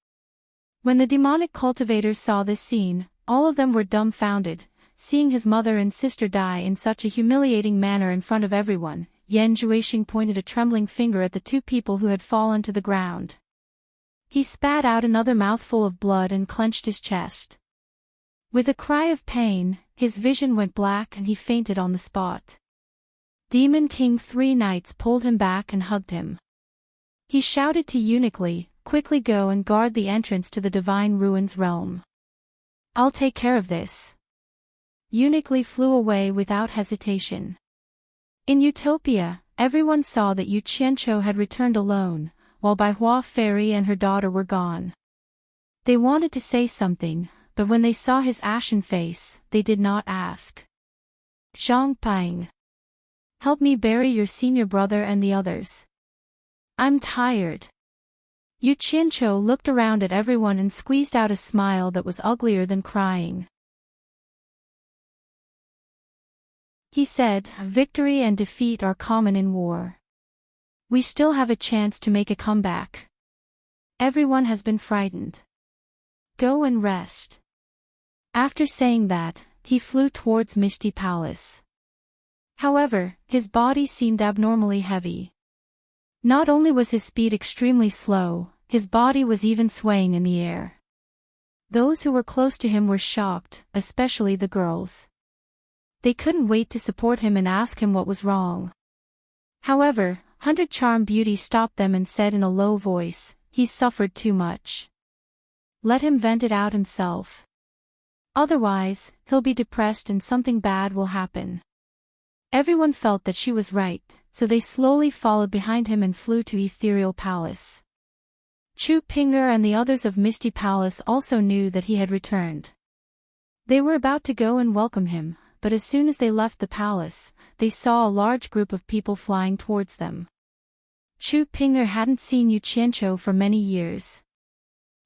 When the demonic cultivators saw this scene, all of them were dumbfounded. Seeing his mother and sister die in such a humiliating manner in front of everyone, Yan Zhuixing pointed a trembling finger at the two people who had fallen to the ground. He spat out another mouthful of blood and clenched his chest. With a cry of pain, his vision went black and he fainted on the spot. Demon King Three Knights pulled him back and hugged him. He shouted to Uniquely, "Quickly go and guard the entrance to the Divine Ruins realm. I'll take care of this." Uniquely flew away without hesitation. In Utopia, everyone saw that Yu Qianqiu had returned alone, while Bai Hua Fairy and her daughter were gone. They wanted to say something, but when they saw his ashen face, they did not ask. Zhang Pang. Help me bury your senior brother and the others. I'm tired. Yu Qianqiu looked around at everyone and squeezed out a smile that was uglier than crying. He said, victory and defeat are common in war. We still have a chance to make a comeback. Everyone has been frightened. Go and rest. After saying that, he flew towards Misty Palace. However, his body seemed abnormally heavy. Not only was his speed extremely slow, his body was even swaying in the air. Those who were close to him were shocked, especially the girls. They couldn't wait to support him and ask him what was wrong. However, 100 Charm Beauty stopped them and said in a low voice, "He's suffered too much. Let him vent it out himself. Otherwise, he'll be depressed and something bad will happen." Everyone felt that she was right, so they slowly followed behind him and flew to Ethereal Palace. Chu Ping'er and the others of Misty Palace also knew that he had returned. They were about to go and welcome him, but as soon as they left the palace, they saw a large group of people flying towards them. Chu Ping'er hadn't seen Yu Qianqiu for many years.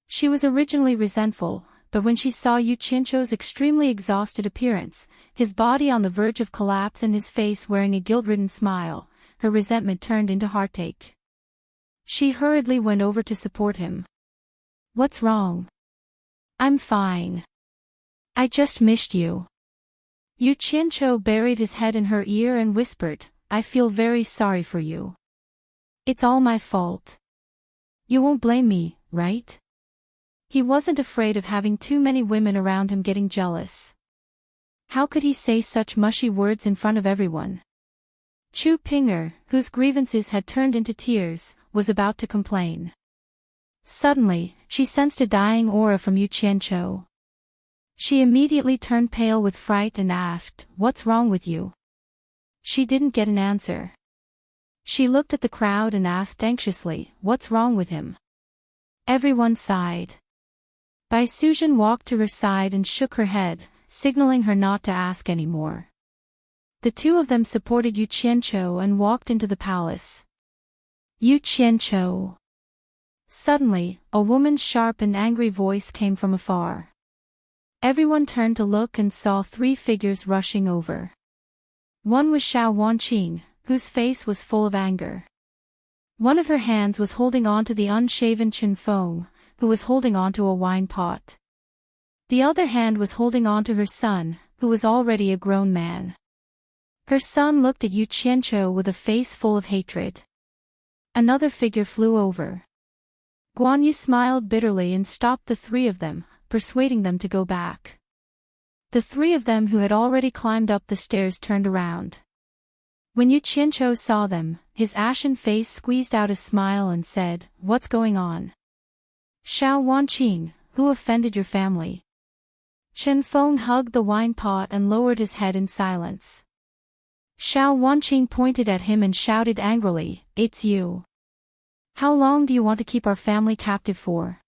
She was originally resentful, but when she saw Yu Qianqiu's extremely exhausted appearance, his body on the verge of collapse and his face wearing a guilt-ridden smile, her resentment turned into heartache. She hurriedly went over to support him. "What's wrong?" "I'm fine. I just missed you." Yu Qianqiu buried his head in her ear and whispered, "I feel very sorry for you. It's all my fault. You won't blame me, right?" He wasn't afraid of having too many women around him getting jealous. How could he say such mushy words in front of everyone? Chu Ping'er, whose grievances had turned into tears, was about to complain. Suddenly, she sensed a dying aura from Yu Qianqiu. She immediately turned pale with fright and asked, "What's wrong with you?" She didn't get an answer. She looked at the crowd and asked anxiously, "What's wrong with him?" Everyone sighed. Bai Suzhen walked to her side and shook her head, signaling her not to ask anymore. The two of them supported Yu Qianqiu and walked into the palace. Yu Qianqiu. Suddenly, a woman's sharp and angry voice came from afar. Everyone turned to look and saw 3 figures rushing over. One was Xiao Wanqing, whose face was full of anger. One of her hands was holding on to the unshaven Chen Feng, who was holding on to a wine pot. The other hand was holding on to her son, who was already a grown man. Her son looked at Yu Qianqiu with a face full of hatred. Another figure flew over. Guan Yu smiled bitterly and stopped the 3 of them, persuading them to go back. The 3 of them who had already climbed up the stairs turned around. When Yu Qianqiu saw them, his ashen face squeezed out a smile and said, "What's going on?" "Xiao Wanqing, who offended your family?" Chen Feng hugged the wine pot and lowered his head in silence. Xiao Wanqing pointed at him and shouted angrily, "It's you. How long do you want to keep our family captive for?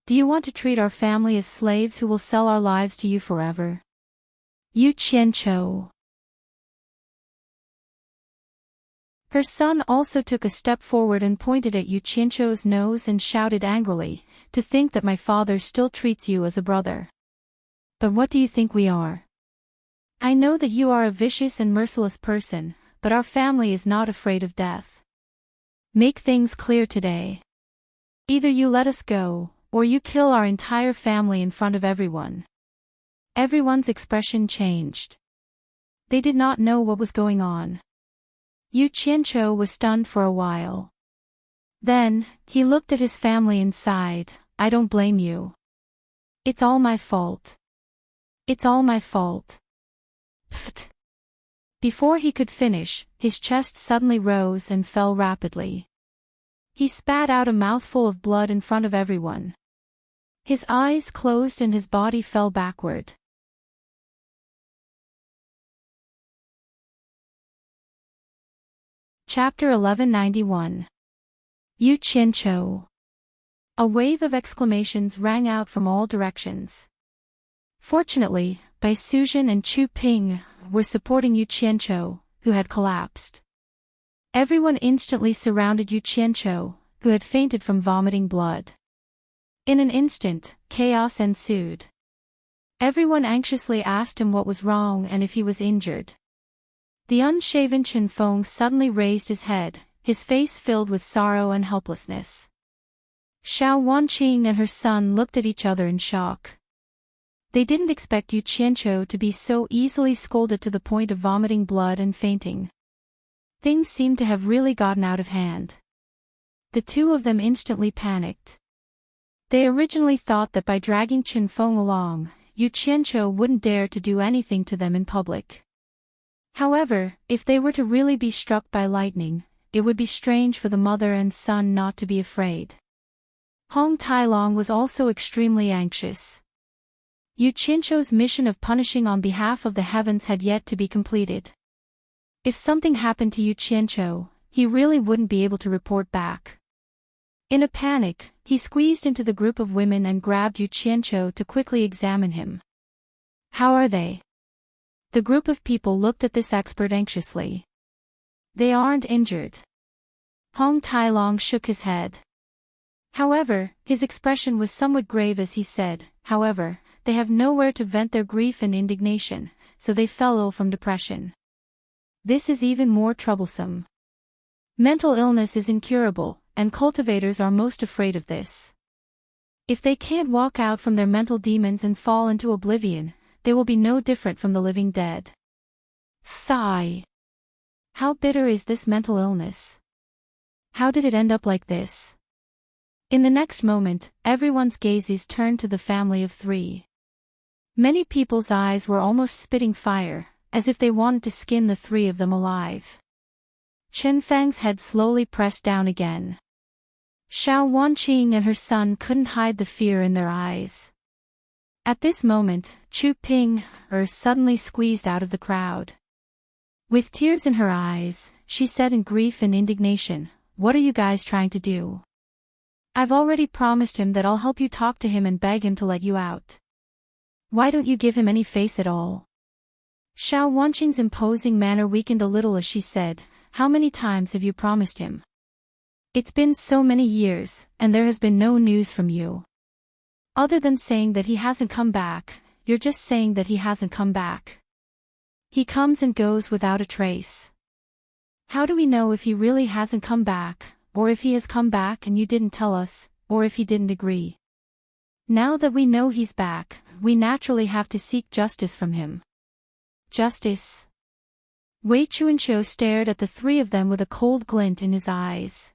Do you want to treat our family as slaves who will sell our lives to you forever?" Yu Qianqiu. Her son also took a step forward and pointed at Yu Qianqiu's nose and shouted angrily, "To think that my father still treats you as a brother. But what do you think we are? I know that you are a vicious and merciless person, but our family is not afraid of death. Make things clear today. Either you let us go, or you kill our entire family in front of everyone." Everyone's expression changed. They did not know what was going on. Yu Qianqiu was stunned for a while. Then, he looked at his family and sighed, "I don't blame you. It's all my fault. It's all my fault." Pfft. Before he could finish, his chest suddenly rose and fell rapidly. He spat out a mouthful of blood in front of everyone. His eyes closed and his body fell backward. Chapter 1191. Yu Qianqiu. A wave of exclamations rang out from all directions. Fortunately, Bai Suzhen and Chu Ping were supporting Yu Qianqiu, who had collapsed. Everyone instantly surrounded Yu Qianqiu, who had fainted from vomiting blood. In an instant, chaos ensued. Everyone anxiously asked him what was wrong and if he was injured. The unshaven Chen Feng suddenly raised his head, his face filled with sorrow and helplessness. Xiao Wanqing and her son looked at each other in shock. They didn't expect Yu Qianqiu to be so easily scolded to the point of vomiting blood and fainting. Things seemed to have really gotten out of hand. The two of them instantly panicked. They originally thought that by dragging Chen Feng along, Yu Qianqiu wouldn't dare to do anything to them in public. However, if they were to really be struck by lightning, it would be strange for the mother and son not to be afraid. Hong Tailong was also extremely anxious. Yu Qianqiu's mission of punishing on behalf of the heavens had yet to be completed. If something happened to Yu Qianqiu, he really wouldn't be able to report back. In a panic, he squeezed into the group of women and grabbed Yu Qianqiu to quickly examine him. How are they? The group of people looked at this expert anxiously. They aren't injured. Hong Tailong shook his head. However, his expression was somewhat grave as he said, however, they have nowhere to vent their grief and indignation, so they fell ill from depression. This is even more troublesome. Mental illness is incurable, and cultivators are most afraid of this. If they can't walk out from their mental demons and fall into oblivion, they will be no different from the living dead. Sigh. How bitter is this mental illness? How did it end up like this? In the next moment, everyone's gazes turned to the family of three. Many people's eyes were almost spitting fire, as if they wanted to skin the three of them alive. Chen Feng's head slowly pressed down again. Xiao Wanqing and her son couldn't hide the fear in their eyes. At this moment, Chu Ping suddenly squeezed out of the crowd. With tears in her eyes, she said in grief and indignation, "What are you guys trying to do? I've already promised him that I'll help you talk to him and beg him to let you out. Why don't you give him any face at all?" Xiao Wanqing's imposing manner weakened a little as she said, "How many times have you promised him? It's been so many years, and there has been no news from you. Other than saying that he hasn't come back, you're just saying that he hasn't come back. He comes and goes without a trace. How do we know if he really hasn't come back, or if he has come back and you didn't tell us, or if he didn't agree? Now that we know he's back, we naturally have to seek justice from him." Justice? Wei Chuanqiu stared at the three of them with a cold glint in his eyes.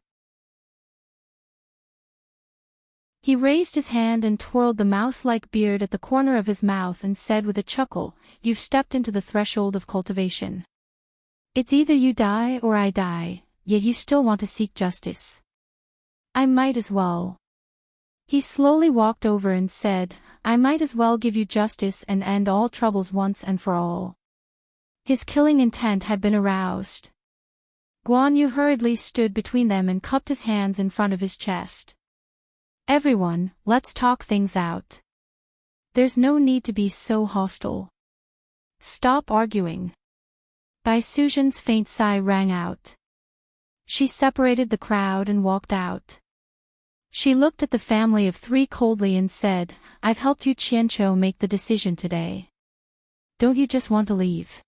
He raised his hand and twirled the mouse-like beard at the corner of his mouth and said with a chuckle, "You've stepped into the threshold of cultivation. It's either you die or I die, yet you still want to seek justice. I might as well." He slowly walked over and said, "I might as well give you justice and end all troubles once and for all." His killing intent had been aroused. Guan Yu hurriedly stood between them and cupped his hands in front of his chest. "Everyone, let's talk things out. There's no need to be so hostile. Stop arguing." Bai Suzhen's faint sigh rang out. She separated the crowd and walked out. She looked at the family of three coldly and said, "I've helped Yu Qianqiu make the decision today. Don't you just want to leave?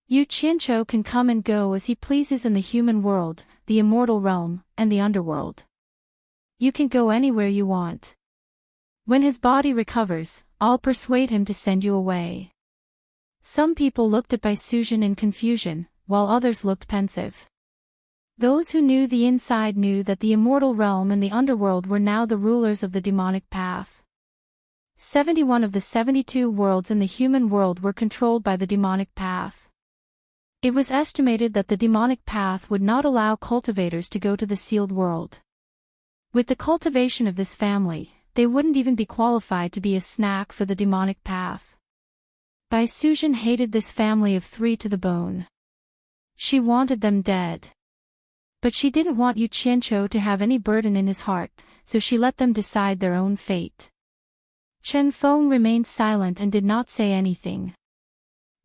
Yu Qianqiu can come and go as he pleases in the human world, the immortal realm, and the underworld. You can go anywhere you want. When his body recovers, I'll persuade him to send you away." Some people looked at Bai Suzhen in confusion, while others looked pensive. Those who knew the inside knew that the immortal realm and the underworld were now the rulers of the demonic path. 71 of the 72 worlds in the human world were controlled by the demonic path. It was estimated that the demonic path would not allow cultivators to go to the sealed world. With the cultivation of this family, they wouldn't even be qualified to be a snack for the demonic path. Bai Suzhen hated this family of three to the bone. She wanted them dead. But she didn't want Yu Qianqiu to have any burden in his heart, so she let them decide their own fate. Chen Feng remained silent and did not say anything.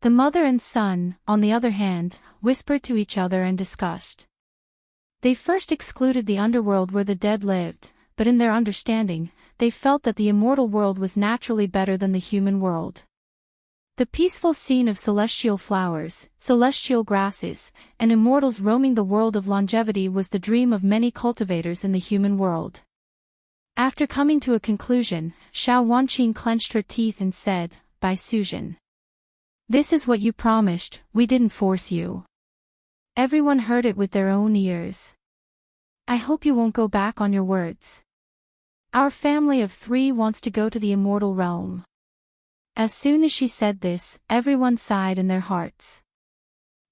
The mother and son, on the other hand, whispered to each other and discussed. They first excluded the underworld where the dead lived, but in their understanding, they felt that the immortal world was naturally better than the human world. The peaceful scene of celestial flowers, celestial grasses, and immortals roaming the world of longevity was the dream of many cultivators in the human world. After coming to a conclusion, Xiao Wanqing clenched her teeth and said, "Bai Suzhen. This is what you promised, we didn't force you." Everyone heard it with their own ears. "I hope you won't go back on your words. Our family of 3 wants to go to the immortal realm." As soon as she said this, everyone sighed in their hearts.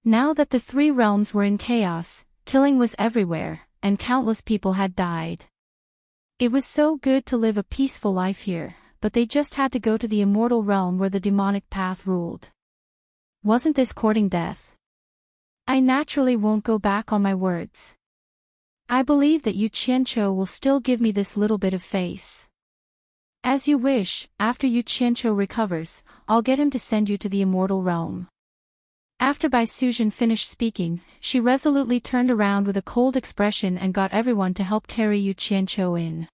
Now that the 3 realms were in chaos, killing was everywhere, and countless people had died. It was so good to live a peaceful life here, but they just had to go to the immortal realm where the demonic path ruled. Wasn't this courting death? I naturally won't go back on my words. I believe that Yu Qianqiu will still give me this little bit of face. As you wish, after Yu Qianqiu recovers, I'll get him to send you to the immortal realm. After Bai Suzhen finished speaking, she resolutely turned around with a cold expression and got everyone to help carry Yu Qianqiu in.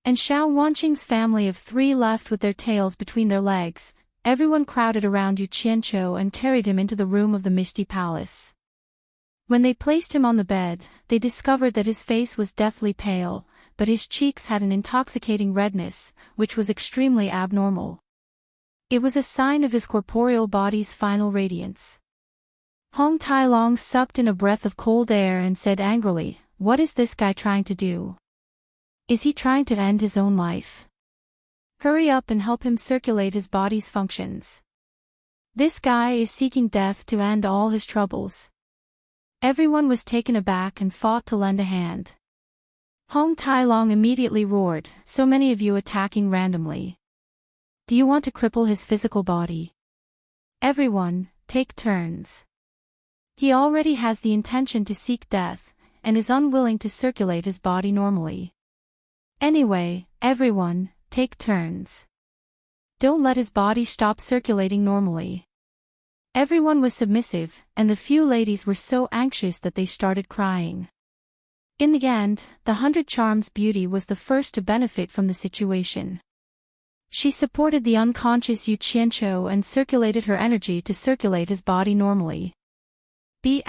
And Xiao Wanqing's family of 3 left with their tails between their legs. Everyone crowded around Yu Qianqiu and carried him into the room of the Misty Palace. When they placed him on the bed, they discovered that his face was deathly pale, but his cheeks had an intoxicating redness, which was extremely abnormal. It was a sign of his corporeal body's final radiance. Hong Tailong sucked in a breath of cold air and said angrily, "What is this guy trying to do? Is he trying to end his own life? Hurry up and help him circulate his body's functions. This guy is seeking death to end all his troubles." Everyone was taken aback and fought to lend a hand. Hong Tailong immediately roared, "So many of you attacking randomly. Do you want to cripple his physical body? Everyone, take turns. He already has the intention to seek death, and is unwilling to circulate his body normally. Anyway, everyone, take turns. Don't let his body stop circulating normally." Everyone was submissive, and the few ladies were so anxious that they started crying. In the end, the 100 Charms beauty was the first to benefit from the situation. She supported the unconscious Yu Qianqiu and circulated her energy to circulate his body normally. B****.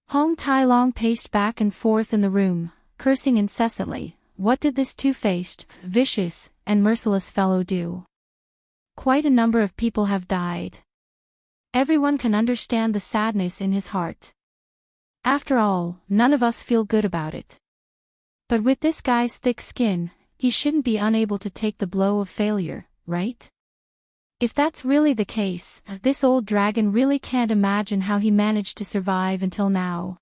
Hong Tailong paced back and forth in the room, cursing incessantly. What did this two-faced, vicious, and merciless fellow do? Quite a number of people have died. Everyone can understand the sadness in his heart. After all, none of us feel good about it. But with this guy's thick skin, he shouldn't be unable to take the blow of failure, right? If that's really the case, this old dragon really can't imagine how he managed to survive until now.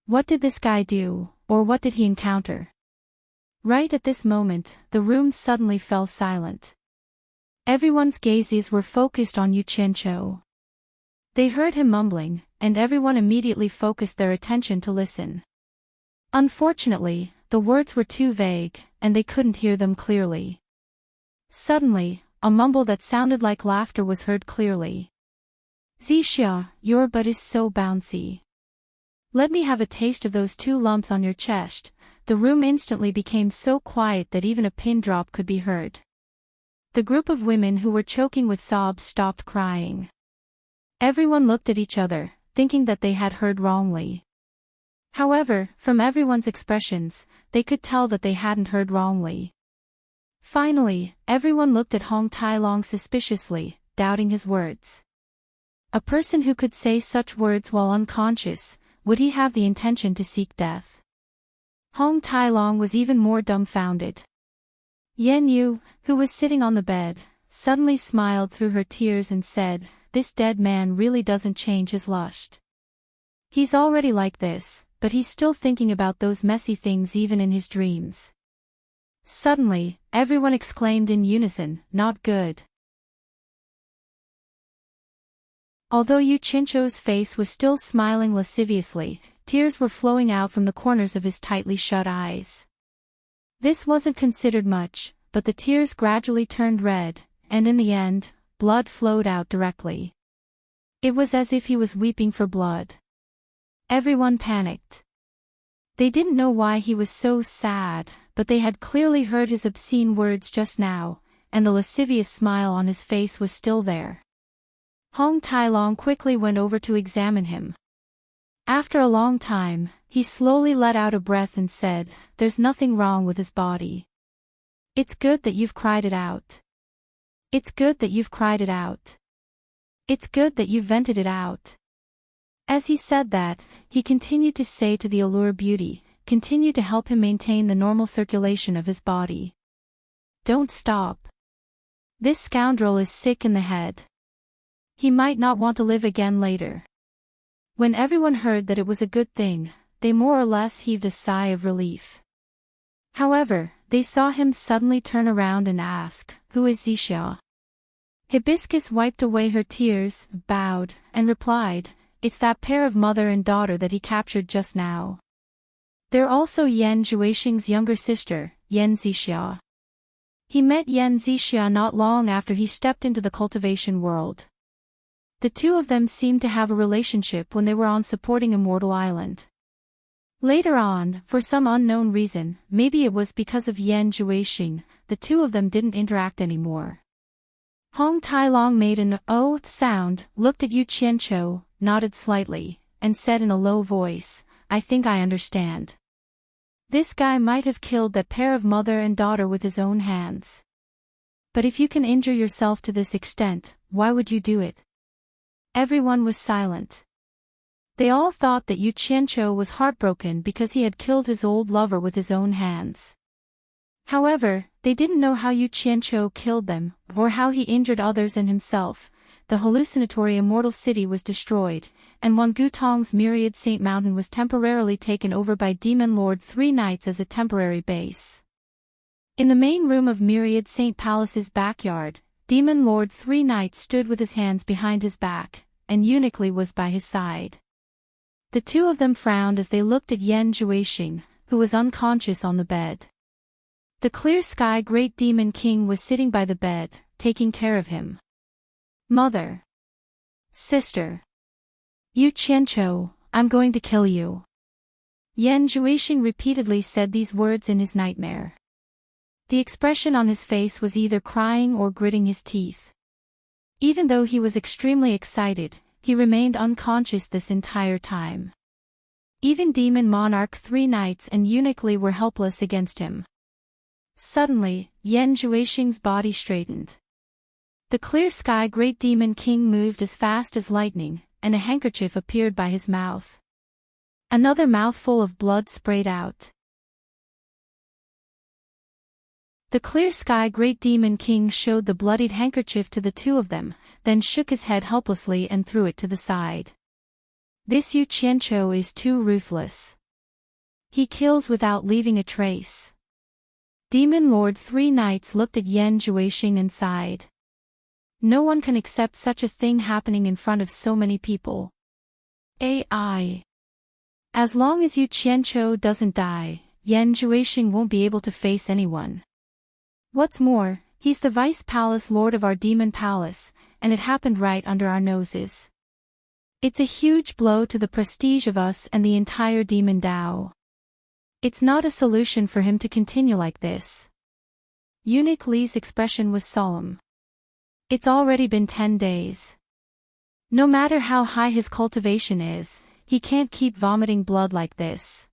What did this guy do, or what did he encounter? Right at this moment, the room suddenly fell silent. Everyone's gazes were focused on Yu Qianqiu. They heard him mumbling, and everyone immediately focused their attention to listen. Unfortunately, the words were too vague, and they couldn't hear them clearly. Suddenly, a mumble that sounded like laughter was heard clearly. "Zixia, your butt is so bouncy. Let me have a taste of those 2 lumps on your chest." The room instantly became so quiet that even a pin drop could be heard. The group of women who were choking with sobs stopped crying. Everyone looked at each other, thinking that they had heard wrongly. However, from everyone's expressions, they could tell that they hadn't heard wrongly. Finally, everyone looked at Hong Tailong suspiciously, doubting his words. A person who could say such words while unconscious, would he have the intention to seek death? Hong Tailong was even more dumbfounded. Yan Yu, who was sitting on the bed, suddenly smiled through her tears and said, "This dead man really doesn't change his lust. He's already like this, but he's still thinking about those messy things even in his dreams." Suddenly, everyone exclaimed in unison, "Not good." Although Yu Qianqiu's face was still smiling lasciviously, tears were flowing out from the corners of his tightly shut eyes. This wasn't considered much, but the tears gradually turned red, and in the end, blood flowed out directly. It was as if he was weeping for blood. Everyone panicked. They didn't know why he was so sad, but they had clearly heard his obscene words just now, and the lascivious smile on his face was still there. Hong Tailong quickly went over to examine him. After a long time, he slowly let out a breath and said, "There's nothing wrong with his body. It's good that you've cried it out. It's good that you've cried it out. It's good that you've vented it out." As he said that, he continued to say to the Allure Beauty, "Continue to help him maintain the normal circulation of his body. Don't stop. This scoundrel is sick in the head. He might not want to live again later." When everyone heard that it was a good thing, they more or less heaved a sigh of relief. However, they saw him suddenly turn around and ask, "Who is Zixia?" Hibiscus wiped away her tears, bowed, and replied, "It's that pair of mother and daughter that he captured just now. They're also Yan Zhuixing's younger sister, Yan Zixia. He met Yan Zixia not long after he stepped into the cultivation world. The two of them seemed to have a relationship when they were on supporting Immortal Island. Later on, for some unknown reason, maybe it was because of Yan Zhuixing, the two of them didn't interact anymore." Hong Tailong made an "oh" sound, looked at Yu Qianqiu, nodded slightly, and said in a low voice, "I think I understand. This guy might have killed that pair of mother and daughter with his own hands. But if you can injure yourself to this extent, why would you do it?" Everyone was silent. They all thought that Yu Qianqiu was heartbroken because he had killed his old lover with his own hands. However, they didn't know how Yu Qianqiu killed them, or how he injured others and himself. The hallucinatory immortal city was destroyed, and Wan Gutong's Myriad Saint Mountain was temporarily taken over by Demon Lord Three Knights as a temporary base. In the main room of Myriad Saint Palace's backyard, Demon Lord Three Knights stood with his hands behind his back, and Eunuch Li was by his side. The two of them frowned as they looked at Yan Zhuixing, who was unconscious on the bed. The Clear Sky Great Demon King was sitting by the bed, taking care of him. "Mother. Sister. Yu Qianqiu, I'm going to kill you." Yan Zhuixing repeatedly said these words in his nightmare. The expression on his face was either crying or gritting his teeth. Even though he was extremely excited, he remained unconscious this entire time. Even Demon Monarch Three Knights and Eunuch Li were helpless against him. Suddenly, Yan Zhuixing's body straightened. The Clear Sky Great Demon King moved as fast as lightning, and a handkerchief appeared by his mouth. Another mouthful of blood sprayed out. The Clear Sky Great Demon King showed the bloodied handkerchief to the two of them, then shook his head helplessly and threw it to the side. "This Yu Qianqiu is too ruthless. He kills without leaving a trace." Demon Lord Three Knights looked at Yan Zhuixing and sighed. No one can accept such a thing happening in front of so many people. As long as Yu Qianqiu doesn't die, Yan Zhuixing won't be able to face anyone. What's more, he's the Vice Palace Lord of our Demon Palace, and it happened right under our noses. It's a huge blow to the prestige of us and the entire Demon Dao. It's not a solution for him to continue like this. Eunuch Li's expression was solemn. It's already been 10 days. No matter how high his cultivation is, he can't keep vomiting blood like this.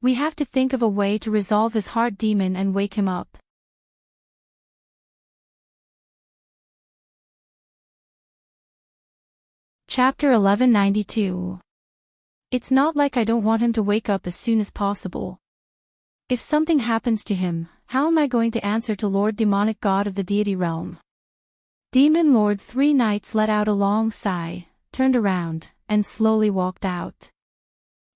We have to think of a way to resolve his heart demon and wake him up. Chapter 1192. It's not like I don't want him to wake up as soon as possible. If something happens to him, how am I going to answer to Lord Demonic God of the Deity Realm? Demon Lord Three Knights let out a long sigh, turned around, and slowly walked out.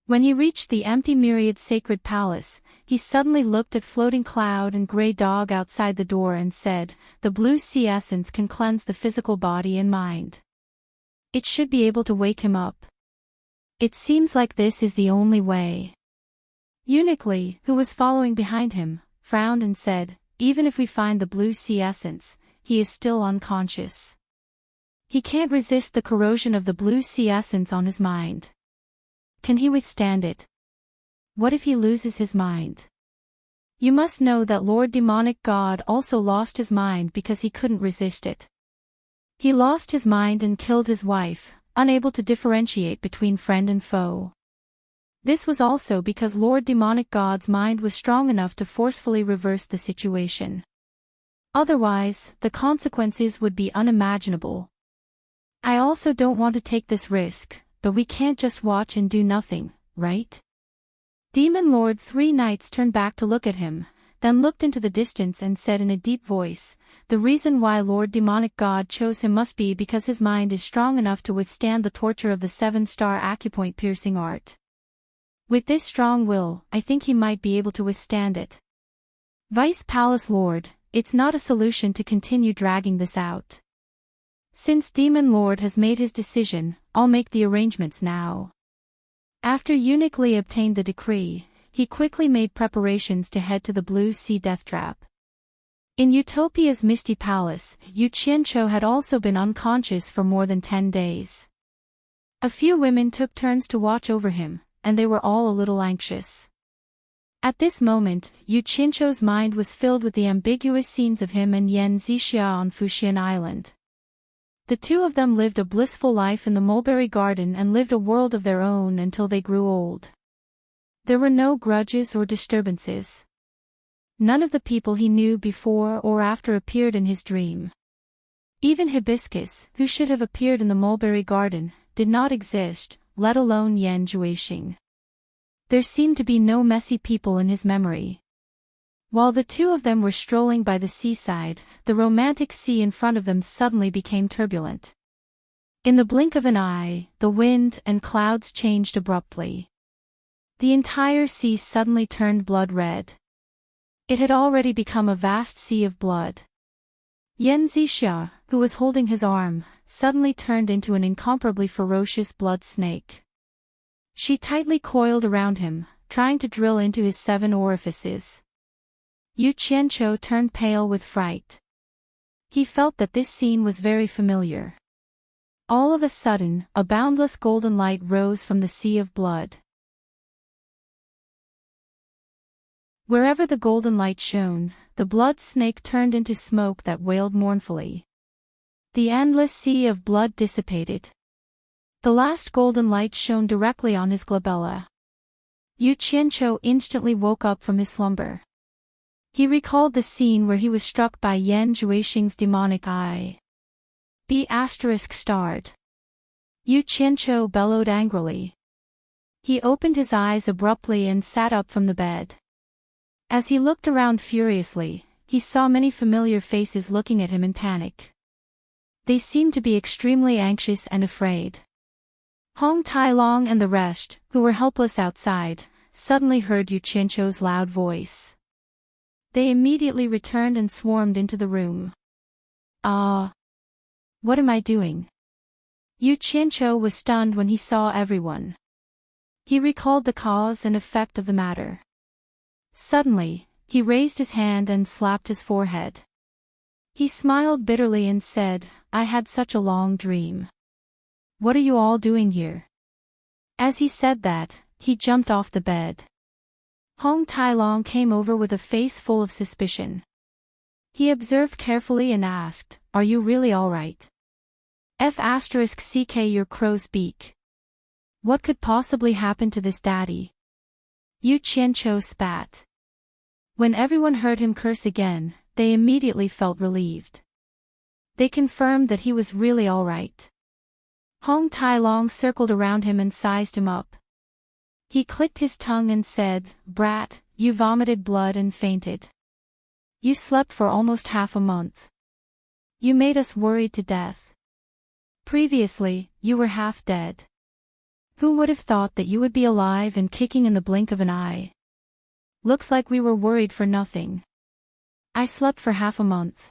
When he reached the empty Myriad Sacred Palace, he suddenly looked at Floating Cloud and Grey Dog outside the door and said, "The blue sea essence can cleanse the physical body and mind. It should be able to wake him up. It seems like this is the only way. Uniquely, who was following behind him, frowned and said, even if we find the blue sea essence, he is still unconscious. He can't resist the corrosion of the blue sea essence on his mind. Can he withstand it? What if he loses his mind? You must know that Lord Demonic God also lost his mind because he couldn't resist it. He lost his mind and killed his wife, unable to differentiate between friend and foe. This was also because Lord Demonic God's mind was strong enough to forcefully reverse the situation. Otherwise, the consequences would be unimaginable. I also don't want to take this risk, but we can't just watch and do nothing, right? Demon Lord 3 Knights turned back to look at him, then looked into the distance and said in a deep voice, the reason why Lord Demonic God chose him must be because his mind is strong enough to withstand the torture of the 7-star acupoint piercing art. With this strong will, I think he might be able to withstand it. Vice Palace Lord, it's not a solution to continue dragging this out. Since Demon Lord has made his decision, I'll make the arrangements now. After uniquely obtained the decree, he quickly made preparations to head to the Blue Sea Death Trap. In Utopia's Misty Palace, Yu Qianqiu had also been unconscious for more than 10 days. A few women took turns to watch over him, and they were all a little anxious. At this moment, Yu Qianqiu's mind was filled with the ambiguous scenes of him and Yan Zixia on Fuxian Island. The two of them lived a blissful life in the mulberry garden and lived a world of their own until they grew old. There were no grudges or disturbances. None of the people he knew before or after appeared in his dream. Even Hibiscus, who should have appeared in the mulberry garden, did not exist, let alone Yan Juixing. There seemed to be no messy people in his memory. While the two of them were strolling by the seaside, the romantic sea in front of them suddenly became turbulent. In the blink of an eye, the wind and clouds changed abruptly. The entire sea suddenly turned blood red. It had already become a vast sea of blood. Yan Zixia, who was holding his arm, suddenly turned into an incomparably ferocious blood snake. She tightly coiled around him, trying to drill into his 7 orifices. Yu Qianqiu turned pale with fright. He felt that this scene was very familiar. All of a sudden, a boundless golden light rose from the sea of blood. Wherever the golden light shone, the blood snake turned into smoke that wailed mournfully. The endless sea of blood dissipated. The last golden light shone directly on his glabella. Yu Qianqiu instantly woke up from his slumber. He recalled the scene where he was struck by Yan Juixing's demonic eye. B*****. Yu Qianqiu bellowed angrily. He opened his eyes abruptly and sat up from the bed. As he looked around furiously, he saw many familiar faces looking at him in panic. They seemed to be extremely anxious and afraid. Hong Tailong and the rest, who were helpless outside, suddenly heard Yu Qianqiu's loud voice. They immediately returned and swarmed into the room. What am I doing? Yu Qianqiu was stunned when he saw everyone. He recalled the cause and effect of the matter. Suddenly, he raised his hand and slapped his forehead. He smiled bitterly and said, I had such a long dream. What are you all doing here? As he said that, he jumped off the bed. Hong Tailong came over with a face full of suspicion. He observed carefully and asked, Are you really all right? F***ck your crow's beak. What could possibly happen to this daddy? Yu Qianqiu spat. When everyone heard him curse again, they immediately felt relieved. They confirmed that he was really all right. Hong Tailong circled around him and sized him up. He clicked his tongue and said, Brat, you vomited blood and fainted. You slept for almost half a month. You made us worried to death. Previously, you were half dead. Who would have thought that you would be alive and kicking in the blink of an eye? Looks like we were worried for nothing. I slept for half a month.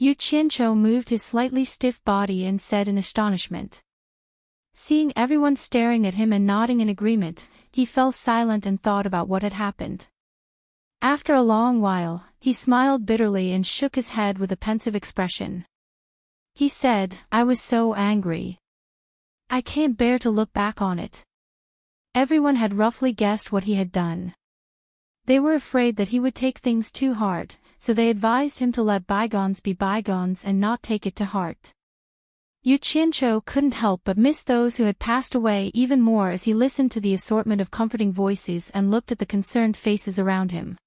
Yu Qianqiu moved his slightly stiff body and said in astonishment. Seeing everyone staring at him and nodding in agreement, he fell silent and thought about what had happened. After a long while, he smiled bitterly and shook his head with a pensive expression. He said, "I was so angry. I can't bear to look back on it." Everyone had roughly guessed what he had done. They were afraid that he would take things too hard, so they advised him to let bygones be bygones and not take it to heart. Yu Qianqiu couldn't help but miss those who had passed away even more as he listened to the assortment of comforting voices and looked at the concerned faces around him.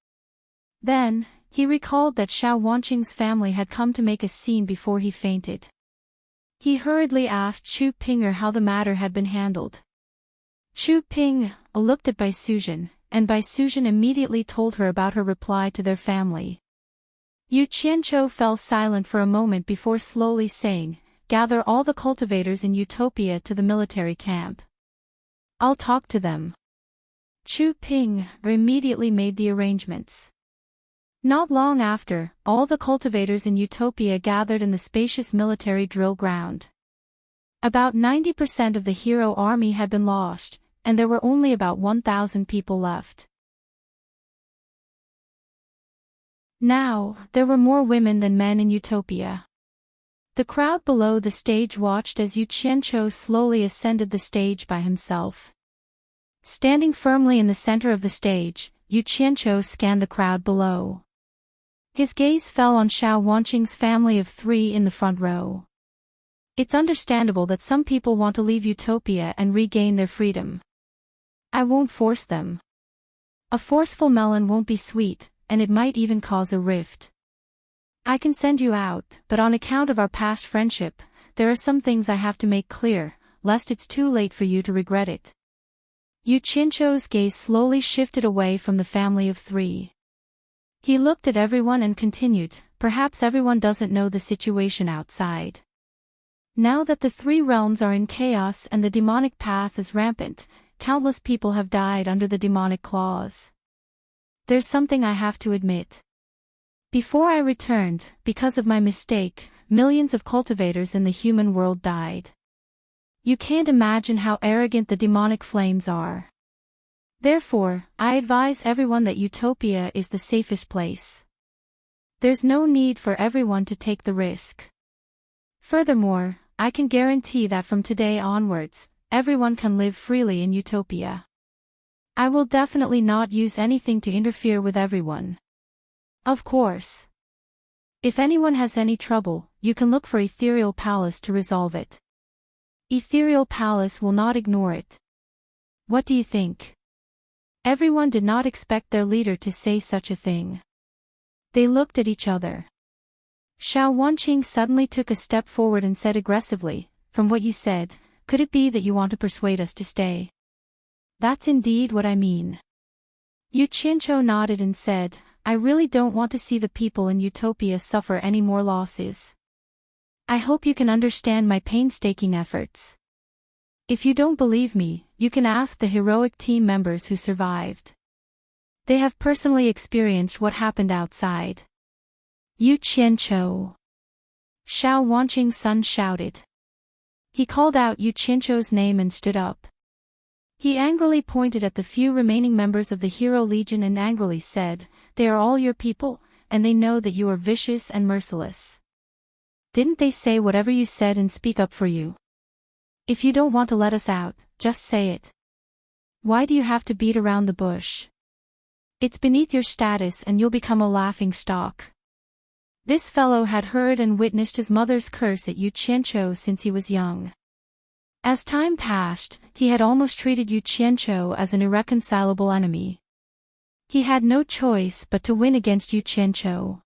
Then, he recalled that Xiao Wanqing's family had come to make a scene before he fainted. He hurriedly asked Chu Pinger how the matter had been handled. Chu Ping looked at Bai Suzhen, and Bai Suzhen immediately told her about her reply to their family. Yu Qianqiu fell silent for a moment before slowly saying, "Gather all the cultivators in Utopia to the military camp. I'll talk to them." Chu Ping immediately made the arrangements. Not long after, all the cultivators in Utopia gathered in the spacious military drill ground. About 90% of the hero army had been lost, and there were only about 1,000 people left. Now, there were more women than men in Utopia. The crowd below the stage watched as Yu Qianqiu slowly ascended the stage by himself. Standing firmly in the center of the stage, Yu Qianqiu scanned the crowd below. His gaze fell on Xiao Wanqing's family of 3 in the front row. It's understandable that some people want to leave Utopia and regain their freedom. I won't force them. A forceful melon won't be sweet, and it might even cause a rift. I can send you out, but on account of our past friendship, there are some things I have to make clear, lest it's too late for you to regret it. Yu Qianqiu's gaze slowly shifted away from the family of 3. He looked at everyone and continued, perhaps everyone doesn't know the situation outside. Now that the 3 realms are in chaos and the demonic path is rampant, countless people have died under the demonic claws. There's something I have to admit. Before I returned, because of my mistake, millions of cultivators in the human world died. You can't imagine how arrogant the demonic flames are. Therefore, I advise everyone that Utopia is the safest place. There's no need for everyone to take the risk. Furthermore, I can guarantee that from today onwards, everyone can live freely in Utopia. I will definitely not use anything to interfere with everyone. Of course. If anyone has any trouble, you can look for Ethereal Palace to resolve it. Ethereal Palace will not ignore it. What do you think? Everyone did not expect their leader to say such a thing. They looked at each other. Xiao Wanqing suddenly took a step forward and said aggressively, "From what you said, could it be that you want to persuade us to stay?" "That's indeed what I mean." Yu Qianqiu nodded and said, "I really don't want to see the people in Utopia suffer any more losses. I hope you can understand my painstaking efforts. If you don't believe me, you can ask the heroic team members who survived. They have personally experienced what happened outside." Yu Qianqiu. Xiao Wanqing's son shouted. He called out Yu Qianqiu's name and stood up. He angrily pointed at the few remaining members of the Hero Legion and angrily said, "They are all your people, and they know that you are vicious and merciless. Didn't they say whatever you said and speak up for you? If you don't want to let us out, just say it. Why do you have to beat around the bush? It's beneath your status and you'll become a laughing stock." This fellow had heard and witnessed his mother's curse at Yu Qianqiu since he was young. As time passed, he had almost treated Yu Qianqiu as an irreconcilable enemy. He had no choice but to win against Yu Qianqiu.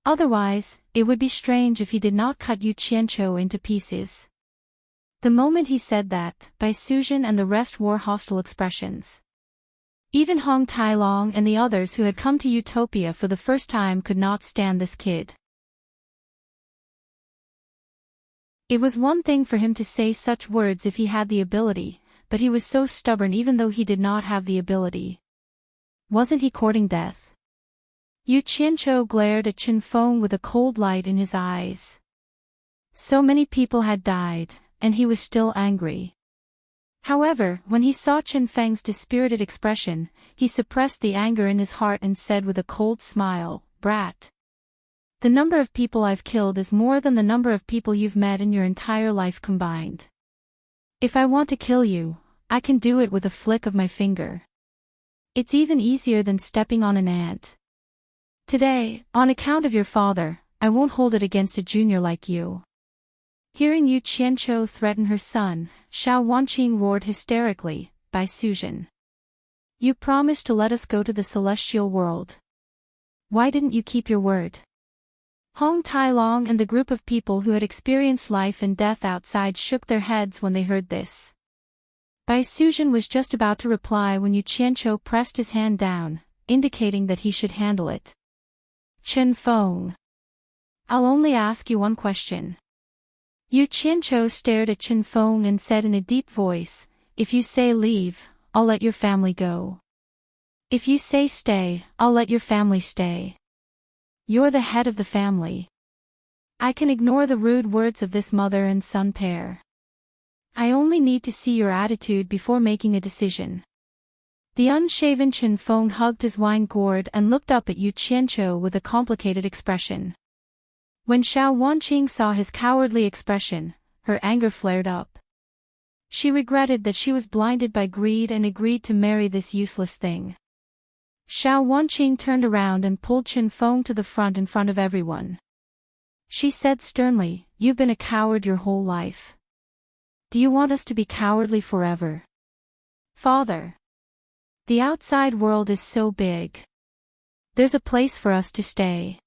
Otherwise, it would be strange if he did not cut Yu Qianqiu into pieces. The moment he said that, Bai Suzhen and the rest wore hostile expressions. Even Hong Tailong and the others who had come to Utopia for the first time could not stand this kid. It was one thing for him to say such words if he had the ability, but he was so stubborn even though he did not have the ability. Wasn't he courting death? Yu Qianqiu glared at Chen Feng with a cold light in his eyes. So many people had died, and he was still angry. However, when he saw Chen Feng's dispirited expression, he suppressed the anger in his heart and said with a cold smile, "Brat. The number of people I've killed is more than the number of people you've met in your entire life combined. If I want to kill you, I can do it with a flick of my finger. It's even easier than stepping on an ant. Today, on account of your father, I won't hold it against a junior like you." Hearing Yu Qianqiu threaten her son, Xiao Wanqing roared hysterically, "Bai Suzhen. You promised to let us go to the celestial world. Why didn't you keep your word?" Hong Tailong and the group of people who had experienced life and death outside shook their heads when they heard this. Bai Suzhen was just about to reply when Yu Qianqiu pressed his hand down, indicating that he should handle it. "Chen Feng. I'll only ask you one question." Yu Qianqiu stared at Chen Feng and said in a deep voice, "If you say leave, I'll let your family go. If you say stay, I'll let your family stay. You're the head of the family. I can ignore the rude words of this mother and son pair. I only need to see your attitude before making a decision." The unshaven Chen Feng hugged his wine gourd and looked up at Yu Qianqiu with a complicated expression. When Xiao Wanqing saw his cowardly expression, her anger flared up. She regretted that she was blinded by greed and agreed to marry this useless thing. Xiao Wanqing turned around and pulled Chen Feng to the front in front of everyone. She said sternly, "You've been a coward your whole life. Do you want us to be cowardly forever? Father. The outside world is so big. There's a place for us to stay.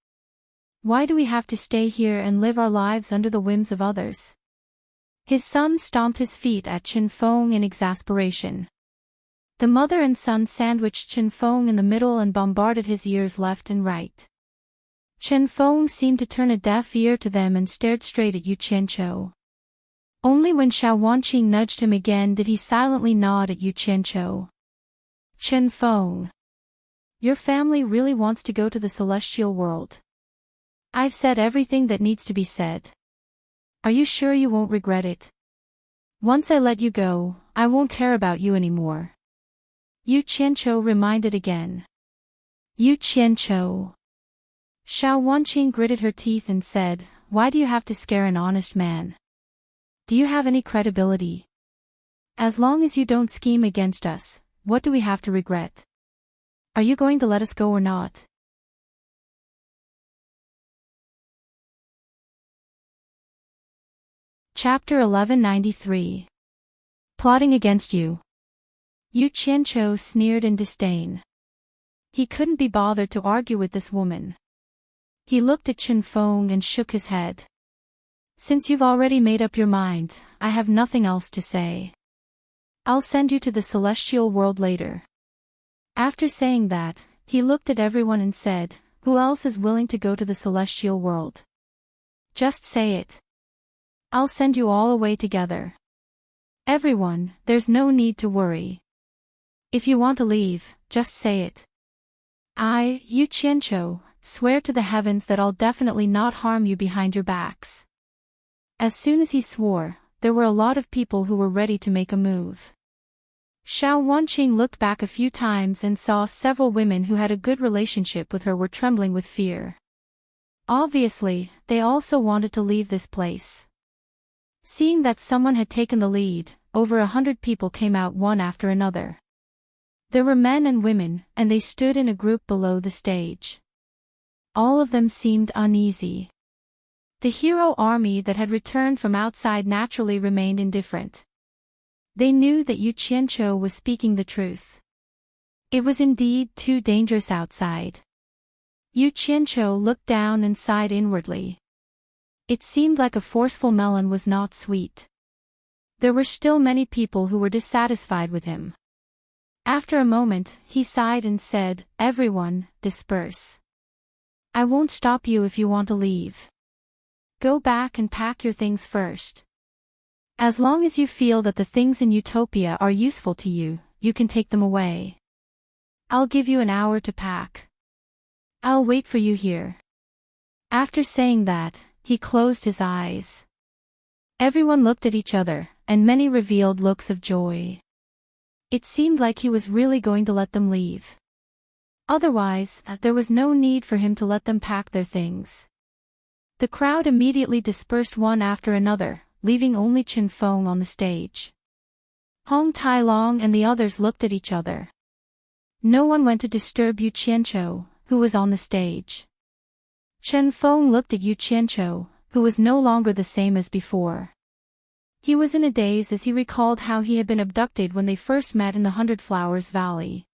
Why do we have to stay here and live our lives under the whims of others?" His son stomped his feet at Chen Feng in exasperation. The mother and son sandwiched Chen Feng in the middle and bombarded his ears left and right. Chen Feng seemed to turn a deaf ear to them and stared straight at Yu Qianqiu. Only when Xiao Wanqing nudged him again did he silently nod at Yu Qianqiu. "Chen Feng. Your family really wants to go to the celestial world. I've said everything that needs to be said. Are you sure you won't regret it? Once I let you go, I won't care about you anymore." Yu Qianqiu reminded again. "Yu Qianqiu." Xiao Wanqing gritted her teeth and said, "Why do you have to scare an honest man? Do you have any credibility? As long as you don't scheme against us, what do we have to regret? Are you going to let us go or not?" Chapter 1193. Plotting against you. Yu Qianqiu sneered in disdain. He couldn't be bothered to argue with this woman. He looked at Chen Feng and shook his head. "Since you've already made up your mind, I have nothing else to say. I'll send you to the celestial world later." After saying that, he looked at everyone and said, "Who else is willing to go to the celestial world? Just say it. I'll send you all away together. Everyone, there's no need to worry. If you want to leave, just say it. I, Yu Qianqiu, swear to the heavens that I'll definitely not harm you behind your backs." As soon as he swore, there were a lot of people who were ready to make a move. Xiao Wanqing looked back a few times and saw several women who had a good relationship with her were trembling with fear. Obviously, they also wanted to leave this place. Seeing that someone had taken the lead, over 100 people came out one after another. There were men and women, and they stood in a group below the stage. All of them seemed uneasy. The hero army that had returned from outside naturally remained indifferent. They knew that Yu Qianqiu was speaking the truth. It was indeed too dangerous outside. Yu Qianqiu looked down and sighed inwardly. It seemed like a forceful melon was not sweet. There were still many people who were dissatisfied with him. After a moment, he sighed and said, "Everyone, disperse. I won't stop you if you want to leave. Go back and pack your things first. As long as you feel that the things in Utopia are useful to you, you can take them away. I'll give you an hour to pack." I'll wait for you here. After saying that, he closed his eyes. Everyone looked at each other, and many revealed looks of joy. It seemed like he was really going to let them leave. Otherwise, there was no need for him to let them pack their things. The crowd immediately dispersed one after another, leaving only Chen Feng on the stage. Hong Tai Long and the others looked at each other. No one went to disturb Yu Qianqiu, who was on the stage. Chen Feng looked at Yu Qianqiu, who was no longer the same as before. He was in a daze as he recalled how he had been abducted when they first met in the Hundred Flowers Valley.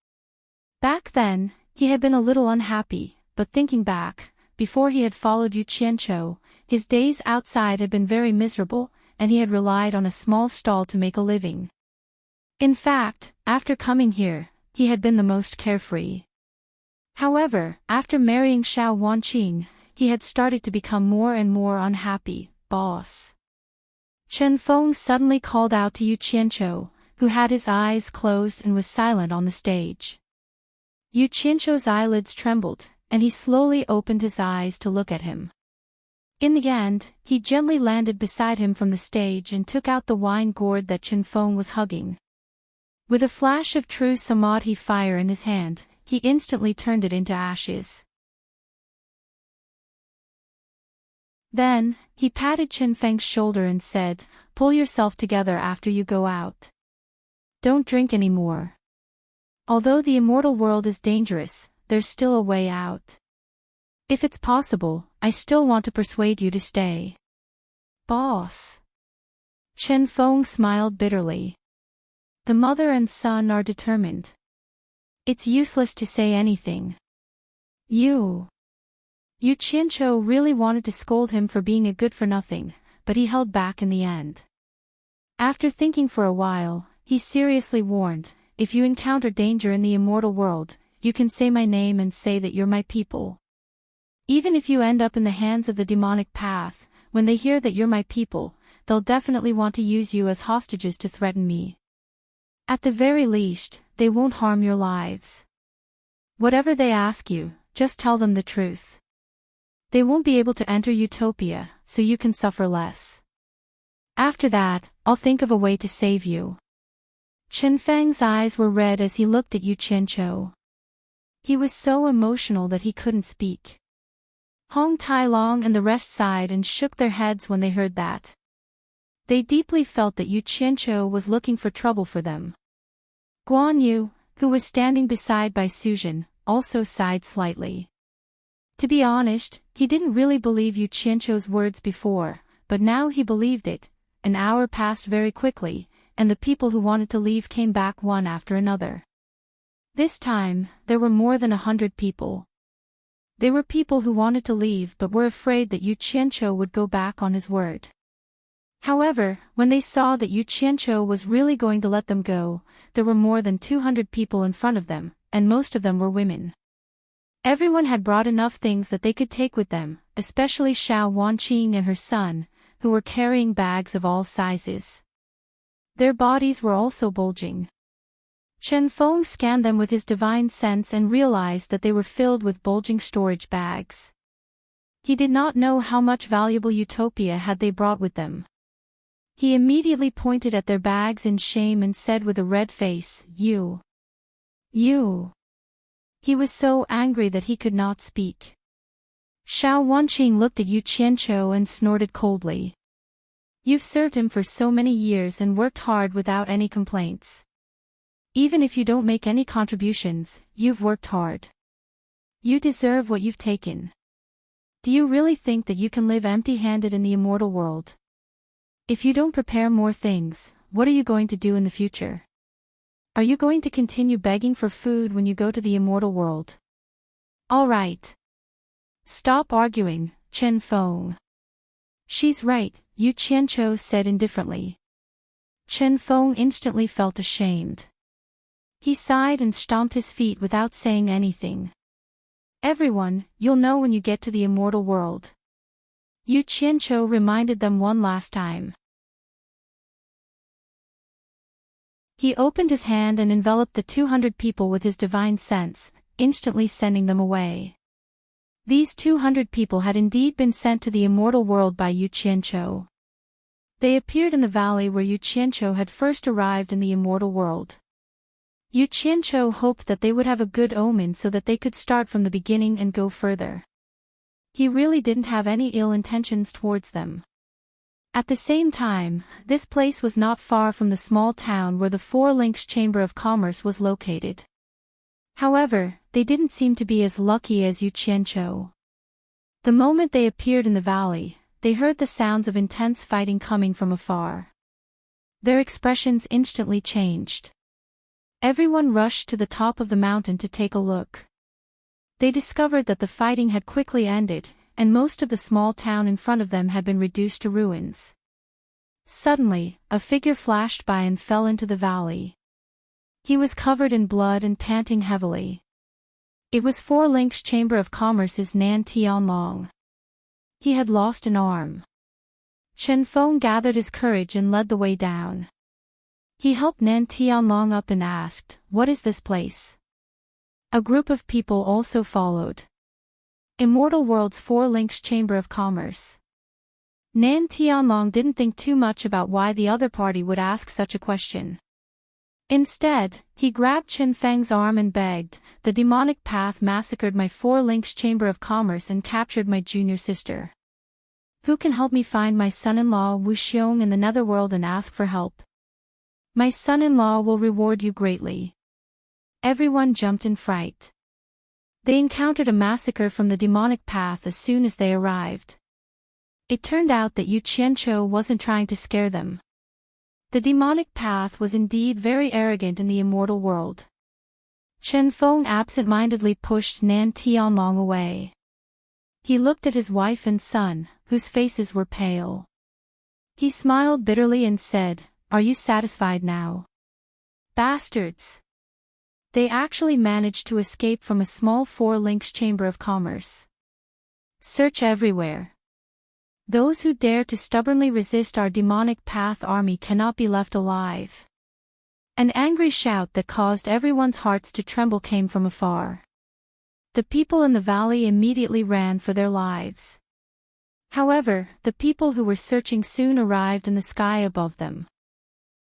Back then, he had been a little unhappy, but thinking back, before he had followed Yu Qianqiu, his days outside had been very miserable, and he had relied on a small stall to make a living. In fact, after coming here, he had been the most carefree. However, after marrying Xiao Wanqing, he had started to become more and more unhappy. Boss. Chen Feng suddenly called out to Yu Qianqiu, who had his eyes closed and was silent on the stage. Yu Qianqiu's eyelids trembled, and he slowly opened his eyes to look at him. In the end, he gently landed beside him from the stage and took out the wine gourd that Chen Feng was hugging. With a flash of true samadhi fire in his hand, he instantly turned it into ashes. Then, he patted Chen Feng's shoulder and said, "Pull yourself together after you go out. Don't drink anymore. Although the immortal world is dangerous, there's still a way out. If it's possible, I still want to persuade you to stay." Boss. Chen Feng smiled bitterly. The mother and son are determined. It's useless to say anything. Yu Qianqiu really wanted to scold him for being a good-for-nothing, but he held back in the end. After thinking for a while, he seriously warned, "If you encounter danger in the immortal world, you can say my name and say that you're my people. Even if you end up in the hands of the demonic path, when they hear that you're my people, they'll definitely want to use you as hostages to threaten me. At the very least, they won't harm your lives. Whatever they ask you, just tell them the truth. They won't be able to enter Utopia, so you can suffer less. After that, I'll think of a way to save you." Chen Feng's eyes were red as he looked at Yu Qianqiu. He was so emotional that he couldn't speak. Hong Tai Long and the rest sighed and shook their heads when they heard that. They deeply felt that Yu Qianqiu was looking for trouble for them. Guan Yu, who was standing beside Bai Suzhen, also sighed slightly. To be honest, he didn't really believe Yu Qianqiu's words before, but now he believed it. An hour passed very quickly, and the people who wanted to leave came back one after another. This time, there were more than 100 people. They were people who wanted to leave but were afraid that Yu Qianqiu would go back on his word. However, when they saw that Yu Qianqiu was really going to let them go, there were more than 200 people in front of them, and most of them were women. Everyone had brought enough things that they could take with them, especially Xiao Wanqing and her son, who were carrying bags of all sizes. Their bodies were also bulging. Chen Feng scanned them with his divine sense and realized that they were filled with bulging storage bags. He did not know how much valuable utopia had they brought with them. He immediately pointed at their bags in shame and said with a red face, You. He was so angry that he could not speak. Xiao Wanqing looked at Yu Qianqiu and snorted coldly. You've served him for so many years and worked hard without any complaints. Even if you don't make any contributions, you've worked hard. You deserve what you've taken. Do you really think that you can live empty-handed in the immortal world? If you don't prepare more things, what are you going to do in the future? Are you going to continue begging for food when you go to the immortal world? All right. Stop arguing, Chen Feng. She's right, Yu Qianqiu said indifferently. Chen Feng instantly felt ashamed. He sighed and stomped his feet without saying anything. Everyone, you'll know when you get to the immortal world. Yu Qianqiu reminded them one last time. He opened his hand and enveloped the 200 people with his divine sense, instantly sending them away. These 200 people had indeed been sent to the immortal world by Yu Qianqiu. They appeared in the valley where Yu Qianqiu had first arrived in the immortal world. Yu Qianqiu hoped that they would have a good omen so that they could start from the beginning and go further. He really didn't have any ill intentions towards them. At the same time, this place was not far from the small town where the Four Links Chamber of Commerce was located. However, they didn't seem to be as lucky as Yu Qianqiu. The moment they appeared in the valley, they heard the sounds of intense fighting coming from afar. Their expressions instantly changed. Everyone rushed to the top of the mountain to take a look. They discovered that the fighting had quickly ended, and most of the small town in front of them had been reduced to ruins. Suddenly, a figure flashed by and fell into the valley. He was covered in blood and panting heavily. It was Four Links Chamber of Commerce's Nan Tianlong. He had lost an arm. Chen Feng gathered his courage and led the way down. He helped Nan Tianlong up and asked, "What is this place?" A group of people also followed. Immortal World's Four Links Chamber of Commerce. Nan Tianlong didn't think too much about why the other party would ask such a question. Instead, he grabbed Chen Feng's arm and begged, "The demonic path massacred my Four Links Chamber of Commerce and captured my junior sister. Who can help me find my son-in-law Wu Xiong in the netherworld and ask for help? My son-in-law will reward you greatly." Everyone jumped in fright. They encountered a massacre from the demonic path as soon as they arrived. It turned out that Yu Qianqiu wasn't trying to scare them. The demonic path was indeed very arrogant in the immortal world. Chen Feng absent-mindedly pushed Nan Tianlong away. He looked at his wife and son, whose faces were pale. He smiled bitterly and said, "Are you satisfied now? Bastards! They actually managed to escape from a small Four Links Chamber of Commerce. Search everywhere. Those who dare to stubbornly resist our demonic path army cannot be left alive." An angry shout that caused everyone's hearts to tremble came from afar. The people in the valley immediately ran for their lives. However, the people who were searching soon arrived in the sky above them.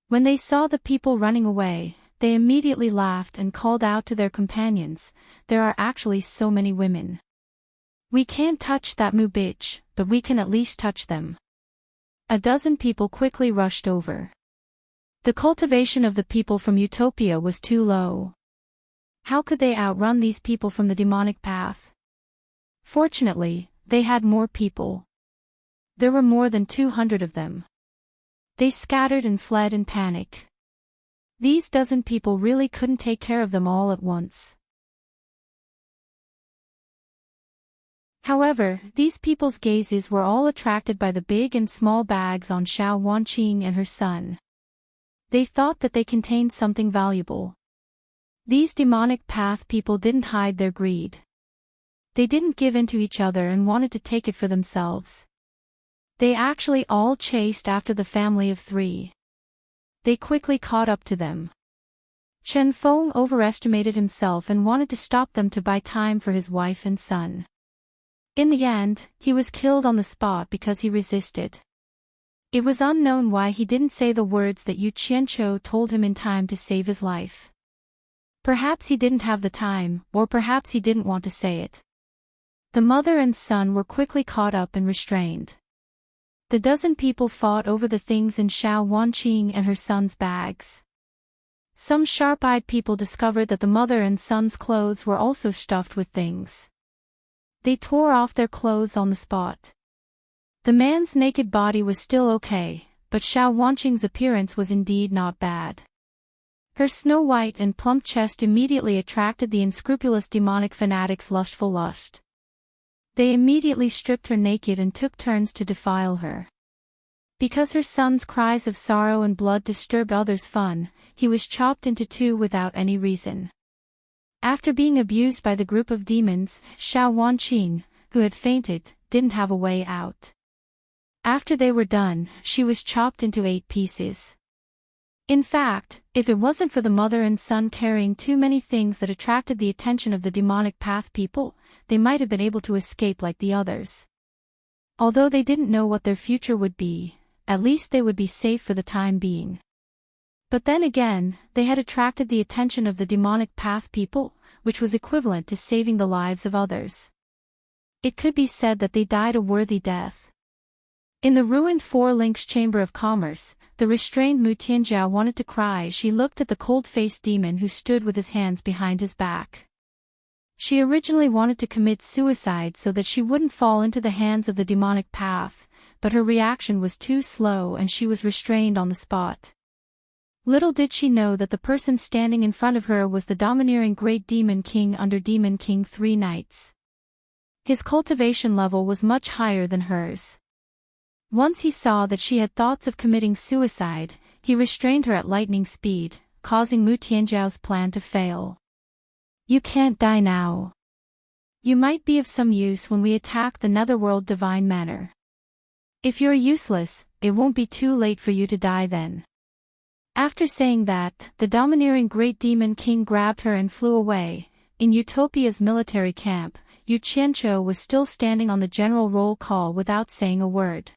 When they saw the people running away, they immediately laughed and called out to their companions, "There are actually so many women. We can't touch that moo bitch, but we can at least touch them." A dozen people quickly rushed over. The cultivation of the people from Utopia was too low. How could they outrun these people from the demonic path? Fortunately, they had more people. There were more than 200 of them. They scattered and fled in panic. These dozen people really couldn't take care of them all at once. However, these people's gazes were all attracted by the big and small bags on Xiao Wanqing and her son. They thought that they contained something valuable. These demonic path people didn't hide their greed. They didn't give in to each other and wanted to take it for themselves. They actually all chased after the family of three. They quickly caught up to them. Chen Feng overestimated himself and wanted to stop them to buy time for his wife and son. In the end, he was killed on the spot because he resisted. It was unknown why he didn't say the words that Yu Qianqiu told him in time to save his life. Perhaps he didn't have the time, or perhaps he didn't want to say it. The mother and son were quickly caught up and restrained. The dozen people fought over the things in Xiao Wanqing and her son's bags. Some sharp-eyed people discovered that the mother and son's clothes were also stuffed with things. They tore off their clothes on the spot. The man's naked body was still okay, but Xiao Wanqing's appearance was indeed not bad. Her snow-white and plump chest immediately attracted the unscrupulous demonic fanatic's lustful lust. They immediately stripped her naked and took turns to defile her. Because her son's cries of sorrow and blood disturbed others' fun, he was chopped into two without any reason. After being abused by the group of demons, Xiao Wanqing, who had fainted, didn't have a way out. After they were done, she was chopped into 8 pieces. In fact, if it wasn't for the mother and son carrying too many things that attracted the attention of the demonic path people, they might have been able to escape like the others. Although they didn't know what their future would be, at least they would be safe for the time being. But then again, they had attracted the attention of the demonic path people, which was equivalent to saving the lives of others. It could be said that they died a worthy death. In the ruined Four Links Chamber of Commerce, the restrained Mu Tianjiao wanted to cry as she looked at the cold-faced demon who stood with his hands behind his back. She originally wanted to commit suicide so that she wouldn't fall into the hands of the demonic path, but her reaction was too slow and she was restrained on the spot. Little did she know that the person standing in front of her was the domineering Great Demon King under Demon King 3 Knights. His cultivation level was much higher than hers. Once he saw that she had thoughts of committing suicide, he restrained her at lightning speed, causing Mu Tianjiao's plan to fail. You can't die now. You might be of some use when we attack the Netherworld Divine Manor. If you're useless, it won't be too late for you to die then. After saying that, the domineering Great Demon King grabbed her and flew away. In Utopia's military camp, Yu Qianqiu was still standing on the general roll call without saying a word.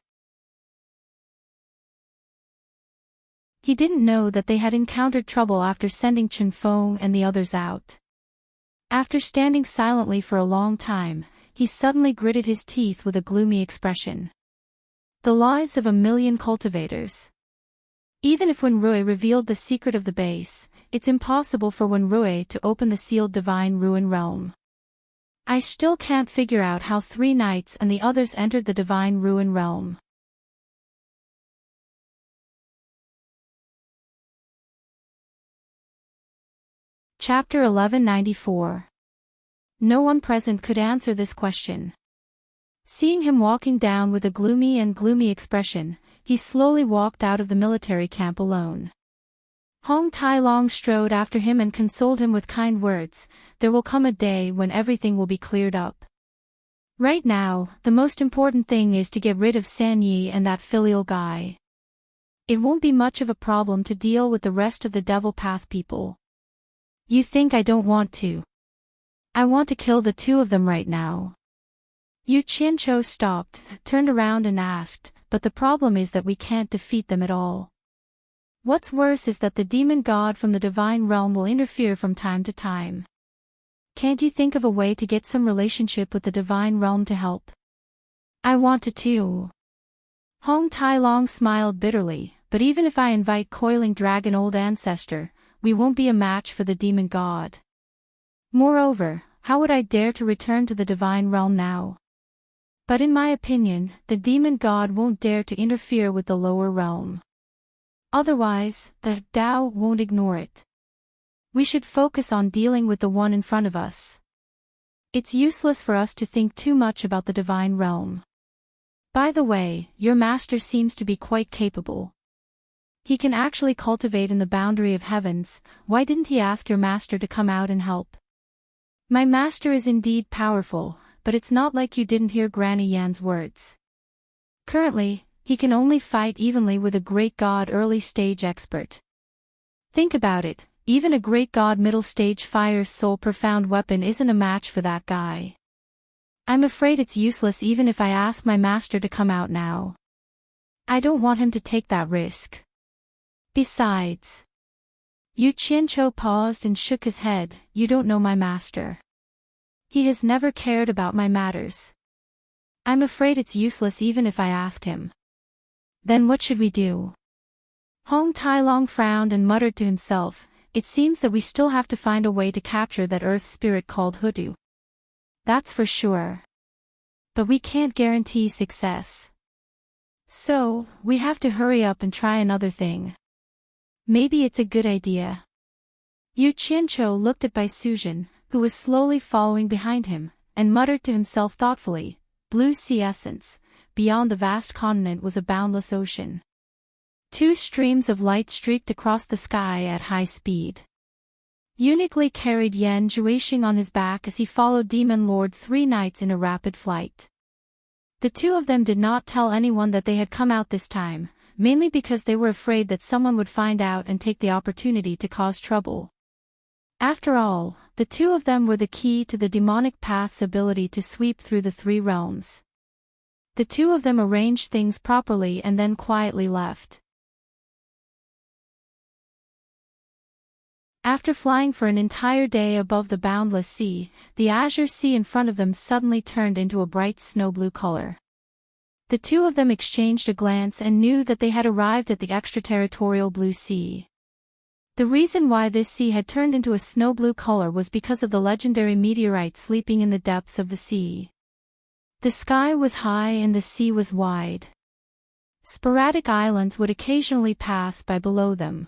He didn't know that they had encountered trouble after sending Chen Feng and the others out. After standing silently for a long time, he suddenly gritted his teeth with a gloomy expression. The lives of 1,000,000 cultivators. Even if Wenrui revealed the secret of the base, it's impossible for Wenrui to open the sealed divine ruin realm. I still can't figure out how 3 knights and the others entered the divine ruin realm. Chapter 1194. No one present could answer this question. Seeing him walking down with a gloomy expression, he slowly walked out of the military camp alone. Hong Tai-long strode after him and consoled him with kind words. There will come a day when everything will be cleared up. Right now, the most important thing is to get rid of San Yi and that filial guy. It won't be much of a problem to deal with the rest of the Devil Path people. You think I don't want to? I want to kill the 2 of them right now. Yu Qianqiu stopped, turned around and asked, but the problem is that we can't defeat them at all. What's worse is that the demon god from the divine realm will interfere from time to time. Can't you think of a way to get some relationship with the divine realm to help? I want to too. Hong Tai-long smiled bitterly, but even if I invite Coiling Dragon Old Ancestor, we won't be a match for the demon god. Moreover, how would I dare to return to the divine realm now? But in my opinion, the demon god won't dare to interfere with the lower realm. Otherwise, the Tao won't ignore it. We should focus on dealing with the one in front of us. It's useless for us to think too much about the divine realm. By the way, your master seems to be quite capable. He can actually cultivate in the boundary of heavens. Why didn't he ask your master to come out and help? My master is indeed powerful, but it's not like you didn't hear Granny Yan's words. Currently, he can only fight evenly with a great god early stage expert. Think about it, even a great god middle stage fire soul profound weapon isn't a match for that guy. I'm afraid it's useless even if I ask my master to come out now. I don't want him to take that risk. Besides, Yu Qianqiu paused and shook his head. You don't know my master. He has never cared about my matters. I'm afraid it's useless even if I ask him. Then what should we do? Hong Tai-long frowned and muttered to himself. It seems that we still have to find a way to capture that earth spirit called Hutu. That's for sure. But we can't guarantee success. So, we have to hurry up and try another thing. Maybe it's a good idea. Yu Qianqiu looked at Bai Suzhen, who was slowly following behind him, and muttered to himself thoughtfully, blue sea essence, beyond the vast continent was a boundless ocean. 2 streams of light streaked across the sky at high speed. Uniquely carried Yan Zhuishing on his back as he followed Demon Lord 3 knights in a rapid flight. The 2 of them did not tell anyone that they had come out this time, mainly because they were afraid that someone would find out and take the opportunity to cause trouble. After all, the two of them were the key to the demonic path's ability to sweep through the three realms. The two of them arranged things properly and then quietly left. After flying for an entire day above the boundless sea, the azure sea in front of them suddenly turned into a bright snow blue color. The two of them exchanged a glance and knew that they had arrived at the extraterritorial blue sea. The reason why this sea had turned into a snow blue color was because of the legendary meteorite sleeping in the depths of the sea. The sky was high and the sea was wide. Sporadic islands would occasionally pass by below them.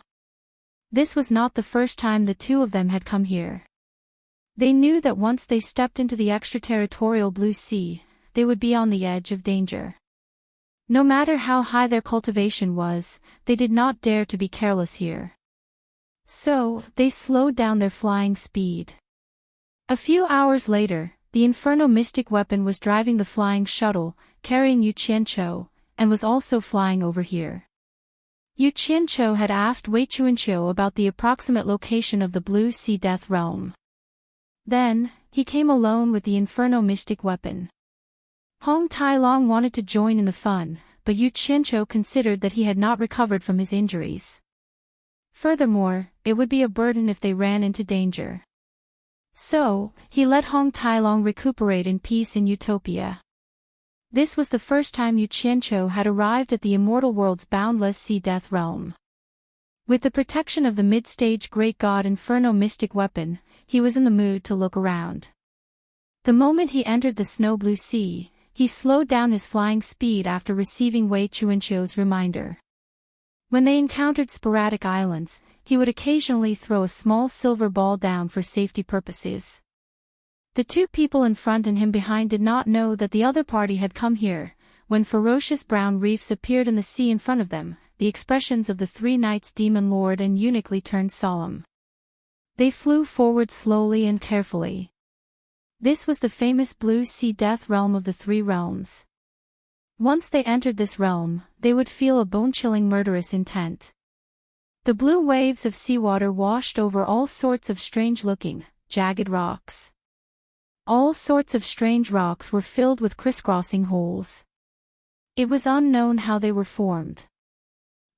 This was not the first time the two of them had come here. They knew that once they stepped into the extraterritorial blue sea, they would be on the edge of danger. No matter how high their cultivation was, they did not dare to be careless here. So, they slowed down their flying speed. A few hours later, the Inferno Mystic Weapon was driving the flying shuttle, carrying Yu Qianqiu, and was also flying over here. Yu Qianqiu had asked Wei Chuanqiu about the approximate location of the Blue Sea Death Realm. Then, he came alone with the Inferno Mystic Weapon. Hong Tailong wanted to join in the fun, but Yu Qianqiu considered that he had not recovered from his injuries. Furthermore, it would be a burden if they ran into danger. So, he let Hong Tailong recuperate in peace in Utopia. This was the first time Yu Qianqiu had arrived at the immortal world's boundless sea death realm. With the protection of the mid-stage great god Inferno Mystic Weapon, he was in the mood to look around. The moment he entered the snow blue sea, he slowed down his flying speed after receiving Wei Chuanqiu's reminder. When they encountered sporadic islands, he would occasionally throw a small silver ball down for safety purposes. The two people in front and him behind did not know that the other party had come here. When ferocious brown reefs appeared in the sea in front of them, the expressions of the three knights Demon Lord and Uniquely turned solemn. They flew forward slowly and carefully. This was the famous Blue Sea Death Realm of the Three Realms. Once they entered this realm, they would feel a bone-chilling murderous intent. The blue waves of seawater washed over all sorts of strange-looking, jagged rocks. All sorts of strange rocks were filled with crisscrossing holes. It was unknown how they were formed.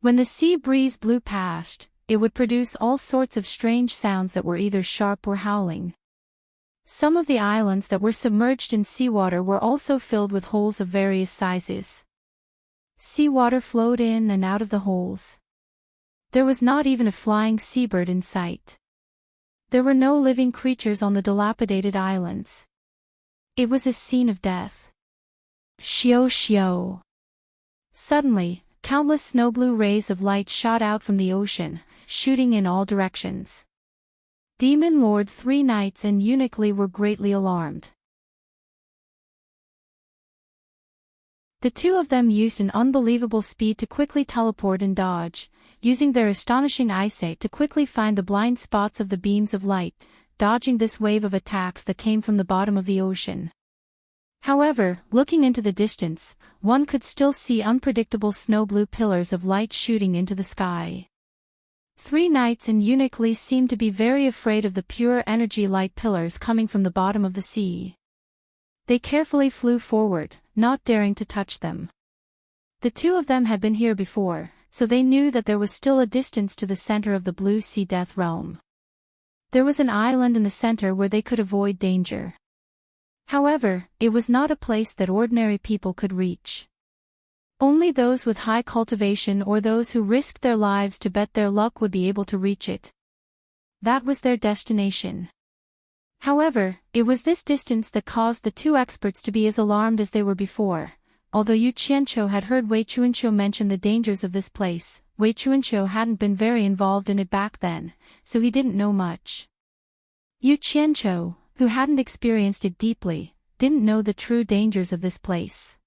When the sea breeze blew past, it would produce all sorts of strange sounds that were either sharp or howling. Some of the islands that were submerged in seawater were also filled with holes of various sizes. Seawater flowed in and out of the holes. There was not even a flying seabird in sight. There were no living creatures on the dilapidated islands. It was a scene of death. Xiao xiao. Suddenly, countless snow-blue rays of light shot out from the ocean, shooting in all directions. Demon Lord, three knights and Uniquely were greatly alarmed. The two of them used an unbelievable speed to quickly teleport and dodge, using their astonishing eyesight to quickly find the blind spots of the beams of light, dodging this wave of attacks that came from the bottom of the ocean. However, looking into the distance, one could still see unpredictable snow-blue pillars of light shooting into the sky. Three knights and Uniquely seemed to be very afraid of the pure energy light pillars coming from the bottom of the sea. They carefully flew forward, not daring to touch them. The two of them had been here before, so they knew that there was still a distance to the center of the Blue Sea Death Realm. There was an island in the center where they could avoid danger. However, it was not a place that ordinary people could reach. Only those with high cultivation or those who risked their lives to bet their luck would be able to reach it. That was their destination. However, it was this distance that caused the two experts to be as alarmed as they were before. Although Yu Qianqiu had heard Wei Chuanqiu mention the dangers of this place, Wei Chuanqiu hadn't been very involved in it back then, so he didn't know much. Yu Qianqiu, who hadn't experienced it deeply, didn't know the true dangers of this place.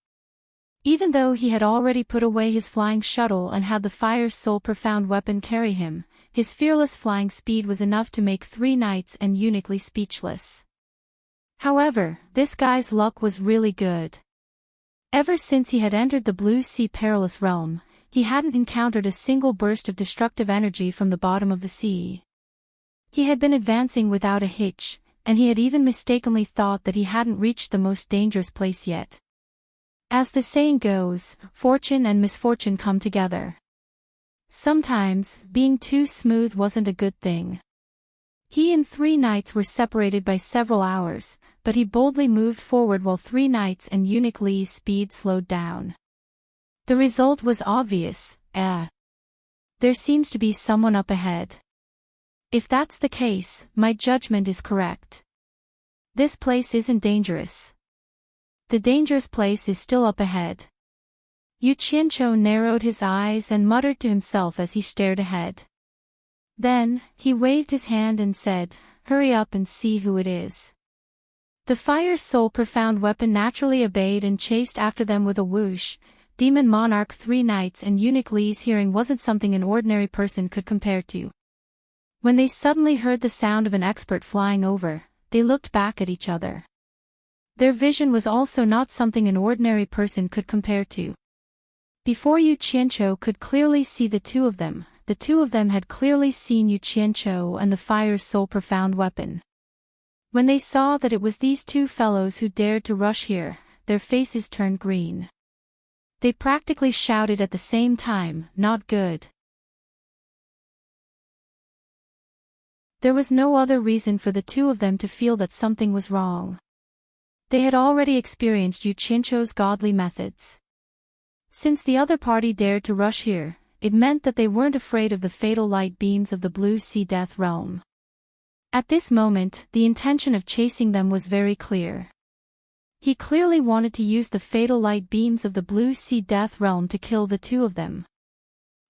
Even though he had already put away his flying shuttle and had the Fire Soul Profound Weapon carry him, his fearless flying speed was enough to make three knights and Uniquely speechless. However, this guy's luck was really good. Ever since he had entered the Blue Sea Perilous Realm, he hadn't encountered a single burst of destructive energy from the bottom of the sea. He had been advancing without a hitch, and he had even mistakenly thought that he hadn't reached the most dangerous place yet. As the saying goes, fortune and misfortune come together. Sometimes, being too smooth wasn't a good thing. He and 3 knights were separated by several hours, but he boldly moved forward while 3 knights and eunuch Lee's speed slowed down. The result was obvious. There seems to be someone up ahead. If that's the case, my judgment is correct. This place isn't dangerous. The dangerous place is still up ahead. Yu Qianqiu narrowed his eyes and muttered to himself as he stared ahead. Then, he waved his hand and said, "Hurry up and see who it is." The Fire's Soul Profound weapon naturally obeyed and chased after them with a whoosh. Demon Monarch 3 knights and eunuch Lee's hearing wasn't something an ordinary person could compare to. When they suddenly heard the sound of an expert flying over, they looked back at each other. Their vision was also not something an ordinary person could compare to. Before Yu Qianqiu could clearly see the two of them had clearly seen Yu Qianqiu and the Fire's Soul Profound weapon. When they saw that it was these 2 fellows who dared to rush here, their faces turned green. They practically shouted at the same time, "Not good." There was no other reason for the 2 of them to feel that something was wrong. They had already experienced Yu Qianqiu's godly methods. Since the other party dared to rush here, it meant that they weren't afraid of the fatal light beams of the Blue Sea Death Realm. At this moment, the intention of chasing them was very clear. He clearly wanted to use the fatal light beams of the Blue Sea Death Realm to kill the 2 of them.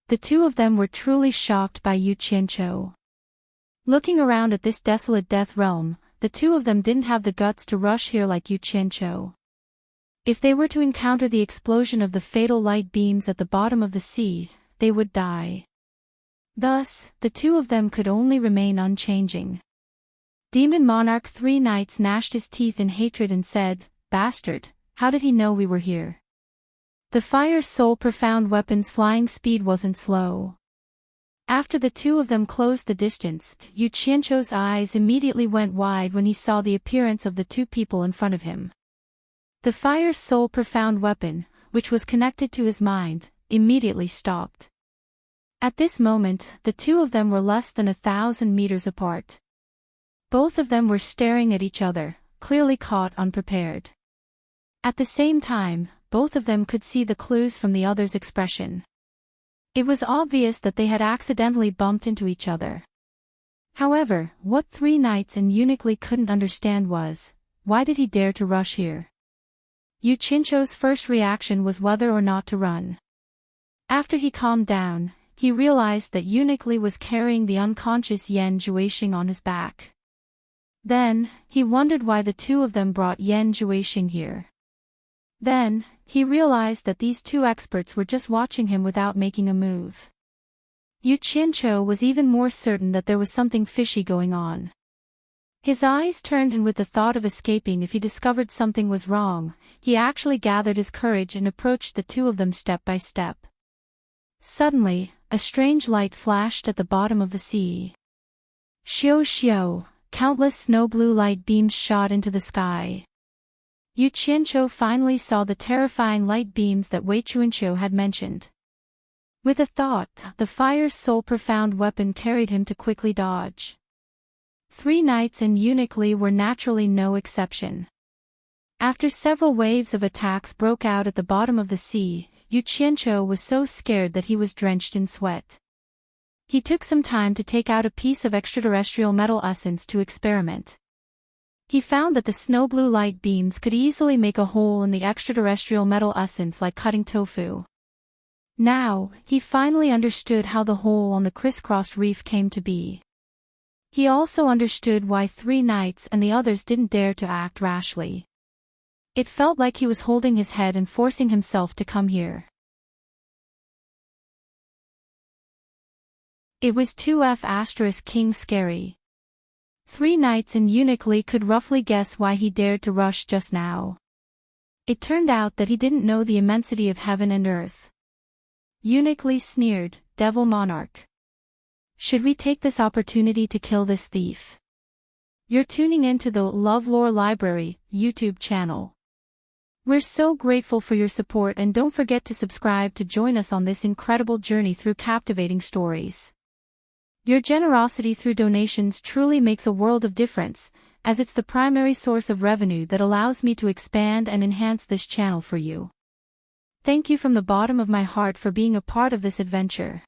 The 2 of them were truly shocked by Yu Qianqiu. Looking around at this desolate death realm, the 2 of them didn't have the guts to rush here like Yu Qianqiu. If they were to encounter the explosion of the fatal light beams at the bottom of the sea, they would die. Thus, the 2 of them could only remain unchanging. Demon Monarch 3 knights gnashed his teeth in hatred and said, "Bastard, how did he know we were here?" The Fire's Soul Profound weapon's flying speed wasn't slow. After the 2 of them closed the distance, Yu Qianqiu's eyes immediately went wide when he saw the appearance of the 2 people in front of him. The Fire's Soul Profound weapon, which was connected to his mind, immediately stopped. At this moment, the 2 of them were less than 1,000 meters apart. Both of them were staring at each other, clearly caught unprepared. At the same time, both of them could see the clues from the other's expression. It was obvious that they had accidentally bumped into each other. However, what 3 knights and eunuch Lee couldn't understand was, why did he dare to rush here? Yu Qianqiu's first reaction was whether or not to run. After he calmed down, he realized that eunuch Lee was carrying the unconscious Yan Zhuixing on his back. Then, he wondered why the 2 of them brought Yan Zhuixing here. Then, he realized that these 2 experts were just watching him without making a move. Yu Qianqiu was even more certain that there was something fishy going on. His eyes turned, and with the thought of escaping if he discovered something was wrong, he actually gathered his courage and approached the 2 of them step by step. Suddenly, a strange light flashed at the bottom of the sea. Xiu xiu, countless snow-blue light beams shot into the sky. Yu Qianqiu finally saw the terrifying light beams that Wei Chuanqiu had mentioned. With a thought, the Fire's Soul Profound weapon carried him to quickly dodge. 3 knights and eunuch Lee were naturally no exception. After several waves of attacks broke out at the bottom of the sea, Yu Qianqiu was so scared that he was drenched in sweat. He took some time to take out a piece of extraterrestrial metal essence to experiment. He found that the snow-blue light beams could easily make a hole in the extraterrestrial metal essence like cutting tofu. Now, he finally understood how the hole on the crisscrossed reef came to be. He also understood why 3 knights and the others didn't dare to act rashly. It felt like he was holding his head and forcing himself to come here. It was 2F** King scary. 3 knights and eunuch Lee could roughly guess why he dared to rush just now. It turned out that he didn't know the immensity of heaven and earth. Uniquely sneered, Devil Monarch. Should we take this opportunity to kill this thief? You're tuning into the LoveLore Library YouTube channel. We're so grateful for your support, and don't forget to subscribe to join us on this incredible journey through captivating stories. Your generosity through donations truly makes a world of difference, as it's the primary source of revenue that allows me to expand and enhance this channel for you. Thank you from the bottom of my heart for being a part of this adventure.